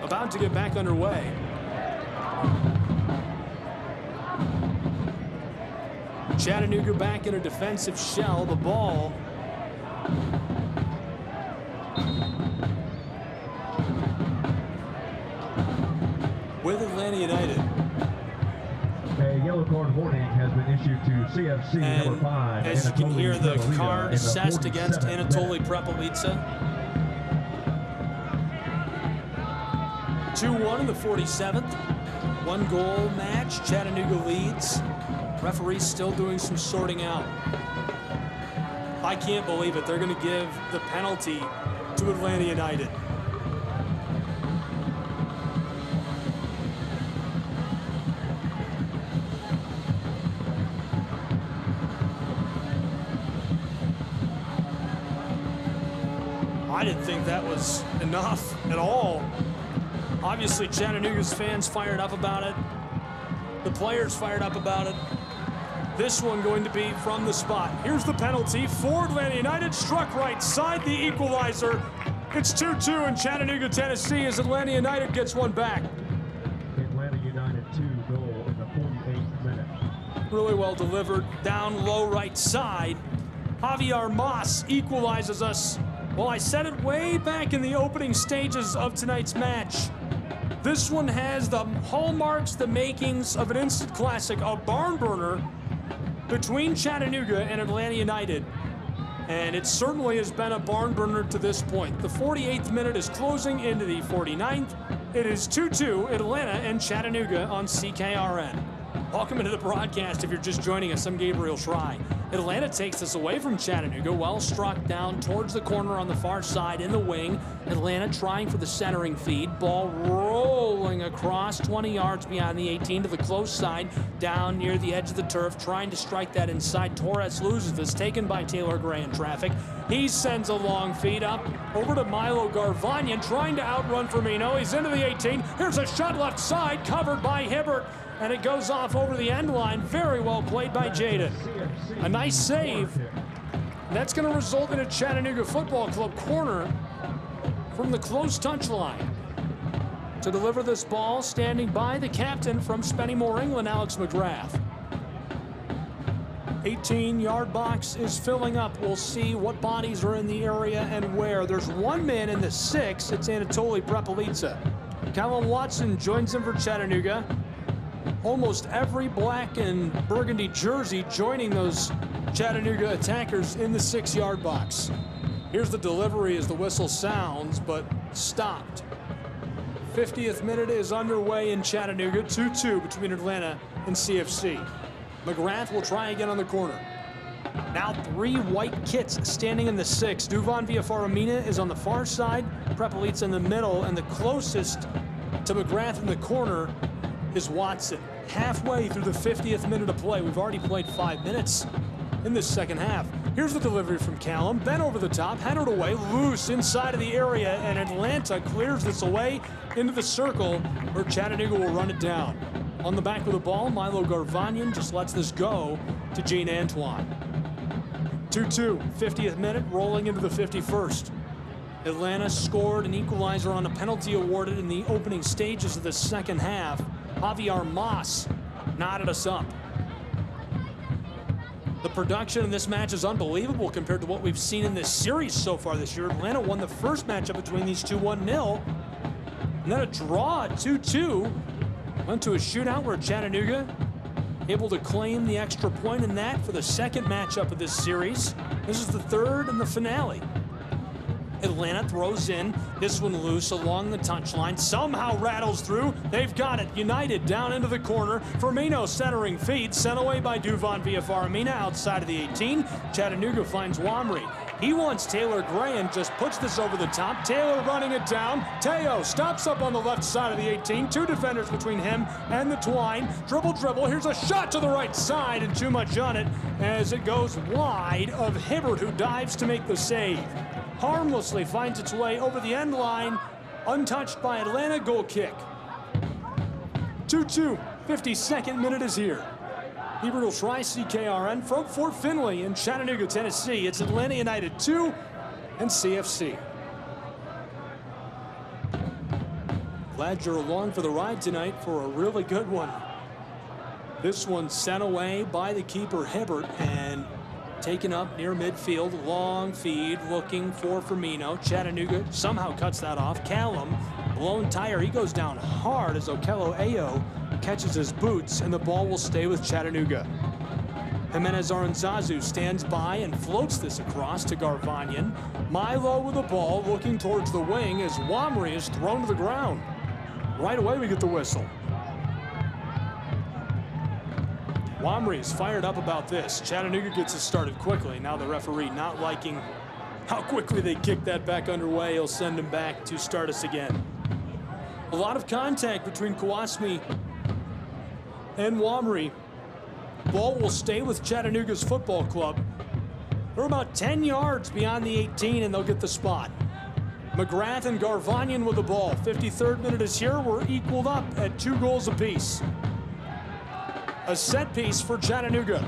About to get back underway. Chattanooga back in a defensive shell. The ball with Atlanta United. A yellow card warning has been issued to CFC and number 5. As you can hear, the Prepelica card in the assessed against 47th Anatoly Prepelica. 2-1 in the 47th. 1-goal match. Chattanooga leads. Referee's still doing some sorting out. I can't believe it. They're going to give the penalty to Atlanta United. I didn't think that was enough at all. Obviously, Chattanooga's fans fired up about it. The players fired up about it. This one going to be from the spot. Here's the penalty for Atlanta United. Struck right side, the equalizer. It's 2-2 in Chattanooga, Tennessee, as Atlanta United gets one back. Atlanta United 2 goal in the 48th minute. Really well delivered. Down low right side. Javier Mas equalizes us. Well, I said it way back in the opening stages of tonight's match. This one has the hallmarks, the makings of an instant classic, a barn burner between Chattanooga and Atlanta United. And it certainly has been a barn burner to this point. The 48th minute is closing into the 49th. It is 2-2, Atlanta and Chattanooga on CKRN. Welcome into the broadcast if you're just joining us. I'm Gabriel Schrei. Atlanta takes this away from Chattanooga, well struck down towards the corner on the far side in the wing. Atlanta trying for the centering feed. Ball rolling across 20 yards beyond the 18 to the close side, down near the edge of the turf, trying to strike that inside. Torres loses this, taken by Taylor Gray in traffic. He sends a long feed up over to Milo Garvanyan, trying to outrun Firmino. He's into the 18. Here's a shot left side, covered by Hibbert. And it goes off over the end line. Very well played by Jaden. A nice save. That's going to result in a Chattanooga Football Club corner from the close touch line. To deliver this ball, standing by the captain from Spennymoor, England, Alex McGrath. 18-yard box is filling up. We'll see what bodies are in the area and where. There's one man in the 6. It's Anatoly Prepelica. Callum Watson joins him for Chattanooga. Almost every black and burgundy jersey joining those Chattanooga attackers in the 6-yard box. Here's the delivery as the whistle sounds, but stopped. 50th minute is underway in Chattanooga, 2-2 between Atlanta and CFC. McGrath will try again on the corner. Now 3 white kits standing in the 6. Duvan Villafaramina is on the far side, Prepelica in the middle, and the closest to McGrath in the corner is Watson. Halfway through the 50th minute of play. We've already played 5 minutes in this second half. Here's the delivery from Callum. Bent over the top, headed away, loose inside of the area, and Atlanta clears this away into the circle where Chattanooga will run it down. On the back of the ball, Milo Garvanyan just lets this go to Gene Antoine. 2-2, 50th minute, rolling into the 51st. Atlanta scored an equalizer on a penalty awarded in the opening stages of the second half. Javier Mas knotted us up. The production in this match is unbelievable compared to what we've seen in this series so far this year. Atlanta won the first matchup between these two 1-0, and then a draw at 2-2. Went to a shootout where Chattanooga able to claim the extra point in that for the second matchup of this series. This is the third and the finale. Atlanta throws in, this one loose along the touchline, somehow rattles through. They've got it. United down into the corner. Firmino centering feed, sent away by Duvon Villafaramina outside of the 18. Chattanooga finds Wamry. He wants Taylor Gray and just puts this over the top. Taylor running it down. Teo stops up on the left side of the 18. Two defenders between him and the twine. Dribble. Here's a shot to the right side and too much on it as it goes wide of Hibbert, who dives to make the save. Harmlessly finds its way over the end line, untouched by Atlanta. Goal kick. 2-2, 52nd minute is here. Hebert will try CKRN from Fort Finley in Chattanooga, Tennessee. It's Atlanta United 2 and CFC. Glad you're along for the ride tonight for a really good one. This one sent away by the keeper Hibbert and taken up near midfield. Long feed looking for Firmino. Chattanooga somehow cuts that off. Callum, blown tire. He goes down hard as Okello Ayo catches his boots, and the ball will stay with Chattanooga. Jimenez Aranzazu stands by and floats this across to Garvanyan. Milo with the ball looking towards the wing as Wamry is thrown to the ground. Right away we get the whistle. Wamry is fired up about this. Chattanooga gets it started quickly. Now the referee not liking how quickly they kick that back underway. He'll send him back to start us again. A lot of contact between Kawasmi and Wamry. Ball will stay with Chattanooga's football club. They're about 10 yards beyond the 18 and they'll get the spot. McGrath and Garvanyan with the ball. 53rd minute is here. We're equaled up at 2 goals apiece. A set piece for Chattanooga.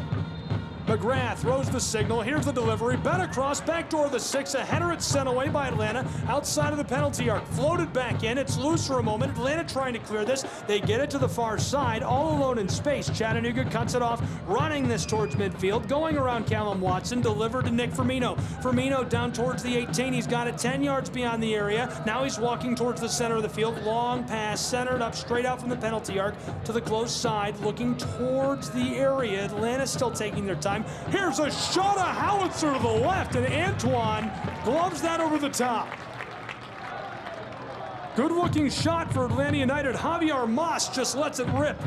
McGrath throws the signal. Here's the delivery. Bent across, backdoor of the 6. A header, it's sent away by Atlanta. Outside of the penalty arc. Floated back in. It's loose for a moment. Atlanta trying to clear this. They get it to the far side. All alone in space. Chattanooga cuts it off. Running this towards midfield. Going around Callum Watson. Delivered to Nick Firmino. Firmino down towards the 18. He's got it 10 yards beyond the area. Now he's walking towards the center of the field. Long pass. Centered up straight out from the penalty arc to the close side. Looking towards the area. Atlanta still taking their time. Here's a shot, a howitzer to the left, and Antoine gloves that over the top. Good-looking shot for Atlanta United. Javier Mas just lets it rip.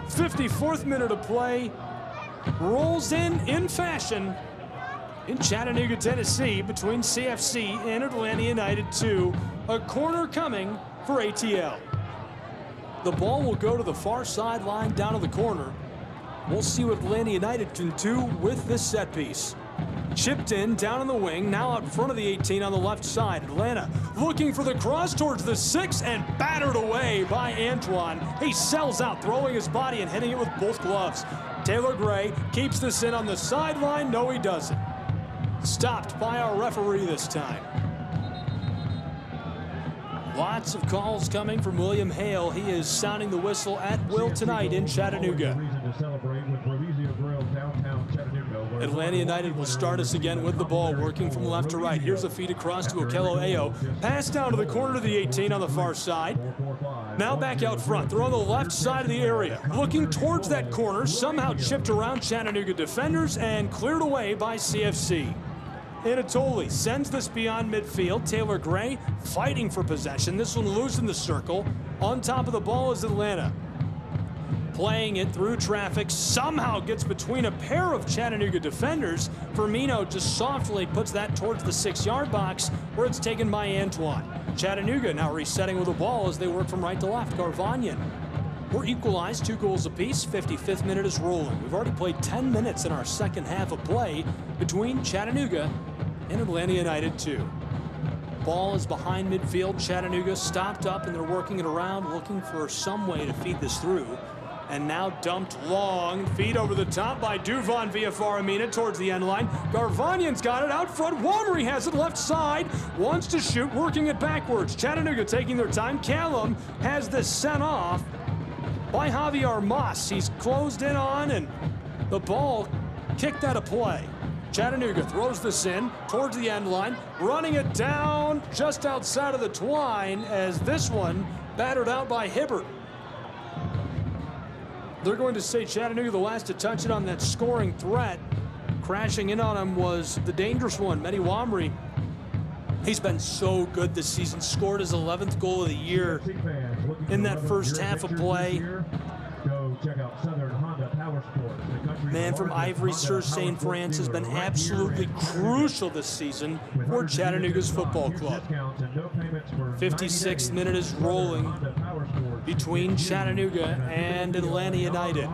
54th minute of play. Rolls in fashion in Chattanooga, Tennessee, between CFC and Atlanta United 2. A corner coming for ATL. The ball will go to the far sideline down to the corner. We'll see what Atlanta United can do with this set piece. Chipped in, down in the wing, now out front of the 18 on the left side. Atlanta looking for the cross towards the 6 and battered away by Antoine. He sells out, throwing his body and hitting it with both gloves. Taylor Gray keeps this in on the sideline. No, he doesn't. Stopped by our referee this time. Lots of calls coming from William Hale. He is sounding the whistle at will tonight in Chattanooga. Atlanta United will start us again with the ball, working from left to right. Here's a feed across to Okello Ayo. Pass down to the corner of the 18 on the far side. Now back out front. They're on the left side of the area. Looking towards that corner, somehow chipped around Chattanooga defenders and cleared away by CFC. Anatoli sends this beyond midfield. Taylor Gray fighting for possession. This one loose in the circle. On top of the ball is Atlanta. Playing it through traffic. Somehow gets between a pair of Chattanooga defenders. Firmino just softly puts that towards the 6-yard box where it's taken by Antoine. Chattanooga now resetting with the ball as they work from right to left. Garvanyan. We're equalized, 2 goals apiece. 55th minute is rolling. We've already played 10 minutes in our second half of play between Chattanooga and Atlanta United 2. Ball is behind midfield. Chattanooga stopped up and they're working it around, looking for some way to feed this through. And now dumped long. Feed over the top by Duvon Villafaramina towards the end line. Garvanyan's got it out front. Wamry has it left side. Wants to shoot, working it backwards. Chattanooga taking their time. Callum has this sent off by Javier Mas. He's closed in on and the ball kicked out of play. Chattanooga throws this in towards the end line, running it down just outside of the twine as this one battered out by Hibbert. They're going to say Chattanooga the last to touch it on that scoring threat. Crashing in on him was the dangerous one, Mehdi Wamri. He's been so good this season, scored his 11th goal of the year in that first half of play. Man from Ivory, Sur St. France has been absolutely crucial this season for Chattanooga's football club. 56th minute is rolling between Chattanooga and Atlanta United.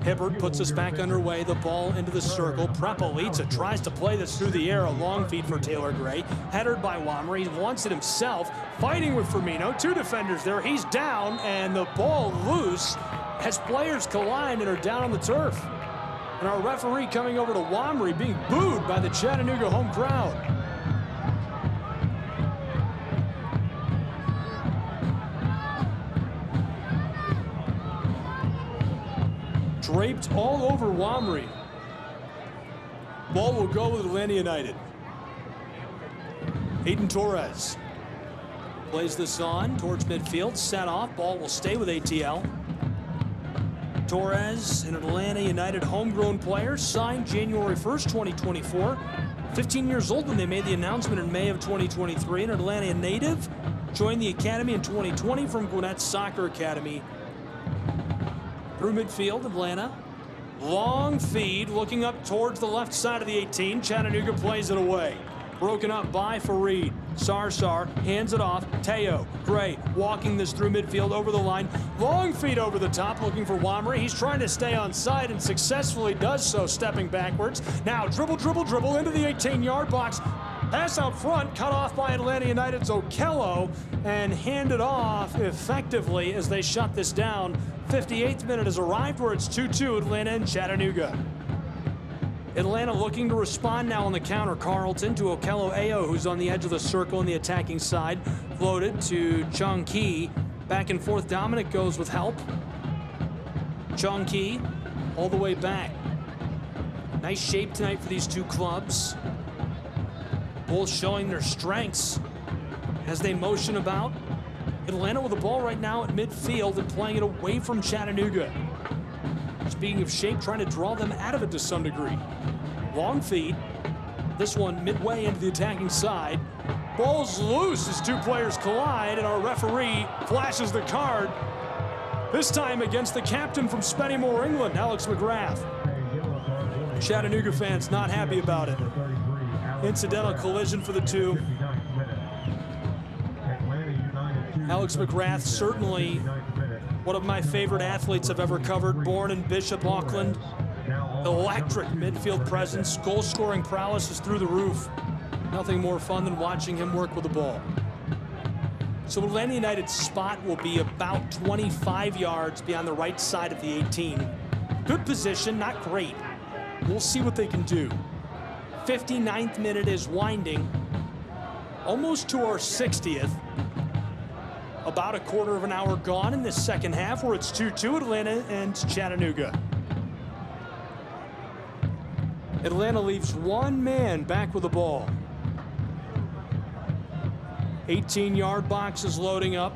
Hibbert puts us back underway, the ball into the circle. Prepelica tries to play this through the air, a long feed for Taylor Gray. Headed by Wamri, he wants it himself, fighting with Firmino. Two defenders there, he's down, and the ball loose as players collide and are down on the turf. And our referee coming over to Wamri, being booed by the Chattanooga home crowd. Draped all over Wamri. Ball will go with Atlanta United. Hayden Torres plays this on towards midfield, set off, ball will stay with ATL. Torres, an Atlanta United homegrown player, signed January 1st, 2024. 15 years old when they made the announcement in May of 2023. An Atlanta native, joined the academy in 2020 from Gwinnett Soccer Academy. Through midfield, Atlanta. Long feed, looking up towards the left side of the 18. Chattanooga plays it away. Broken up by Fareed. Sarsar hands it off. Teo, Gray, walking this through midfield over the line. Long feed over the top, looking for Wamri. He's trying to stay on side and successfully does so, stepping backwards. Now dribble into the 18-yard box. Pass out front, cut off by Atlanta United's Okello, and handed off effectively as they shut this down. 58th minute has arrived where it's 2-2 Atlanta and Chattanooga. Atlanta looking to respond now on the counter. Carlton to Okello Ayo, who's on the edge of the circle on the attacking side. Floated to Chung Ki. Back and forth, Dominic goes with help. Chung Ki all the way back. Nice shape tonight for these two clubs. Both showing their strengths as they motion about. Atlanta with the ball right now at midfield and playing it away from Chattanooga. Speaking of shape, trying to draw them out of it to some degree. Long feed. This one midway into the attacking side. Ball's loose as two players collide, and our referee flashes the card. This time against the captain from Spennymoor, England, Alex McGrath. Chattanooga fans not happy about it. Incidental collision for the two. Alex McGrath, certainly one of my favorite athletes I've ever covered, born in Bishop, Auckland. Electric midfield presence, goal-scoring prowess is through the roof. Nothing more fun than watching him work with the ball. So Atlanta United's spot will be about 25 yards beyond the right side of the 18. Good position, not great. We'll see what they can do. 59th minute is winding. Almost to our 60th. About a quarter of an hour gone in this second half where it's 2-2 Atlanta and Chattanooga. Atlanta leaves one man back with the ball. 18-yard box is loading up.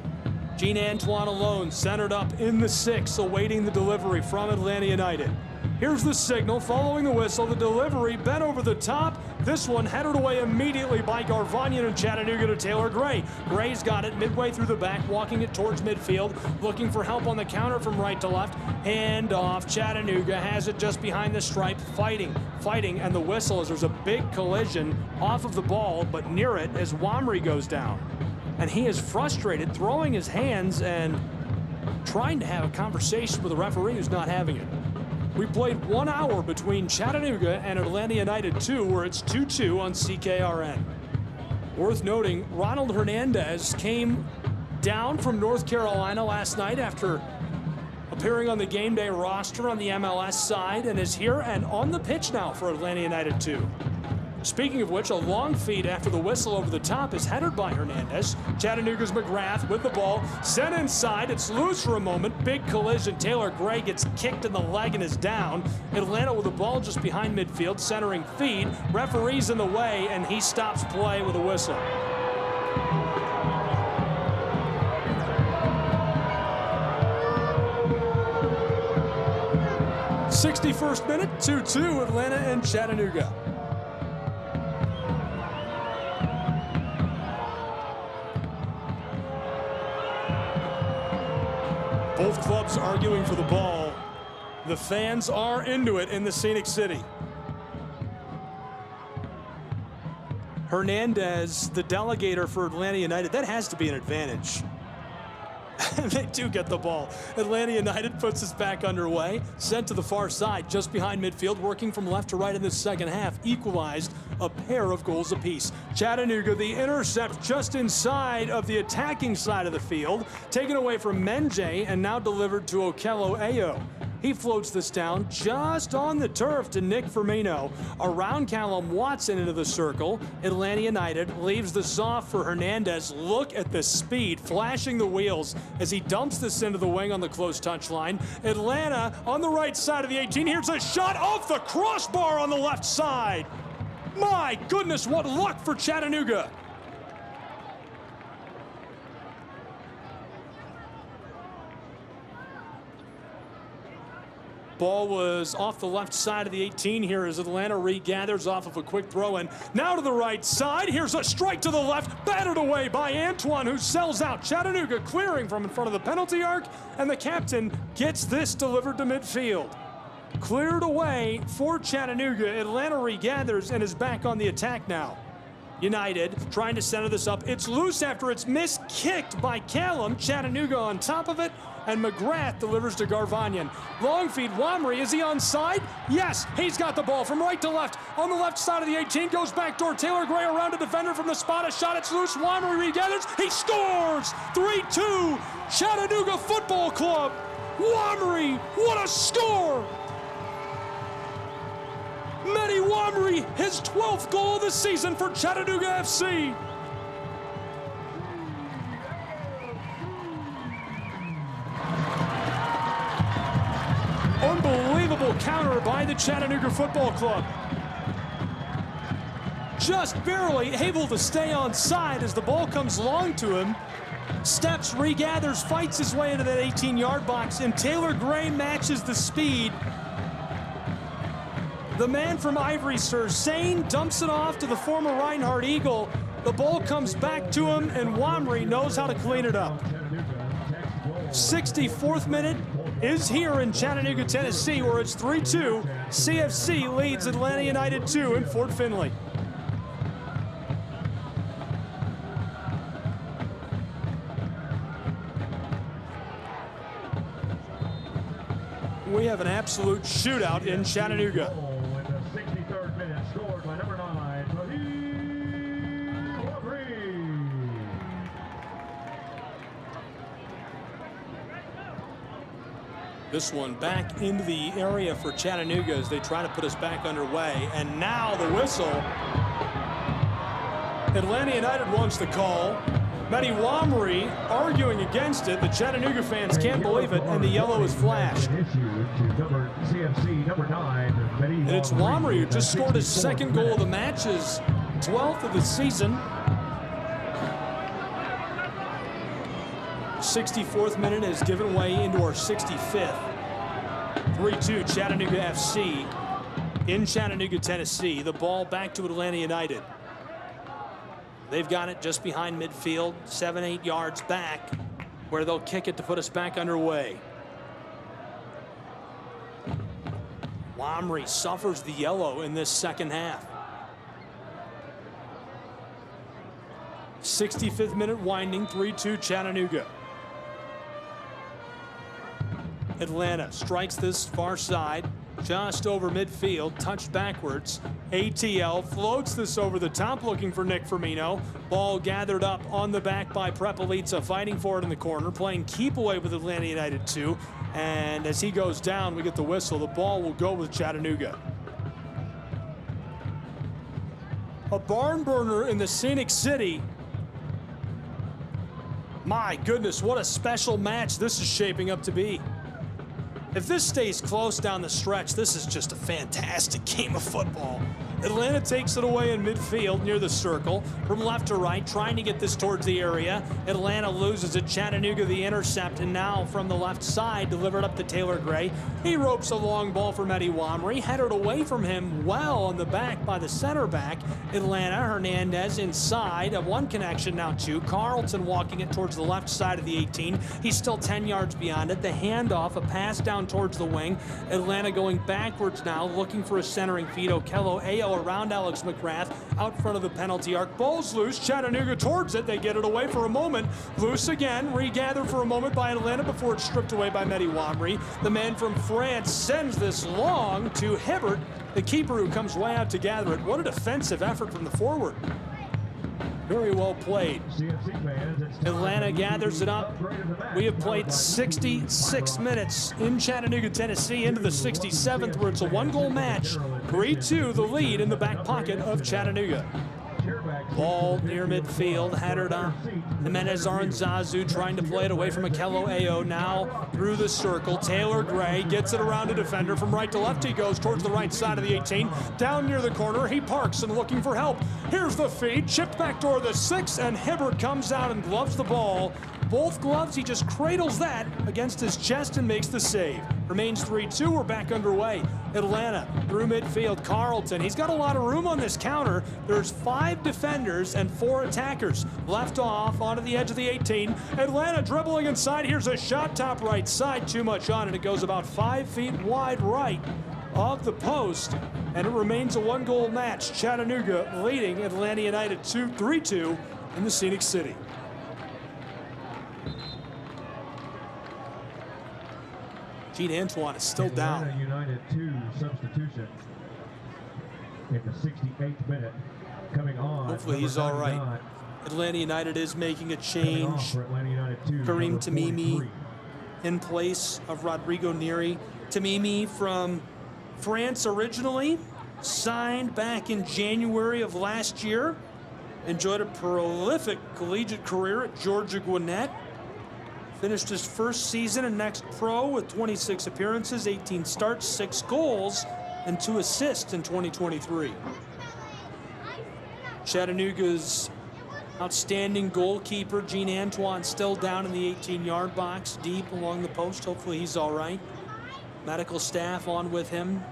Gene Antoine alone, centered up in the 6, awaiting the delivery from Atlanta United. Here's the signal, following the whistle, the delivery bent over the top. This one headed away immediately by Garvanian and Chattanooga to Taylor Gray. Gray's got it midway through the back, walking it towards midfield, looking for help on the counter from right to left. Hand off, Chattanooga has it just behind the stripe, fighting, and the whistle as there's a big collision off of the ball, but near it as Wamri goes down. And he is frustrated, throwing his hands and trying to have a conversation with the referee who's not having it. We played 1 hour between Chattanooga and Atlanta United 2, where it's 2-2 on CKRN. Worth noting, Ronald Hernandez came down from North Carolina last night after appearing on the game day roster on the MLS side and is here and on the pitch now for Atlanta United 2. Speaking of which, a long feed after the whistle over the top is headed by Hernandez. Chattanooga's McGrath with the ball. Sent inside. It's loose for a moment. Big collision. Taylor Gray gets kicked in the leg and is down. Atlanta with the ball just behind midfield. Centering feed. Referee's in the way, and he stops play with a whistle. 61st minute, 2-2, Atlanta and Chattanooga. Both clubs arguing for the ball. The fans are into it in the Scenic City. Hernandez, the delegator for Atlanta United, that has to be an advantage. They do get the ball. Atlanta United puts us back underway. Sent to the far side, just behind midfield, working from left to right in the second half. Equalized a pair of goals apiece. Chattanooga, the intercept just inside of the attacking side of the field. Taken away from Menjay and now delivered to Okello Ayo. He floats this down just on the turf to Nick Firmino. Around Callum Watson into the circle. Atlanta United leaves the soft for Hernandez. Look at the speed, flashing the wheels as he dumps this into the wing on the close touch line. Atlanta on the right side of the 18. Here's a shot off the crossbar on the left side. My goodness, what luck for Chattanooga. Ball was off the left side of the 18 here as Atlanta regathers off of a quick throw in. Now to the right side. Here's a strike to the left. Batted away by Antoine, who sells out. Chattanooga clearing from in front of the penalty arc, and the captain gets this delivered to midfield. Cleared away for Chattanooga. Atlanta regathers and is back on the attack now. United trying to center this up. It's loose after it's miskicked by Callum. Chattanooga on top of it, and McGrath delivers to Garvanyan. Long feed, Wamry, is he onside? Yes, he's got the ball from right to left. On the left side of the 18, goes backdoor. Taylor Gray around a defender from the spot. A shot, it's loose. Wamry regathers. He scores! 3-2, Chattanooga Football Club. Wamry, what a score! Mehdi Wamry, his 12th goal of the season for Chattanooga FC. Unbelievable counter by the Chattanooga Football Club. Just barely able to stay on side as the ball comes long to him. Steps, regathers, fights his way into that 18-yard box, and Taylor Gray matches the speed. The man from Ivory Sane dumps it off to the former Reinhardt Eagle. The ball comes back to him, and Wamry knows how to clean it up. 64th minute is here in Chattanooga, Tennessee, where it's 3-2. CFC leads Atlanta United 2 in Fort Finley. We have an absolute shootout in Chattanooga. This one back into the area for Chattanooga as they try to put us back underway. And now the whistle. Atlanta United wants the call. Mehdi Wamry arguing against it. The Chattanooga fans can't believe it, and the yellow is flashed. And it's Wamry who just scored his second goal of the match, his 12th of the season. 64th minute is given way into our 65th. 3-2 Chattanooga FC in Chattanooga, Tennessee. The ball back to Atlanta United. They've got it just behind midfield, 7-8 yards back, where they'll kick it to put us back underway. Wamry suffers the yellow in this second half. 65th minute winding, 3-2 Chattanooga. Atlanta strikes this far side, just over midfield, touched backwards. ATL floats this over the top, looking for Nick Firmino. Ball gathered up on the back by Prepelica, fighting for it in the corner, playing keep away with Atlanta United 2. And as he goes down, we get the whistle. The ball will go with Chattanooga. A barn burner in the Scenic City. My goodness, what a special match this is shaping up to be. If this stays close down the stretch, this is just a fantastic game of football. Atlanta takes it away in midfield near the circle, from left to right, trying to get this towards the area. Atlanta loses it. Chattanooga the intercept, and now from the left side, delivered up to Taylor Gray. He ropes a long ball for Mehdi Wamri, headed away from him well on the back by the center back. Atlanta, Hernandez inside, one connection, now two. Carlton walking it towards the left side of the 18. He's still 10 yards beyond it. The handoff, a pass down towards the wing. Atlanta going backwards now, looking for a centering feed. Okello Ayo around Alex McGrath, out front of the penalty arc. Ball's loose, Chattanooga towards it. They get it away for a moment. Loose again, regathered for a moment by Atlanta before it's stripped away by Mehdi Wamri. The man from France sends this long to Hibbert, the keeper who comes way out to gather it. What a defensive effort from the forward. Very well played. Atlanta gathers it up. We have played 66 minutes in Chattanooga, Tennessee, into the 67th, where it's a one-goal match. 3-2, the lead in the back pocket of Chattanooga. Ball near midfield, headed up. Jimenez Aranzazu trying to play it away from Okello Ayo. Now through the circle. Taylor Gray gets it around a defender. From right to left he goes towards the right side of the 18. Down near the corner, he parks and looking for help. Here's the feed, chipped back toward the 6, and Hibbert comes out and gloves the ball. Both gloves, he just cradles that against his chest and makes the save. Remains 3-2, we're back underway. Atlanta through midfield, Carlton. He's got a lot of room on this counter. There's 5 defenders and 4 attackers. Left off onto the edge of the 18. Atlanta dribbling inside. Here's a shot top right side. Too much on it. It goes about 5 feet wide right of the post. And it remains a one-goal match. Chattanooga leading Atlanta United 3-2 in the Scenic City. Gene Antoine is still down. Atlanta United 2 substitution in the 68th minute. Coming on. Hopefully he's all right. Atlanta United is making a change. Kareem Tamimi in place of Rodrigo Neri. Tamimi from France originally, signed back in January of last year. Enjoyed a prolific collegiate career at Georgia Gwinnett. Finished his first season in Next Pro with 26 appearances, 18 starts, 6 goals, and 2 assists in 2023. Chattanooga's outstanding goalkeeper, Gene Antoine, still down in the 18-yard box, deep along the post. Hopefully he's all right. Medical staff on with him.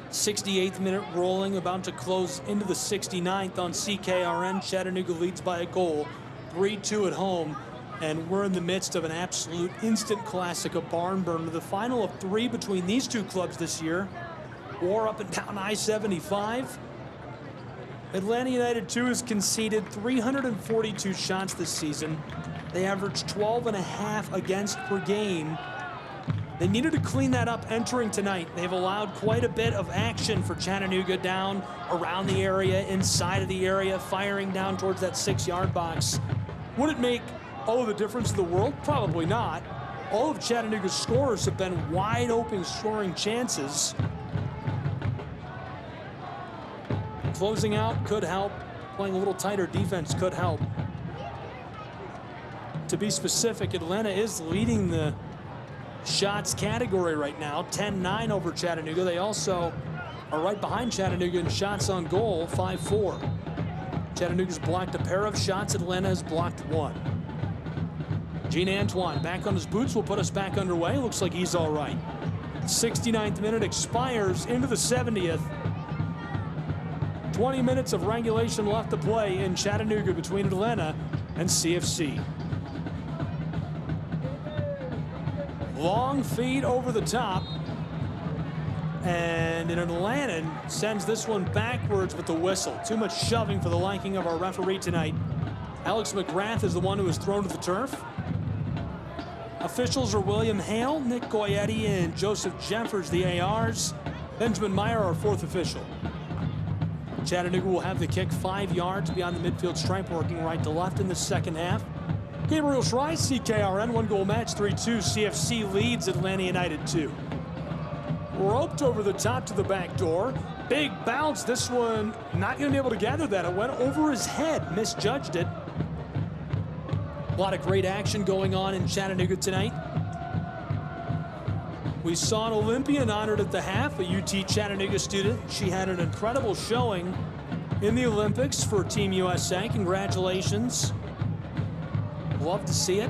68th minute rolling, about to close into the 69th on CKRN. Chattanooga leads by a goal, 3-2 at home. And we're in the midst of an absolute instant classic, a barn burner. The final of 3 between these two clubs this year. War up and down I-75. Atlanta United 2 has conceded 342 shots this season. They averaged 12.5 against per game. They needed to clean that up entering tonight. They've allowed quite a bit of action for Chattanooga down around the area, inside of the area, firing down towards that 6-yard box. Would it make all of the difference in the world? Probably not. All of Chattanooga's scorers have been wide open scoring chances. Closing out could help. Playing a little tighter defense could help. To be specific, Atlanta is leading the shots category right now, 10-9 over Chattanooga. They also are right behind Chattanooga in shots on goal, 5-4. Chattanooga's blocked a pair of shots. Atlanta has blocked 1. Gene Antoine back on his boots will put us back underway. Looks like he's all right. 69th minute expires into the 70th. 20 minutes of regulation left to play in Chattanooga between Atlanta and CFC. Long feed over the top. And an Atlantan sends this one backwards with the whistle. Too much shoving for the liking of our referee tonight. Alex McGrath is the one who was thrown to the turf. Officials are William Hale, Nick Goyetti, and Joseph Jeffers, the ARs. Benjamin Meyer, our 4th official. Chattanooga will have the kick 5 yards beyond the midfield stripe, working right to left in the second half. Gabriel Schrei, CKRN, 1-goal match, 3-2. CFC leads Atlanta United 2. Roped over the top to the back door. Big bounce. This one not going to be able to gather that. It went over his head. Misjudged it. A lot of great action going on in Chattanooga tonight. We saw an Olympian honored at the half, a UT Chattanooga student. She had an incredible showing in the Olympics for Team USA. Congratulations. Love to see it.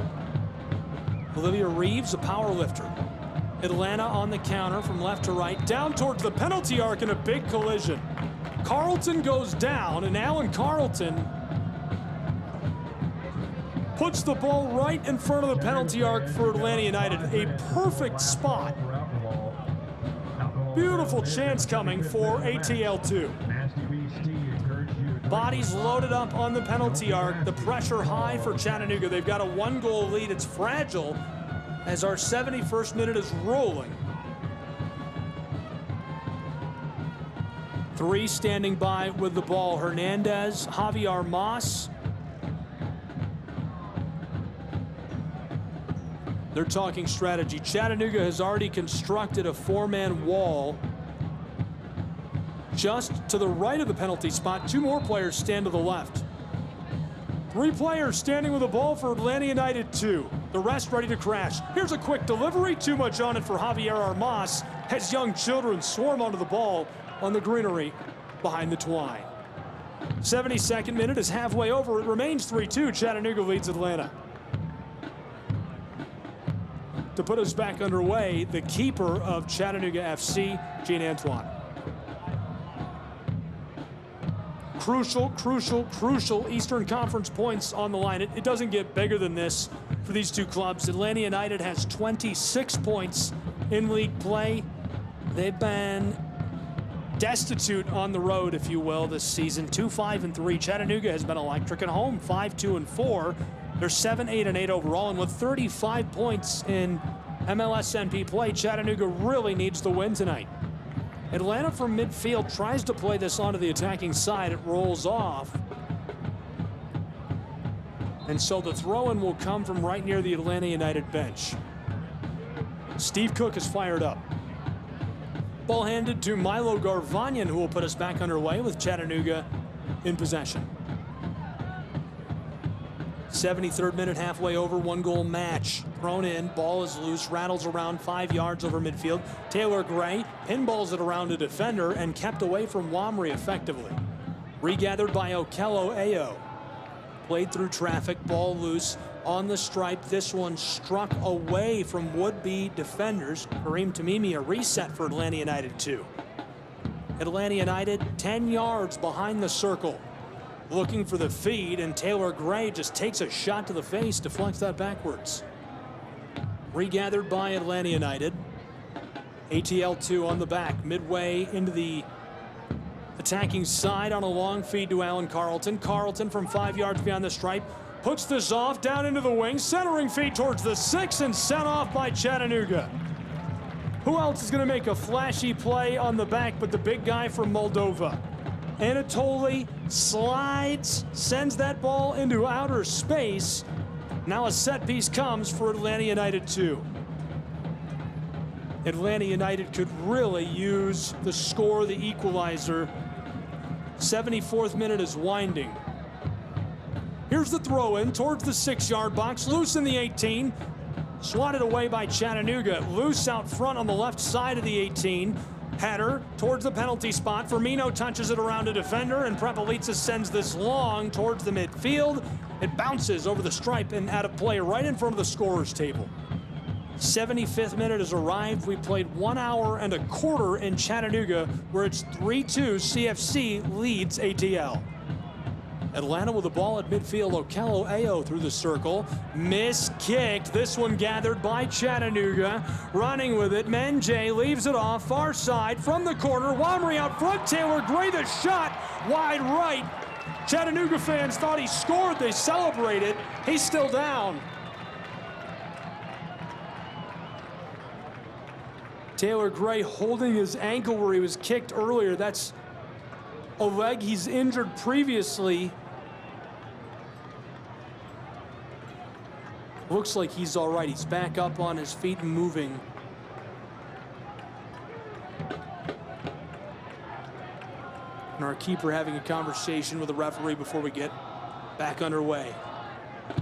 Olivia Reeves, a power lifter. Atlanta on the counter from left to right, down towards the penalty arc in a big collision. Carlton goes down, and Alan Carlton puts the ball right in front of the penalty arc for Atlanta United. A perfect spot. Beautiful chance coming for ATL2. Bodies loaded up on the penalty arc. The pressure high for Chattanooga. They've got a 1-goal lead. It's fragile as our 71st minute is rolling. 3 standing by with the ball. Hernandez, Javier Mas. They're talking strategy. Chattanooga has already constructed a 4-man wall just to the right of the penalty spot. 2 more players stand to the left. 3 players standing with the ball for Atlanta United 2. The rest ready to crash. Here's a quick delivery. Too much on it for Javier Armas as young children swarm onto the ball on the greenery behind the twine. 72nd minute is halfway over. It remains 3-2. Chattanooga leads Atlanta. To put us back underway, the keeper of Chattanooga FC, Jean Antoine. Crucial Eastern Conference points on the line. It doesn't get bigger than this for these 2 clubs. Atlanta United has 26 points in league play. They've been destitute on the road, if you will, this season. 2-5-3. Chattanooga has been electric at home. 5-2-4. They're 7-8-8 overall, and with 35 points in MLSNP play, Chattanooga really needs the win tonight. Atlanta from midfield tries to play this onto the attacking side. It rolls off. And so the throw-in will come from right near the Atlanta United bench. Steve Cook is fired up. Ball handed to Milo Garvanyan, who will put us back underway with Chattanooga in possession. 73rd minute, halfway over, 1-goal match. Thrown in, ball is loose, rattles around 5 yards over midfield. Taylor Gray pinballs it around a defender and kept away from Wamry effectively. Regathered by Okello Ayo. Played through traffic, ball loose on the stripe. This one struck away from would-be defenders. Kareem Tamimi, a reset for Atlanta United 2. Atlanta United 10 yards behind the circle, looking for the feed, and Taylor Gray just takes a shot to the face, deflects that backwards. Regathered by Atlanta United. ATL2 on the back, midway into the attacking side on a long feed to Alan Carlton. Carlton from 5 yards beyond the stripe puts this off down into the wing, centering feed towards the 6 and sent off by Chattanooga. Who else is going to make a flashy play on the back but the big guy from Moldova? Anatoly slides, sends that ball into outer space. Now a set piece comes for Atlanta United 2. Atlanta United could really use the score, the equalizer. 74th minute is winding. Here's the throw in towards the 6-yard box, loose in the 18. Swatted away by Chattanooga, loose out front on the left side of the 18. Header towards the penalty spot. Firmino touches it around a defender, and Prepelica sends this long towards the midfield. It bounces over the stripe and out of play right in front of the scorer's table. 75th minute has arrived. We played 1 hour and a quarter in Chattanooga, where it's 3-2. CFC leads ATL. Atlanta with the ball at midfield. Okello Ayo through the circle. Miskicked. This one gathered by Chattanooga. Running with it. Menjay leaves it off. Far side from the corner. Wamry out front. Taylor Gray the shot. Wide right. Chattanooga fans thought he scored. They celebrated. He's still down. Taylor Gray holding his ankle where he was kicked earlier. That's a leg he's injured previously. Looks like he's all right. He's back up on his feet and moving. And our keeper having a conversation with the referee before we get back underway.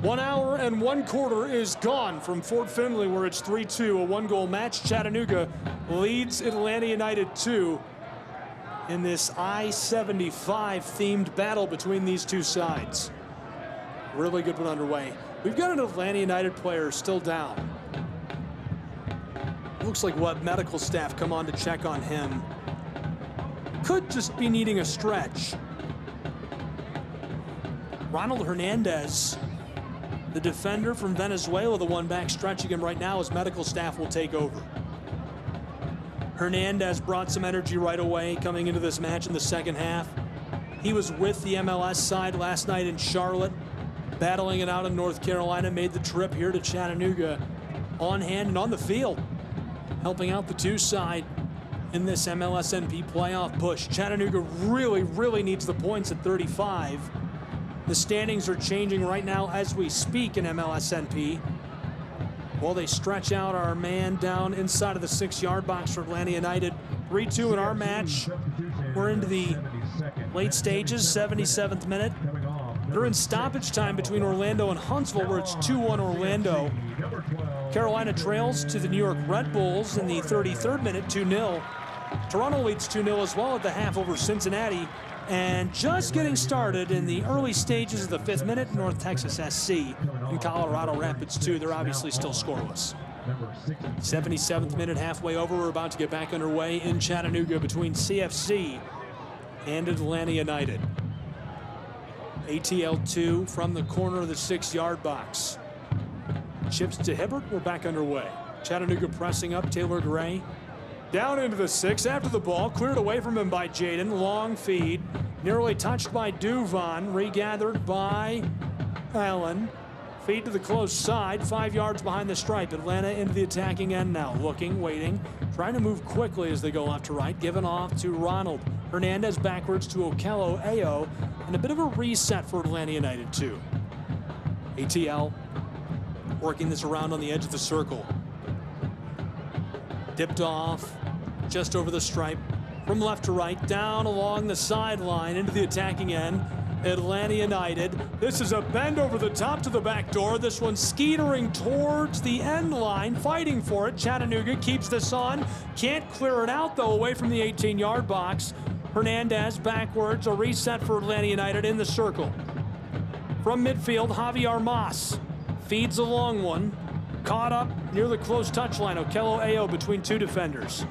1 hour and 1 quarter is gone from Fort Finley, where it's 3-2, a one-goal match. Chattanooga leads Atlanta United 2 in this I-75 themed battle between these two sides. Really good one underway. We've got an Atlanta United player still down. Looks like what medical staff come on to check on him. Could just be needing a stretch. Ronald Hernandez, the defender from Venezuela, the one back stretching him right now as medical staff will take over. Hernandez brought some energy right away coming into this match in the second half. He was with the MLS side last night in Charlotte, battling it out in North Carolina, made the trip here to Chattanooga on hand and on the field, helping out the two side in this MLSNP playoff push. Chattanooga really needs the points at 35. The standings are changing right now as we speak in MLSNP. While they stretch out our man down inside of the 6-yard box for Atlanta United. 3-2 in our match. We're into the late stages, 77th minute. They're in stoppage time between Orlando and Huntsville, where it's 2-1 Orlando. Carolina trails to the New York Red Bulls in the 33rd minute, 2-0. Toronto leads 2-0 as well at the half over Cincinnati. And just getting started in the early stages of the 5th minute, North Texas SC and Colorado Rapids 2. They're obviously still scoreless. 77th minute, halfway over. We're about to get back underway in Chattanooga between CFC and Atlanta United. ATL 2 from the corner of the 6-yard box. Chips to Hibbert. We're back underway. Chattanooga pressing up. Taylor Gray down into the 6 after the ball. Cleared away from him by Jaden. Long feed. Nearly touched by Duvon. Regathered by Allen. Feed to the close side. 5 yards behind the stripe. Atlanta into the attacking end now. Looking, waiting. Trying to move quickly as they go left to right. Given off to Ronald. Hernandez backwards to Okello Ayo. And a bit of a reset for Atlanta United too. ATL working this around on the edge of the circle. Dipped off just over the stripe from left to right, down along the sideline into the attacking end. Atlanta United. This is a bend over the top to the back door. This one skeetering towards the end line, fighting for it. Chattanooga keeps this on. Can't clear it out though, away from the 18-yard box. Hernandez backwards, a reset for Atlanta United in the circle. From midfield, Javier Mas feeds a long one. Caught up near the close touchline. Okello Ayo between two defenders.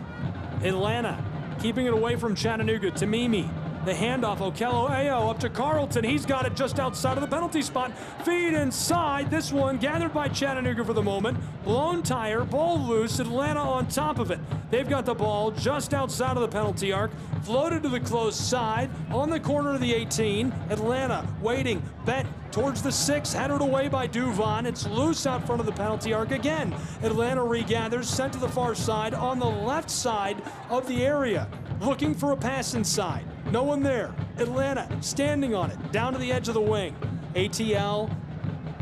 Atlanta keeping it away from Chattanooga. Tamimi, the handoff. Okello Ayo up to Carlton. He's got it just outside of the penalty spot. Feed inside. This one gathered by Chattanooga for the moment. Blown tire, ball loose. Atlanta on top of it. They've got the ball just outside of the penalty arc. Floated to the close side on the corner of the 18. Atlanta waiting, bent towards the 6, headed away by Duvon. It's loose out front of the penalty arc again. Atlanta regathers, sent to the far side on the left side of the area. Looking for a pass inside. No one there. Atlanta standing on it, down to the edge of the wing. ATL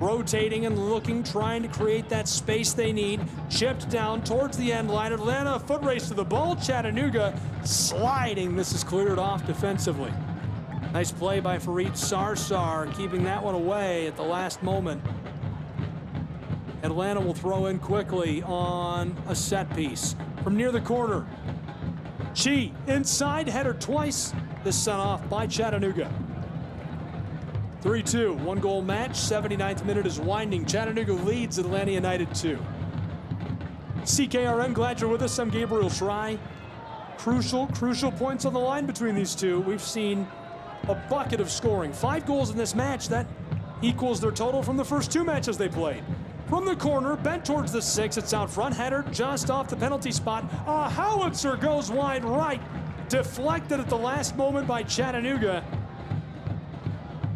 rotating and looking, trying to create that space they need. Chipped down towards the end line. Atlanta, a foot race to the ball. Chattanooga sliding. This is cleared off defensively. Nice play by Farid Sarsar, keeping that one away at the last moment. Atlanta will throw in quickly on a set piece. From near the corner, Chi inside, header twice. This sent off by Chattanooga. 3-2, one-goal match. 79th minute is winding. Chattanooga leads Atlanta United 2. CKRN, glad you're with us. I'm Gabriel Schrei. Crucial points on the line between these two. We've seen a bucket of scoring. 5 goals in this match. That equals their total from the first 2 matches they played. From the corner, bent towards the 6. It's out front. Header just off the penalty spot. A howitzer goes wide right. Deflected at the last moment by Chattanooga.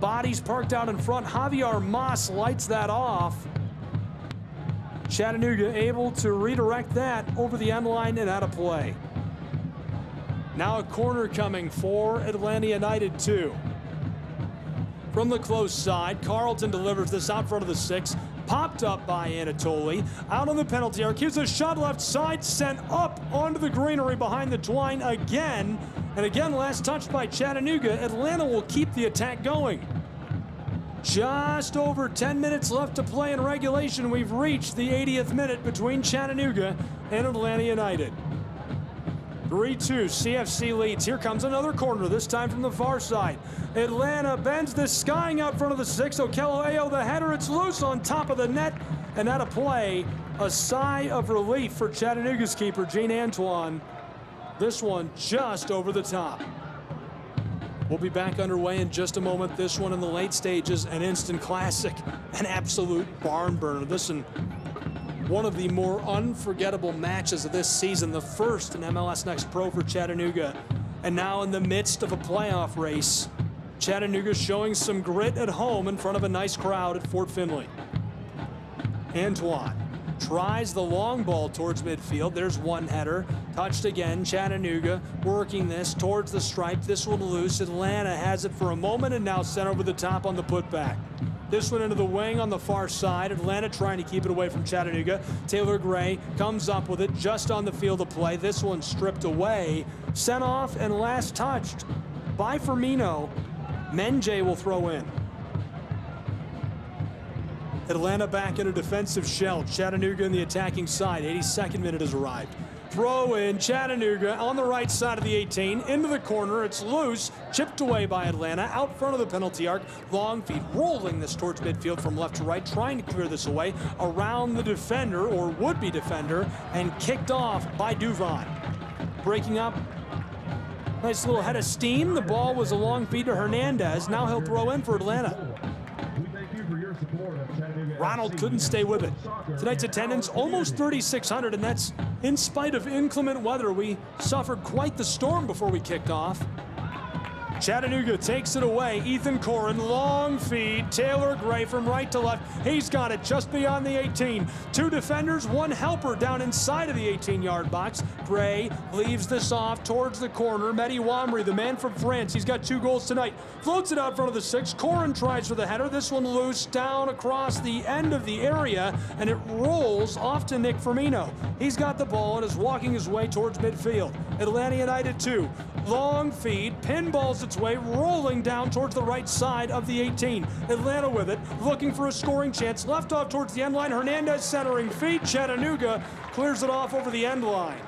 Bodies parked out in front. Javier Mas lights that off. Chattanooga able to redirect that over the end line and out of play. Now a corner coming for Atlanta United 2. From the close side, Carlton delivers this out front of the 6. Popped up by Anatoli. Out on the penalty arc. Here's a shot left side, sent up onto the greenery behind the twine again. And again, last touch by Chattanooga. Atlanta will keep the attack going. Just over 10 minutes left to play in regulation. We've reached the 80th minute between Chattanooga and Atlanta United. 3-2, CFC leads. Here comes another corner, this time from the far side. Atlanta bends this, skying out front of the 6. Okello the header, it's loose on top of the net. And out of play, a sigh of relief for Chattanooga's keeper, Gene Antoine. This one just over the top. We'll be back underway in just a moment. This one in the late stages, an instant classic, an absolute barn burner. This one, one of the more unforgettable matches of this season, the first in MLS Next Pro for Chattanooga. And now in the midst of a playoff race, Chattanooga showing some grit at home in front of a nice crowd at Fort Finley. Antoine tries the long ball towards midfield. There's one header. Touched again. Chattanooga working this towards the stripe. This one loose. Atlanta has it for a moment and now sent over the top on the putback. This one into the wing on the far side. Atlanta trying to keep it away from Chattanooga. Taylor Gray comes up with it just on the field of play. This one stripped away. Sent off and last touched by Firmino. Menjay will throw in. Atlanta back in a defensive shell. Chattanooga in the attacking side. 82nd minute has arrived. Throw in, Chattanooga on the right side of the 18. Into the corner, it's loose. Chipped away by Atlanta, out front of the penalty arc. Long feet rolling this towards midfield from left to right, trying to clear this away. Around the defender, or would-be defender, and kicked off by Duvon. Breaking up. Nice little head of steam. The ball was a long feed to Hernandez. Now he'll throw in for Atlanta. Ronald couldn't stay with it. Tonight's attendance almost 3,600, and that's in spite of inclement weather. We suffered quite the storm before we kicked off. Chattanooga takes it away. Ethan Corrin, long feed. Taylor Gray from right to left. He's got it just beyond the 18. Two defenders, one helper down inside of the 18-yard box. Gray leaves this off towards the corner. Mehdi Wamri, the man from France, he's got 2 goals tonight. Floats it out front of the 6. Corrin tries for the header. This one loose down across the end of the area, and it rolls off to Nick Firmino. He's got the ball and is walking his way towards midfield. Atlanta United 2. Long feed, pinballs its way, rolling down towards the right side of the 18. Atlanta with it, looking for a scoring chance. Left off towards the end line. Hernandez centering feed. Chattanooga clears it off over the end line.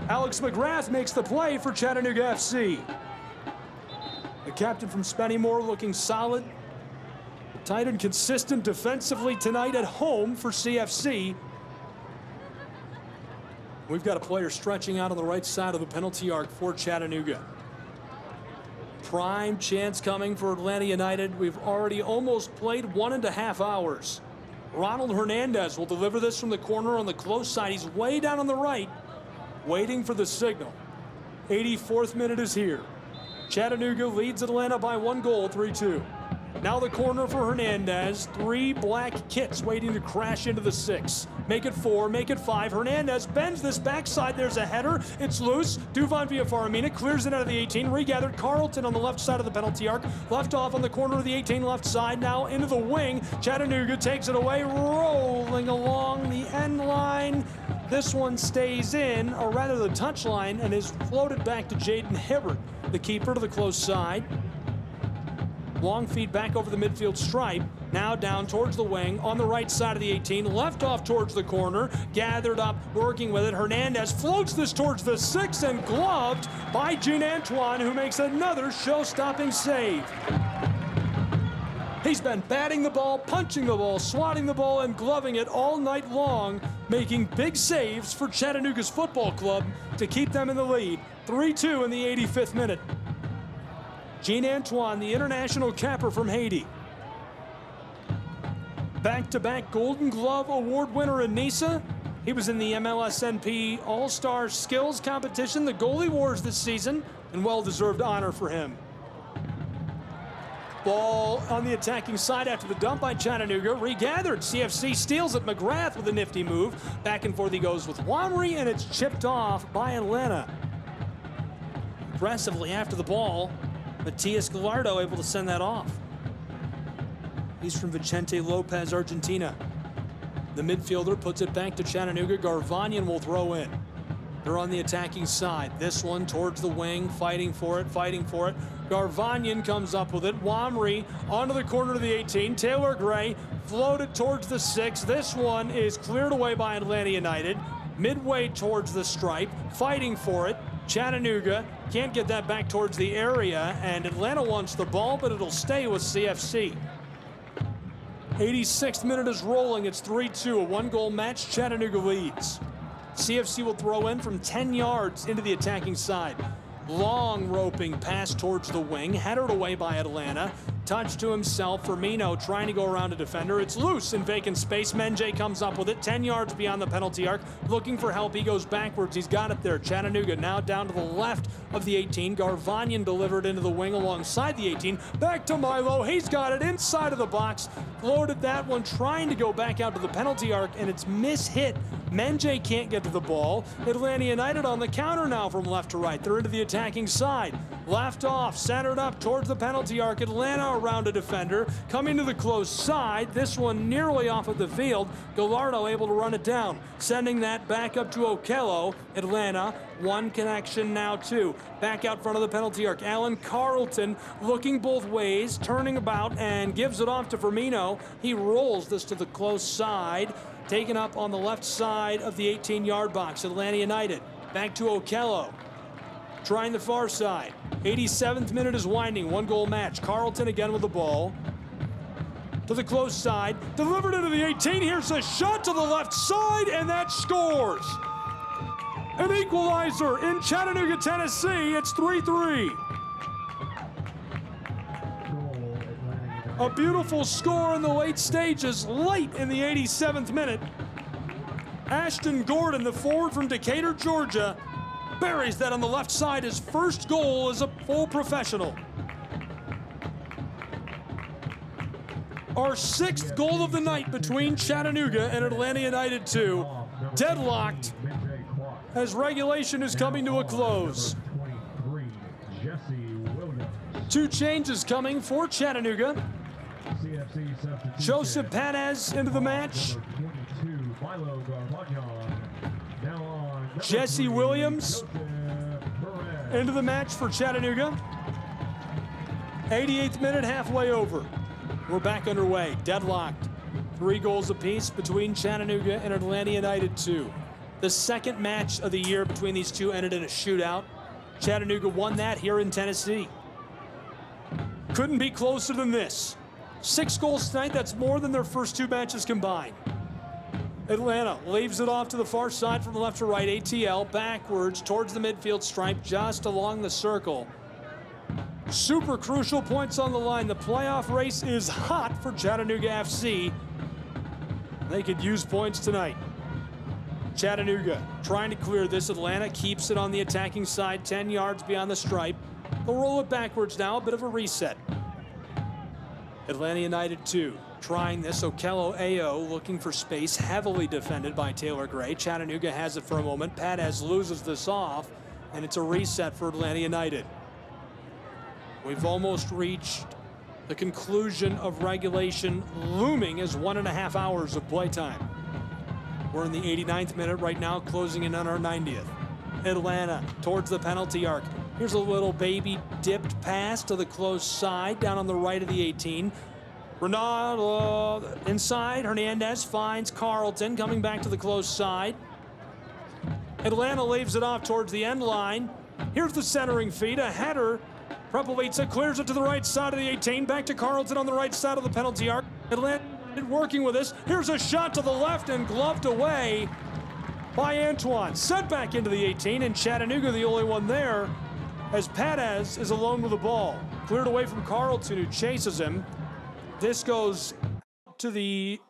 Alex McGrath makes the play for Chattanooga FC. The captain from Spennymoor looking solid, tight and consistent defensively tonight at home for CFC. We've got a player stretching out on the right side of the penalty arc for Chattanooga. Prime chance coming for Atlanta United. We've already almost played 1.5 hours. Ronald Hernandez will deliver this from the corner on the close side. He's way down on the right, waiting for the signal. 84th minute is here. Chattanooga leads Atlanta by 1 goal, 3-2. Now the corner for Hernandez. 3 black kits waiting to crash into the 6. Make it 4, make it 5. Hernandez bends this backside. There's a header. It's loose. Duvon Villafaramina clears it out of the 18. Regathered. Carlton on the left side of the penalty arc. Left off on the corner of the 18 left side. Now into the wing. Chattanooga takes it away, rolling along the end line. This one stays in, or rather the touch line, and is floated back to Jaden Hibbert, the keeper, to the close side. Long feed back over the midfield stripe. Now down towards the wing on the right side of the 18. Left off towards the corner. Gathered up, working with it. Hernandez floats this towards the 6 and gloved by Gene Antoine, who makes another show-stopping save. He's been batting the ball, punching the ball, swatting the ball, and gloving it all night long, making big saves for Chattanooga's football club to keep them in the lead. 3-2 in the 85th minute. Gene Antoine, the international capper from Haiti. Back-to-back Golden Glove Award winner in Nice. He was in the MLSNP All-Star Skills Competition, the Goalie Wars this season, and well-deserved honor for him. Ball on the attacking side after the dump by Chattanooga. Regathered. CFC steals it. McGrath with a nifty move. Back and forth he goes with Wamri, and it's chipped off by Atlanta. Aggressively after the ball. Matias Gallardo able to send that off. He's from Vicente Lopez, Argentina. The midfielder puts it back to Chattanooga. Garvanyan will throw in. They're on the attacking side. This one towards the wing, fighting for it. Garvanyan comes up with it. Wamry onto the corner of the 18. Taylor Gray floated towards the 6. This one is cleared away by Atlanta United. Midway towards the stripe, fighting for it. Chattanooga can't get that back towards the area, and Atlanta wants the ball, but it'll stay with CFC. 86th minute is rolling. It's 3-2, a one-goal match. Chattanooga leads. CFC will throw in from 10 yards into the attacking side. Long roping pass towards the wing, headed away by Atlanta. Touch to himself. Firmino trying to go around a defender. It's loose in vacant space. Menje comes up with it 10 yards beyond the penalty arc. Looking for help. He goes backwards. He's got it there. Chattanooga now down to the left of the 18. Garvanyan delivered into the wing alongside the 18. Back to Milo. He's got it inside of the box. Floated that one, trying to go back out to the penalty arc, and it's mishit. Menje can't get to the ball. Atlanta United on the counter now from left to right. They're into the attacking side. Left off, centered up towards the penalty arc. Atlanta around a defender, coming to the close side. This one nearly off of the field. Gallardo able to run it down, sending that back up to Okello. Atlanta, one connection, now two. Back out front of the penalty arc. Alan Carlton looking both ways, turning about, and gives it off to Firmino. He rolls this to the close side, taken up on the left side of the 18-yard box. Atlanta United back to Okello, trying the far side. 87th minute is winding, one-goal match. Carlton again with the ball. To the close side, delivered into the 18. Here's a shot to the left side, and that scores. An equalizer in Chattanooga, Tennessee. It's 3-3. A beautiful score in the late stages, late in the 87th minute. Ashton Gordon, the forward from Decatur, Georgia, buries that on the left side. His first goal as a full professional. Our sixth goal of the night between Chattanooga and Atlanta United 2. Deadlocked as regulation is coming to a close. Two changes coming for Chattanooga. Joseph Perez into the match. Jesse Williams into the match for Chattanooga. 88th minute, halfway over. We're back underway, deadlocked. 3 goals apiece between Chattanooga and Atlanta United 2. The second match of the year between these two ended in a shootout. Chattanooga won that here in Tennessee. Couldn't be closer than this. 6 goals tonight, that's more than their first 2 matches combined. Atlanta leaves it off to the far side from left to right. ATL backwards towards the midfield stripe, just along the circle. Super crucial points on the line. The playoff race is hot for Chattanooga FC. They could use points tonight. Chattanooga trying to clear this. Atlanta keeps it on the attacking side, 10 yards beyond the stripe. They'll roll it backwards now, a bit of a reset. Atlanta United 2, trying this. Okello Ayo looking for space, heavily defended by Taylor Gray. Chattanooga has it for a moment. Perez loses this off, and it's a reset for Atlanta United. We've almost reached the conclusion of regulation, looming as 1.5 hours of playtime. We're in the 89th minute right now, closing in on our 90th. Atlanta towards the penalty arc. Here's a little baby dipped pass to the close side, down on the right of the 18. Ronaldo inside. Hernandez finds Carlton, coming back to the close side. Atlanta leaves it off towards the end line. Here's the centering feed, a header. Prepelica clears it to the right side of the 18. Back to Carlton on the right side of the penalty arc. Atlanta working with this. Here's a shot to the left and gloved away by Antoine. Sent back into the 18, and Chattanooga the only one there, as Perez is alone with the ball. Cleared away from Carlton, who chases him. This goes to the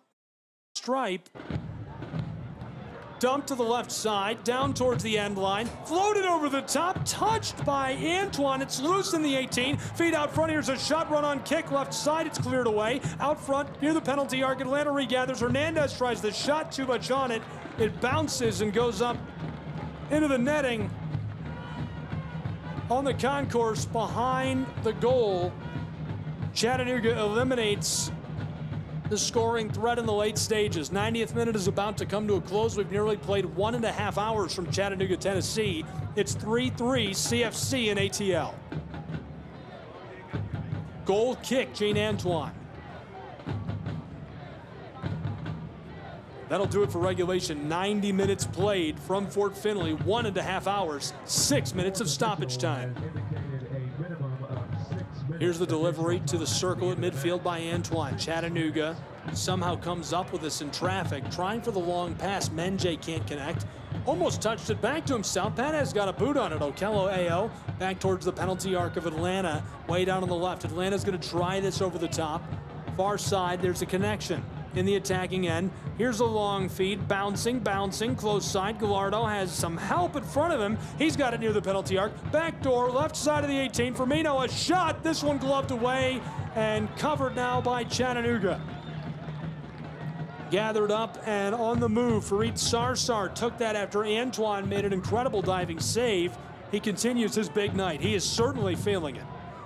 stripe. Dumped to the left side, down towards the end line. Floated over the top, touched by Antoine. It's loose in the 18. Feet out front. Here's a shot, run on kick, left side. It's cleared away. Out front, near the penalty arc. Atlanta regathers. Hernandez tries the shot, too much on it. It bounces and goes up into the netting on the concourse behind the goal. Chattanooga eliminates the scoring threat in the late stages. 90th minute is about to come to a close. We've nearly played 1.5 hours from Chattanooga, Tennessee. It's 3-3 CFC in ATL. Goal kick, Jane Antoine. That'll do it for regulation. 90 minutes played from Fort Finley, 1.5 hours, 6 minutes of stoppage time. Here's the delivery to the circle at midfield by Antoine. Chattanooga somehow comes up with this in traffic, trying for the long pass. Menjay can't connect. Almost touched it back to himself. Panez got a boot on it. Okello AO back towards the penalty arc of Atlanta. Way down on the left. Atlanta's going to try this over the top. Far side, there's a connection in the attacking end. Here's a long feed, bouncing, close side. Gallardo has some help in front of him. He's got it near the penalty arc. Back door, left side of the 18. Firmino, a shot. This one gloved away and covered now by Chattanooga. Gathered up and on the move. Fareed Sarsar took that after Antoine made an incredible diving save. He continues his big night. He is certainly feeling it.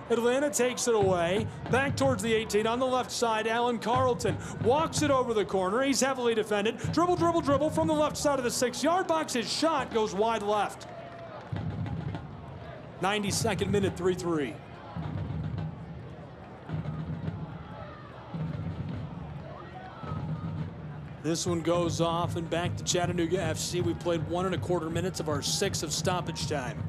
Atlanta takes it away, back towards the 18 on the left side. Alan Carlton walks it over the corner. He's heavily defended. Dribble from the left side of the 6-yard box. His shot goes wide left. 92nd minute, 3-3. This one goes off and back to Chattanooga FC. We played 1.25 minutes of our 6 of stoppage time.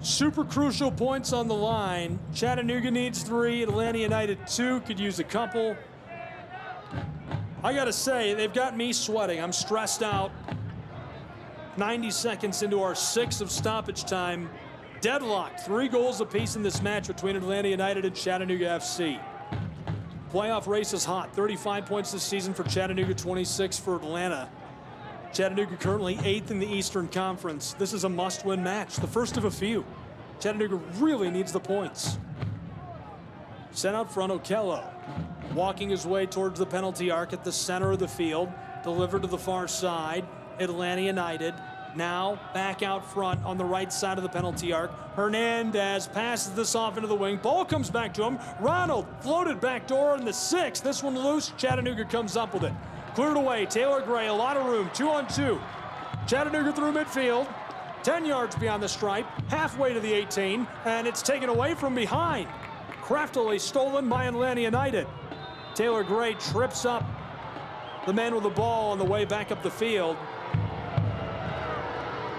Super crucial points on the line. Chattanooga needs 3, Atlanta United 2, could use a couple. I gotta say, they've got me sweating. I'm stressed out. 90 seconds into our 6 of stoppage time. Deadlocked, 3 goals apiece in this match between Atlanta United and Chattanooga FC. Playoff race is hot. 35 points this season for Chattanooga, 26 for Atlanta. Chattanooga currently 8th in the Eastern Conference. This is a must-win match, the first of a few. Chattanooga really needs the points. Sent out front, Okello. Walking his way towards the penalty arc at the center of the field. Delivered to the far side. Atlanta United now back out front on the right side of the penalty arc. Hernandez passes this off into the wing. Ball comes back to him. Ronald floated back door in the 6. This one loose. Chattanooga comes up with it. Cleared away, Taylor Gray, a lot of room, 2-on-2. Chattanooga through midfield, 10 yards beyond the stripe, halfway to the 18, and it's taken away from behind. Craftily stolen by Atlanta United. Taylor Gray trips up the man with the ball on the way back up the field.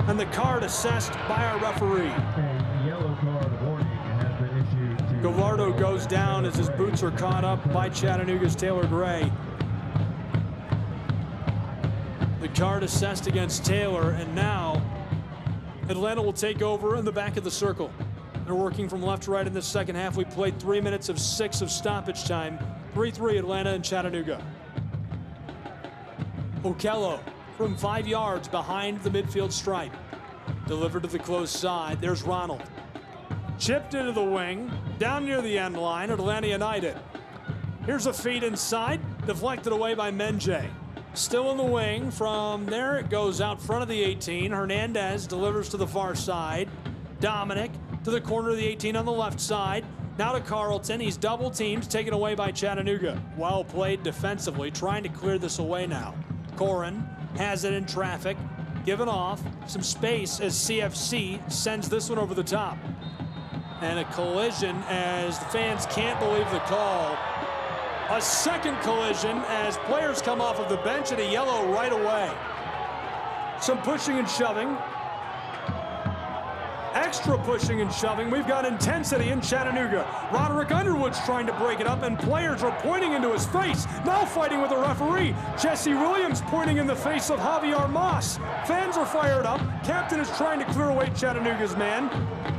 And the card assessed by our referee. A yellow card warning has been issued to Gallardo goes down as his boots are caught up by Chattanooga's Taylor Gray. The card assessed against Taylor, and now Atlanta will take over in the back of the circle. They're working from left to right in the second half. We played 3 minutes of 6 of stoppage time. 3-3 Atlanta and Chattanooga. Okello from 5 yards behind the midfield stripe. Delivered to the close side. There's Ronald. Chipped into the wing, down near the end line, Atlanta United. Here's a feed inside, deflected away by Menjay. Still in the wing. From there, it goes out front of the 18. Hernandez delivers to the far side. Dominic to the corner of the 18 on the left side. Now to Carlton. He's double teamed, taken away by Chattanooga. Well played defensively, trying to clear this away now. Corin has it in traffic, given off some space as CFC sends this one over the top. And a collision as the fans can't believe the call. A second collision as players come off of the bench and a yellow right away. Some pushing and shoving. Extra pushing and shoving. We've got intensity in Chattanooga. Roderick Underwood's trying to break it up, and players are pointing into his face. Now fighting with the referee. Jesse Williams pointing in the face of Javier Moss. Fans are fired up. Captain is trying to clear away Chattanooga's man.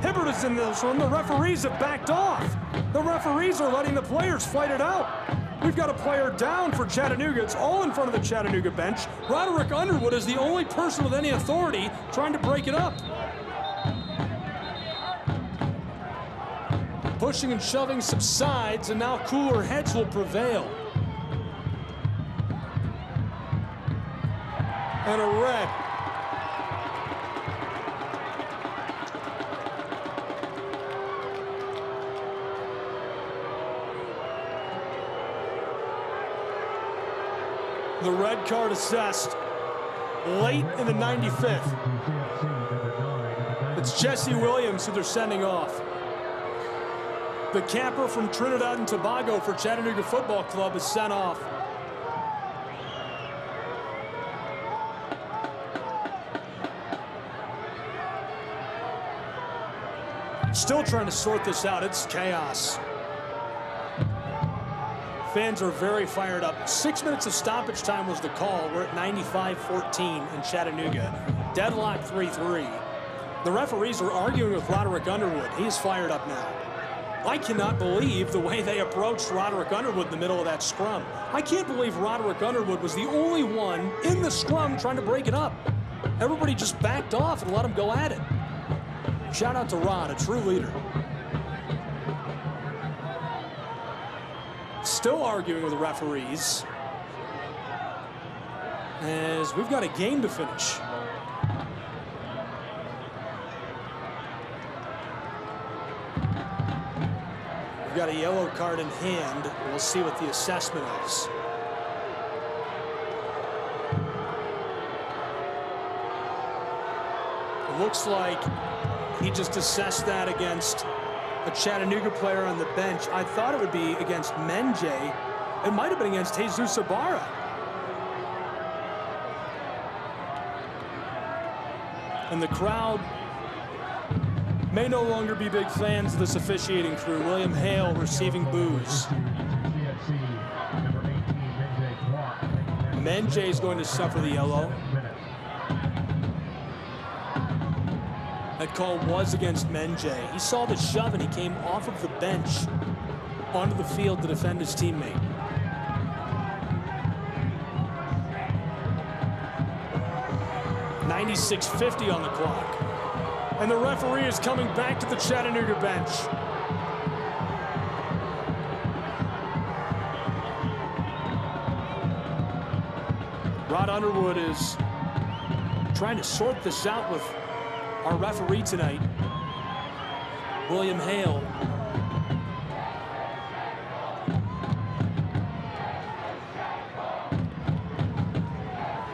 Hibbert is in this one. The referees have backed off. The referees are letting the players fight it out. We've got a player down for Chattanooga. It's all in front of the Chattanooga bench. Roderick Underwood is the only person with any authority trying to break it up. Pushing and shoving subsides, and now cooler heads will prevail. And a red. The red card assessed late in the 95th. It's Jesse Williams who they're sending off. The camper from Trinidad and Tobago for Chattanooga Football Club is sent off. Still trying to sort this out. It's chaos. Fans are very fired up. 6 minutes of stoppage time was the call. We're at 95-14 in Chattanooga. Deadlock 3-3. The referees are arguing with Roderick Underwood. He's fired up now. I cannot believe the way they approached Roderick Underwood in the middle of that scrum. I can't believe Roderick Underwood was the only one in the scrum trying to break it up. Everybody just backed off and let him go at it. Shout out to Rod, a true leader. Still arguing with the referees as we've got a game to finish. We've got a yellow card in hand. We'll see what the assessment is. It looks like he just assessed that against a Chattanooga player on the bench. I thought it would be against Menjay. It might have been against Jesus Ibarra. And the crowd may no longer be big fans of this officiating crew. William Hale receiving boos. Menjay is going to suffer the yellow. That call was against Menjay. He saw the shove and he came off of the bench onto the field to defend his teammate. .96:50 on the clock. And the referee is coming back to the Chattanooga bench. Rod Underwood is trying to sort this out with our referee tonight, William Hale.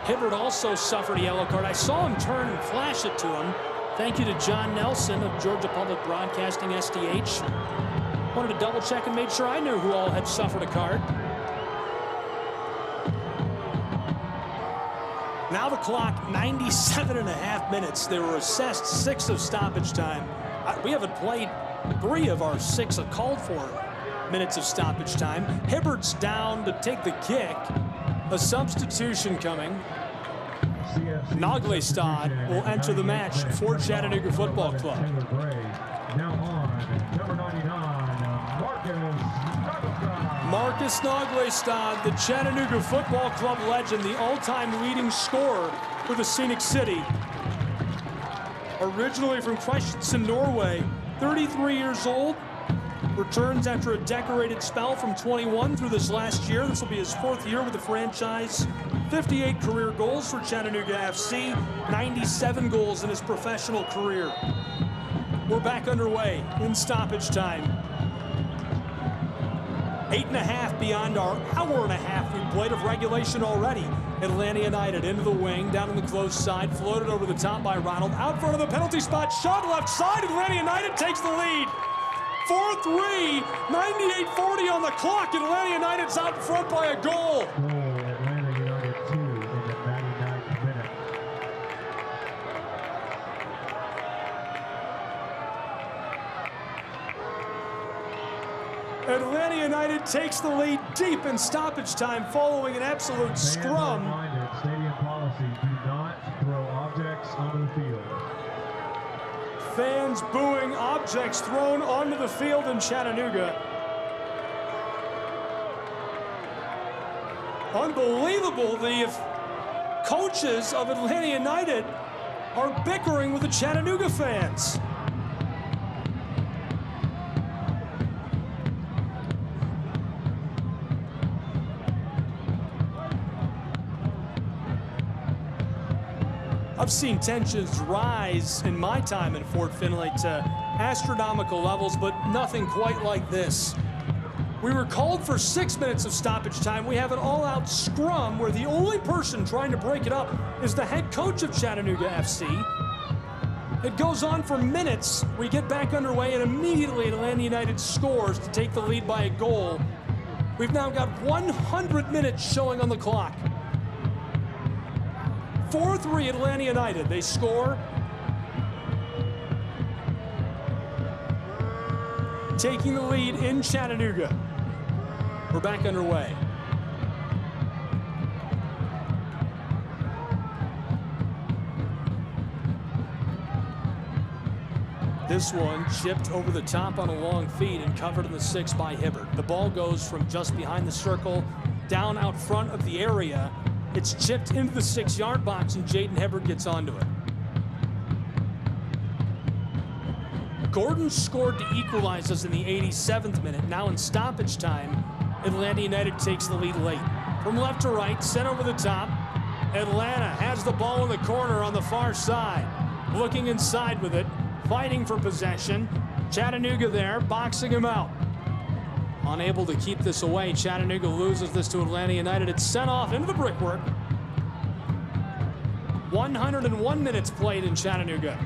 Hibbert also suffered a yellow card. I saw him turn and flash it to him. Thank you to John Nelson of Georgia Public Broadcasting, SDH. Wanted to double check and made sure I knew who all had suffered a card. Now the clock, 97.5 minutes. They were assessed 6 of stoppage time. We haven't played 3 of our 6 called for minutes of stoppage time. Hibbert's down to take the kick. A substitution coming. Naglestad will enter the match for Chattanooga Football Club. Now on, number 99, Marcus Naglestad, the Chattanooga Football Club legend, the all-time leading scorer for the Scenic City. Originally from Kristiansand, Norway, 33 years old, returns after a decorated spell from 21 through this last year. This will be his 4th year with the franchise. 58 career goals for Chattanooga FC, 97 goals in his professional career. We're back underway in stoppage time. 8.5 beyond our hour and a half we played of regulation already. Atlanta United into the wing, down on the close side, floated over the top by Ronald. Out front of the penalty spot, shot left side, Atlanta United takes the lead. 4-3, 98-40 on the clock. Atlanta United's out in front by a goal. Atlanta United 2 in the 99th minute. Atlanta United takes the lead deep in stoppage time following an absolute scrum. Stadium policy, do not throw objects onto the field. Fans booing, objects thrown onto the field in Chattanooga. Unbelievable, the coaches of Atlanta United are bickering with the Chattanooga fans. I've seen tensions rise in my time in Fort Finley to astronomical levels, but nothing quite like this. We were called for 6 minutes of stoppage time. We have an all-out scrum where the only person trying to break it up is the head coach of Chattanooga FC. It goes on for minutes. We get back underway, and immediately Atlanta United scores to take the lead by a goal. We've now got 100 minutes showing on the clock. 4-3 Atlanta United. They score. Taking the lead in Chattanooga. We're back underway. This one chipped over the top on a long feed and covered in the 6 by Hibbert. The ball goes from just behind the circle down out front of the area. It's chipped into the 6-yard box, and Jaden Hibbert gets onto it. Gordon scored to equalize us in the 87th minute. Now in stoppage time, Atlanta United takes the lead late. From left to right, sent over the top. Atlanta has the ball in the corner on the far side. Looking inside with it, fighting for possession. Chattanooga there, boxing him out. Unable to keep this away, Chattanooga loses this to Atlanta United. It's sent off into the brickwork. 101 minutes played in Chattanooga.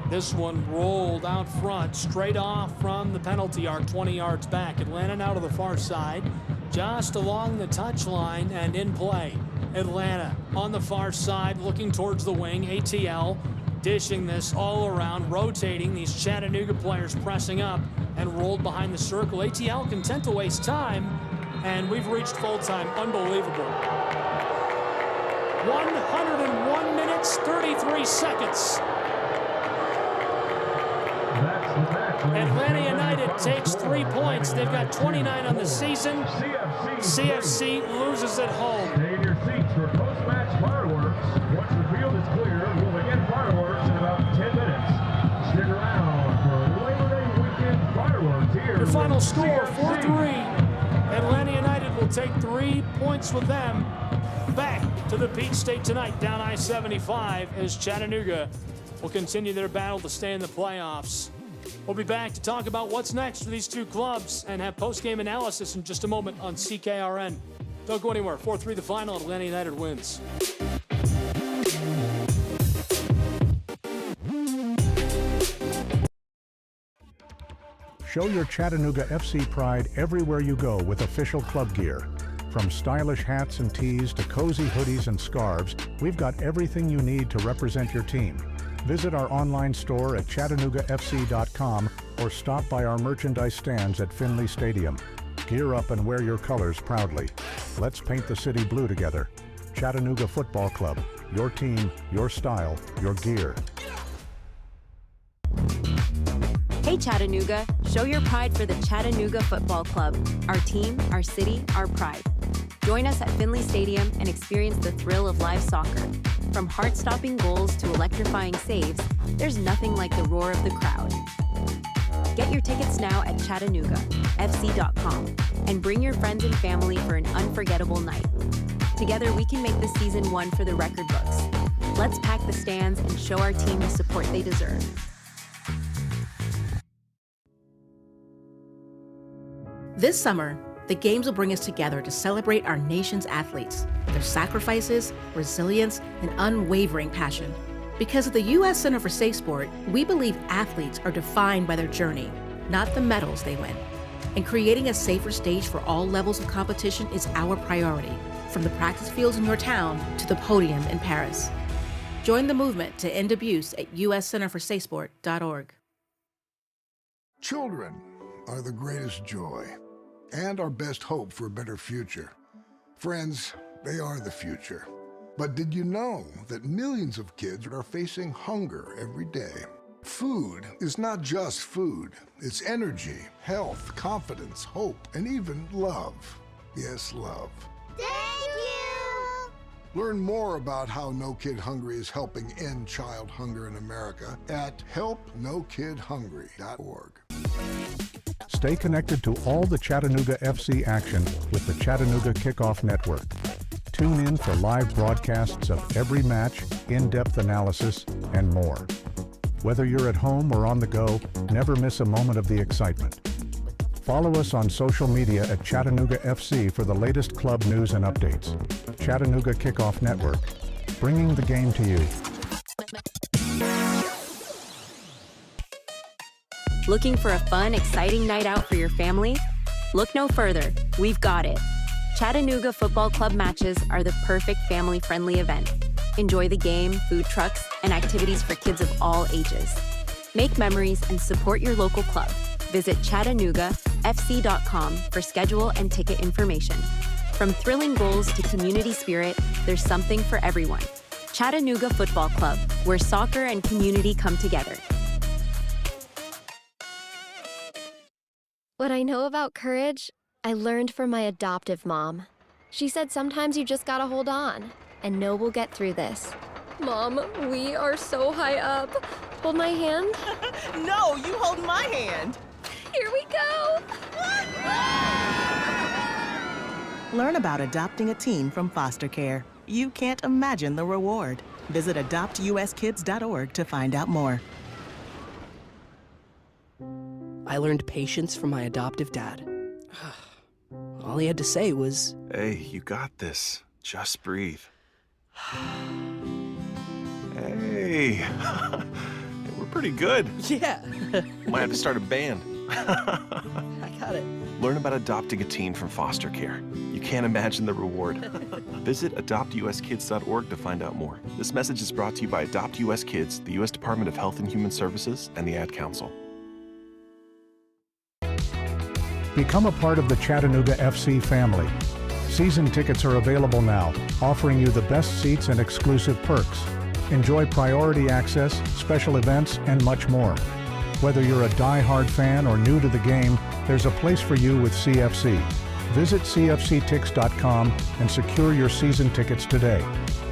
This one rolled out front, straight off from the penalty arc, 20 yards back. Atlanta now to the far side, just along the touchline and in play. Atlanta on the far side, looking towards the wing. ATL dishing this all around, rotating these Chattanooga players, pressing up and rolled behind the circle. ATL content to waste time, and we've reached full time. Unbelievable. 101 minutes, 33 seconds. Atlanta United takes 3 points. They've got 29 on the season. CFC loses at home. Stay in your seats for post-match fireworks. Once the field is clear, we'll begin fireworks in about 10 minutes. Stick around for Labor Day weekend fireworks here. The final score, 4-3. Atlanta United will take 3 points with them back to the Peach State tonight, down I-75, as Chattanooga will continue their battle to stay in the playoffs. We'll be back to talk about what's next for these two clubs and have post-game analysis in just a moment on CKRN. Don't go anywhere. 4-3 the final. Atlanta United wins. Show your Chattanooga FC pride everywhere you go with official club gear. From stylish hats and tees to cozy hoodies and scarves, we've got everything you need to represent your team. Visit our online store at ChattanoogaFC.com or stop by our merchandise stands at Finley Stadium. Gear up and wear your colors proudly. Let's paint the city blue together. Chattanooga Football Club. Your team, your style, your gear. Hey Chattanooga, show your pride for the Chattanooga Football Club. Our team, our city, our pride. Join us at Finley Stadium and experience the thrill of live soccer. From heart-stopping goals to electrifying saves, there's nothing like the roar of the crowd. Get your tickets now at ChattanoogaFC.com and bring your friends and family for an unforgettable night. Together, we can make this season one for the record books. Let's pack the stands and show our team the support they deserve. This summer, the Games will bring us together to celebrate our nation's athletes, their sacrifices, resilience, and unwavering passion. Because at the U.S. Center for Safe Sport, we believe athletes are defined by their journey, not the medals they win. And creating a safer stage for all levels of competition is our priority, from the practice fields in your town to the podium in Paris. Join the movement to end abuse at uscenterforsafesport.org. Children are the greatest joy and our best hope for a better future. Friends, they are the future. But did you know that millions of kids are facing hunger every day? Food is not just food. It's energy, health, confidence, hope, and even love. Yes, love. Thank you! Learn more about how No Kid Hungry is helping end child hunger in America at helpnokidhungry.org. Stay connected to all the Chattanooga FC action with the Chattanooga Kickoff Network. Tune in for live broadcasts of every match, in-depth analysis, and more. Whether you're at home or on the go, never miss a moment of the excitement. Follow us on social media at Chattanooga FC for the latest club news and updates. Chattanooga Kickoff Network, bringing the game to you. Looking for a fun, exciting night out for your family? Look no further. We've got it. Chattanooga Football Club matches are the perfect family-friendly event. Enjoy the game, food trucks, and activities for kids of all ages. Make memories and support your local club. Visit ChattanoogaFC.com for schedule and ticket information. From thrilling goals to community spirit, there's something for everyone. Chattanooga Football Club, where soccer and community come together. What I know about courage, I learned from my adoptive mom. She said sometimes you just gotta hold on and know we'll get through this. Mom, we are so high up. Hold my hand. No, you hold my hand. Here we go. Learn about adopting a teen from foster care. You can't imagine the reward. Visit adoptuskids.org to find out more. I learned patience from my adoptive dad. All he had to say was, Hey, you got this. Just breathe. Hey, we're pretty good. Yeah. Might have to start a band. I got it. Learn about adopting a teen from foster care. You can't imagine the reward. Visit adoptuskids.org to find out more. This message is brought to you by Adopt US Kids, the U.S. Department of Health and Human Services, and the Ad Council. Become a part of the Chattanooga FC family. Season tickets are available now, offering you the best seats and exclusive perks. Enjoy priority access, special events, and much more. Whether you're a die-hard fan or new to the game, there's a place for you with CFC. Visit cfctix.com and secure your season tickets today.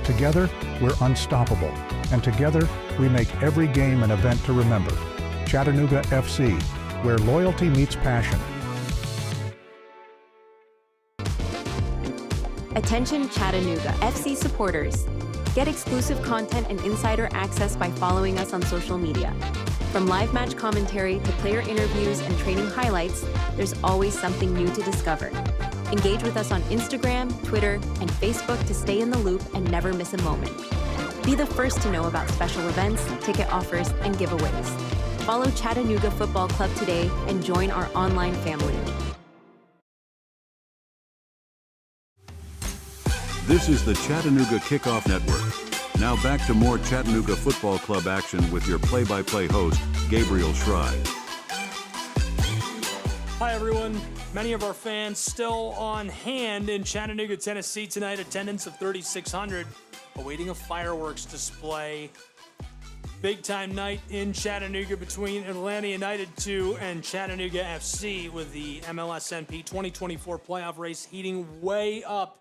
Together, we're unstoppable, and together, we make every game an event to remember. Chattanooga FC, where loyalty meets passion. Attention Chattanooga FC supporters. Get exclusive content and insider access by following us on social media. From live match commentary to player interviews and training highlights, there's always something new to discover. Engage with us on Instagram, Twitter, and Facebook to stay in the loop and never miss a moment. Be the first to know about special events, ticket offers, and giveaways. Follow Chattanooga Football Club today and join our online family. This is the Chattanooga Kickoff Network. Now back to more Chattanooga Football Club action with your play-by-play host, Gabriel Schride. Hi, everyone. Many of our fans still on hand in Chattanooga, Tennessee tonight. Attendance of 3,600, awaiting a fireworks display. Big-time night in Chattanooga between Atlanta United 2 and Chattanooga FC, with the MLSNP 2024 playoff race heating way up.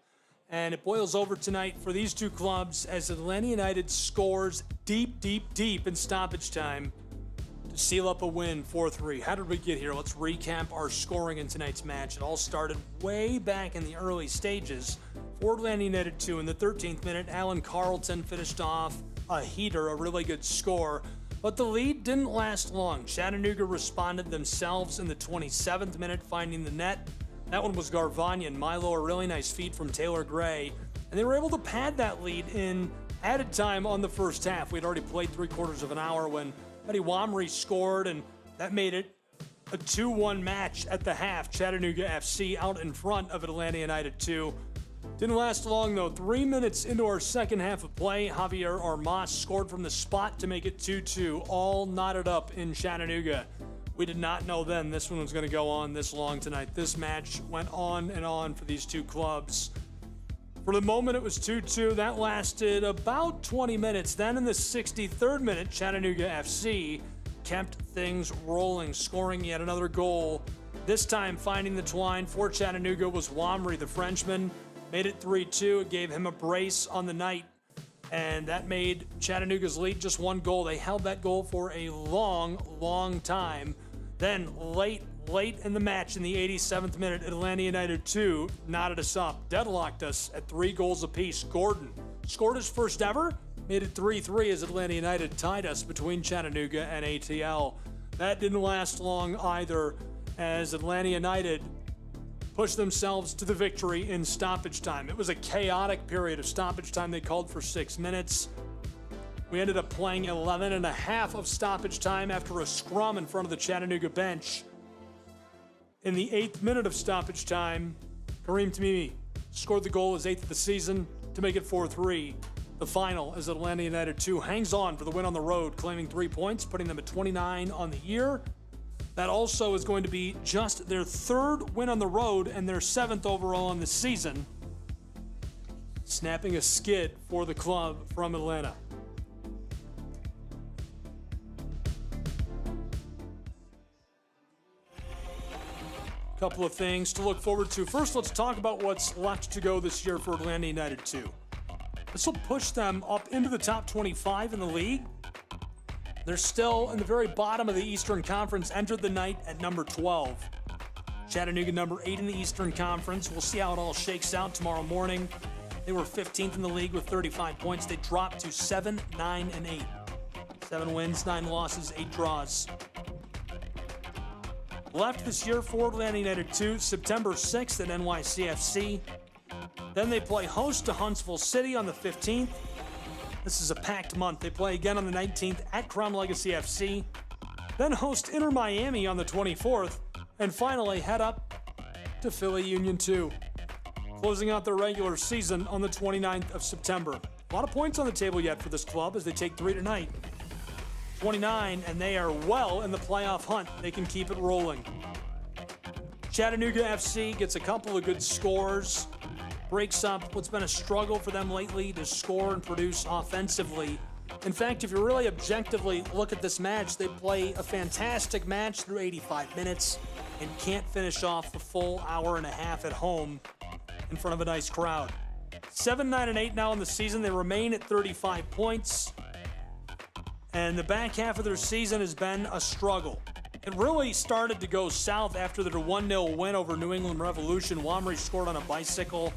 And it boils over tonight for these two clubs as Atlanta United scores deep in stoppage time to seal up a win 4-3. How did we get here? Let's recap our scoring in tonight's match. It all started way back in the early stages. For Atlanta United 2 in the 13th minute, Alan Carlton finished off a heater, a really good score. But the lead didn't last long. Chattanooga responded themselves in the 27th minute, finding the net. That one was Garvanian. Milo, a really nice feed from Taylor Gray. And they were able to pad that lead in added time on the first half. We'd already played 3/4 of an hour when Eddie Wamry scored, and that made it a 2-1 match at the half. Chattanooga FC out in front of Atlanta United 2. Didn't last long, though. 3 minutes into our second half of play, Javier Armas scored from the spot to make it 2-2, all knotted up in Chattanooga. We did not know then this one was going to go on this long tonight. This match went on and on for these two clubs. For the moment, it was 2-2. That lasted about 20 minutes. Then in the 63rd minute, Chattanooga FC kept things rolling, scoring yet another goal. This time, finding the twine for Chattanooga was Wamry, the Frenchman. Made it 3-2. It gave him a brace on the night, and that made Chattanooga's lead just one goal. They held that goal for a long time. Then late in the match, in the 87th minute, Atlanta United 2 knotted us up, deadlocked us at 3 goals apiece. Gordon scored his first ever made it 3-3 as Atlanta United tied us between Chattanooga and ATL. That didn't last long either, as Atlanta United pushed themselves to the victory in stoppage time. It was a chaotic period of stoppage time. They called for 6 minutes. We ended up playing 11 and a half of stoppage time after a scrum in front of the Chattanooga bench. In the 8th minute of stoppage time, Kareem Tamimi scored the goal, his 8th of the season, to make it 4-3. The final as Atlanta United 2 hangs on for the win on the road, claiming 3 points, putting them at 29 on the year. That also is going to be just their 3rd win on the road and their 7th overall on the season, snapping a skid for the club from Atlanta. Couple of things to look forward to. First, let's talk about what's left to go this year for Atlanta United 2. This will push them up into the top 25 in the league. They're still in the very bottom of the Eastern Conference, entered the night at number 12. Chattanooga number 8 in the Eastern Conference. We'll see how it all shakes out tomorrow morning. They were 15th in the league with 35 points. They dropped to 7, 9, and 8. 7 wins, 9 losses, 8 draws. Left this year for Atlanta United 2, September 6th at NYCFC. Then they play host to Huntsville City on the 15th. This is a packed month. They play again on the 19th at Crown Legacy FC. Then host Inter Miami on the 24th. And finally head up to Philly Union 2. Closing out their regular season on the 29th of September. A lot of points on the table yet for this club as they take 3 tonight. 29, and they are well in the playoff hunt. They can keep it rolling. Chattanooga FC gets a couple of good scores. Breaks up what's been a struggle for them lately to score and produce offensively. In fact, if you really objectively look at this match, they play a fantastic match through 85 minutes and can't finish off the full hour and a half at home in front of a nice crowd. 7, 9, and 8 now in the season. They remain at 35 points. And the back half of their season has been a struggle. It really started to go south after their 1-0 win over New England Revolution. Wamry scored on a bicycle.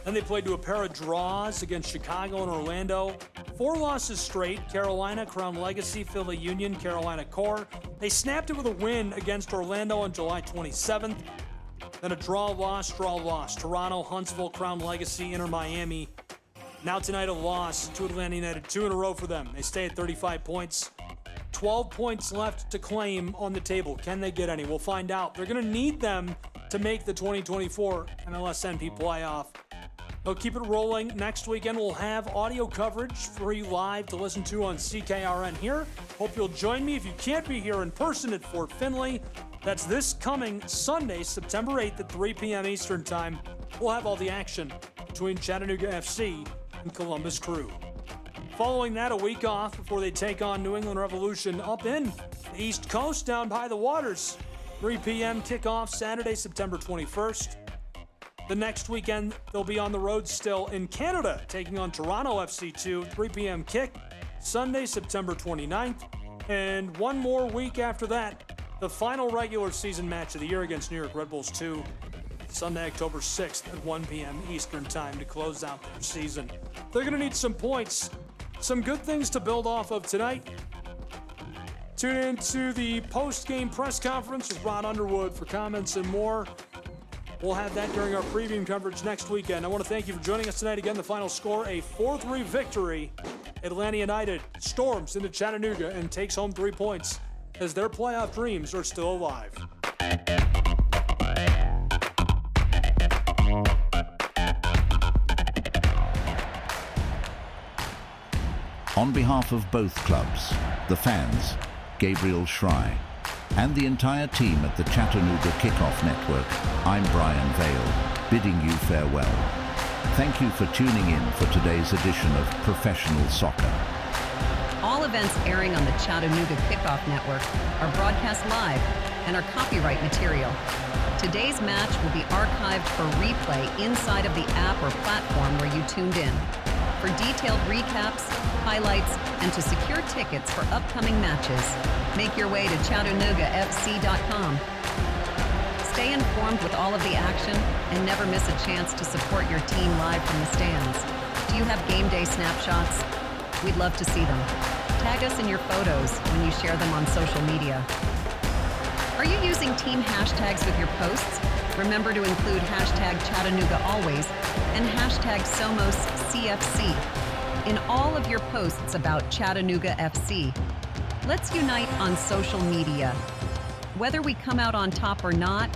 Then they played to a pair of draws against Chicago and Orlando. 4 losses straight: Carolina, Crown Legacy, Philly Union, Carolina Core. They snapped it with a win against Orlando on July 27th. Then a draw, loss. Toronto, Huntsville, Crown Legacy, Inter Miami. Now tonight a loss to Atlanta United, 2 in a row for them. They stay at 35 points. 12 points left to claim on the table. Can they get any? We'll find out. They're going to need them to make the 2024 MLSNP playoff. They'll keep it rolling. Next weekend, we'll have audio coverage for you live to listen to on CKRN here. Hope you'll join me. If you can't be here in person at Fort Finley, that's this coming Sunday, September 8th at 3 p.m. Eastern Time. We'll have all the action between Chattanooga FC and Columbus Crew. Following that, a week off before they take on New England Revolution up in the East Coast down by the waters. 3 p.m. kickoff Saturday, September 21st. The next weekend, they'll be on the road still in Canada, taking on Toronto FC2, 3 p.m. kick, Sunday, September 29th. And one more week after that, the final regular season match of the year against New York Red Bulls 2, Sunday, October 6th at 1 p.m. Eastern Time to close out their season. They're going to need some points, some good things to build off of tonight. Tune in to the post-game press conference with Ron Underwood for comments and more. We'll have that during our preview coverage next weekend. I want to thank you for joining us tonight. Again, the final score, a 4-3 victory. Atlanta United storms into Chattanooga and takes home 3 points as their playoff dreams are still alive. On behalf of both clubs, the fans, Gabriel Schrei, and the entire team at the Chattanooga Kickoff Network, I'm Brian Vale, bidding you farewell. Thank you for tuning in for today's edition of Professional Soccer. All events airing on the Chattanooga Kickoff Network are broadcast live and are copyright material. Today's match will be archived for replay inside of the app or platform where you tuned in. For detailed recaps, highlights, and to secure tickets for upcoming matches, make your way to ChattanoogaFC.com. Stay informed with all of the action and never miss a chance to support your team live from the stands. Do you have game day snapshots? We'd love to see them. Tag us in your photos when you share them on social media. Are you using team hashtags with your posts? Remember to include hashtag Chattanooga Always and hashtag SomosCFC in all of your posts about Chattanooga FC. Let's unite on social media. Whether we come out on top or not,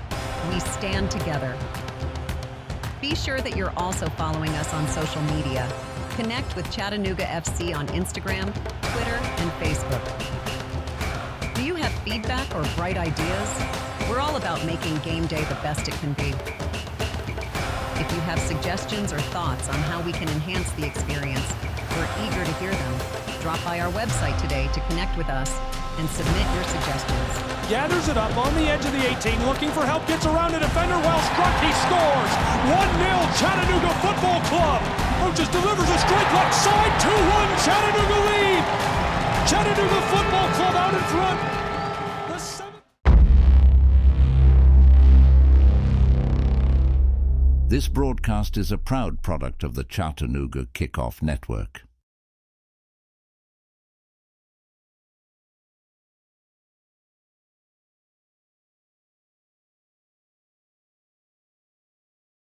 we stand together. Be sure that you're also following us on social media. Connect with Chattanooga FC on Instagram, Twitter, and Facebook. Do you have feedback or bright ideas? We're all about making game day the best it can be. If you have suggestions or thoughts on how we can enhance the experience, we're eager to hear them. Drop by our website today to connect with us and submit your suggestions. Gathers it up on the edge of the 18, looking for help, gets around a defender, well struck, he scores! 1-0 Chattanooga Football Club! Burgess delivers a straight left side, 2-1 Chattanooga lead! Chattanooga Football Club out in front! This broadcast is a proud product of the Chattanooga Kickoff Network.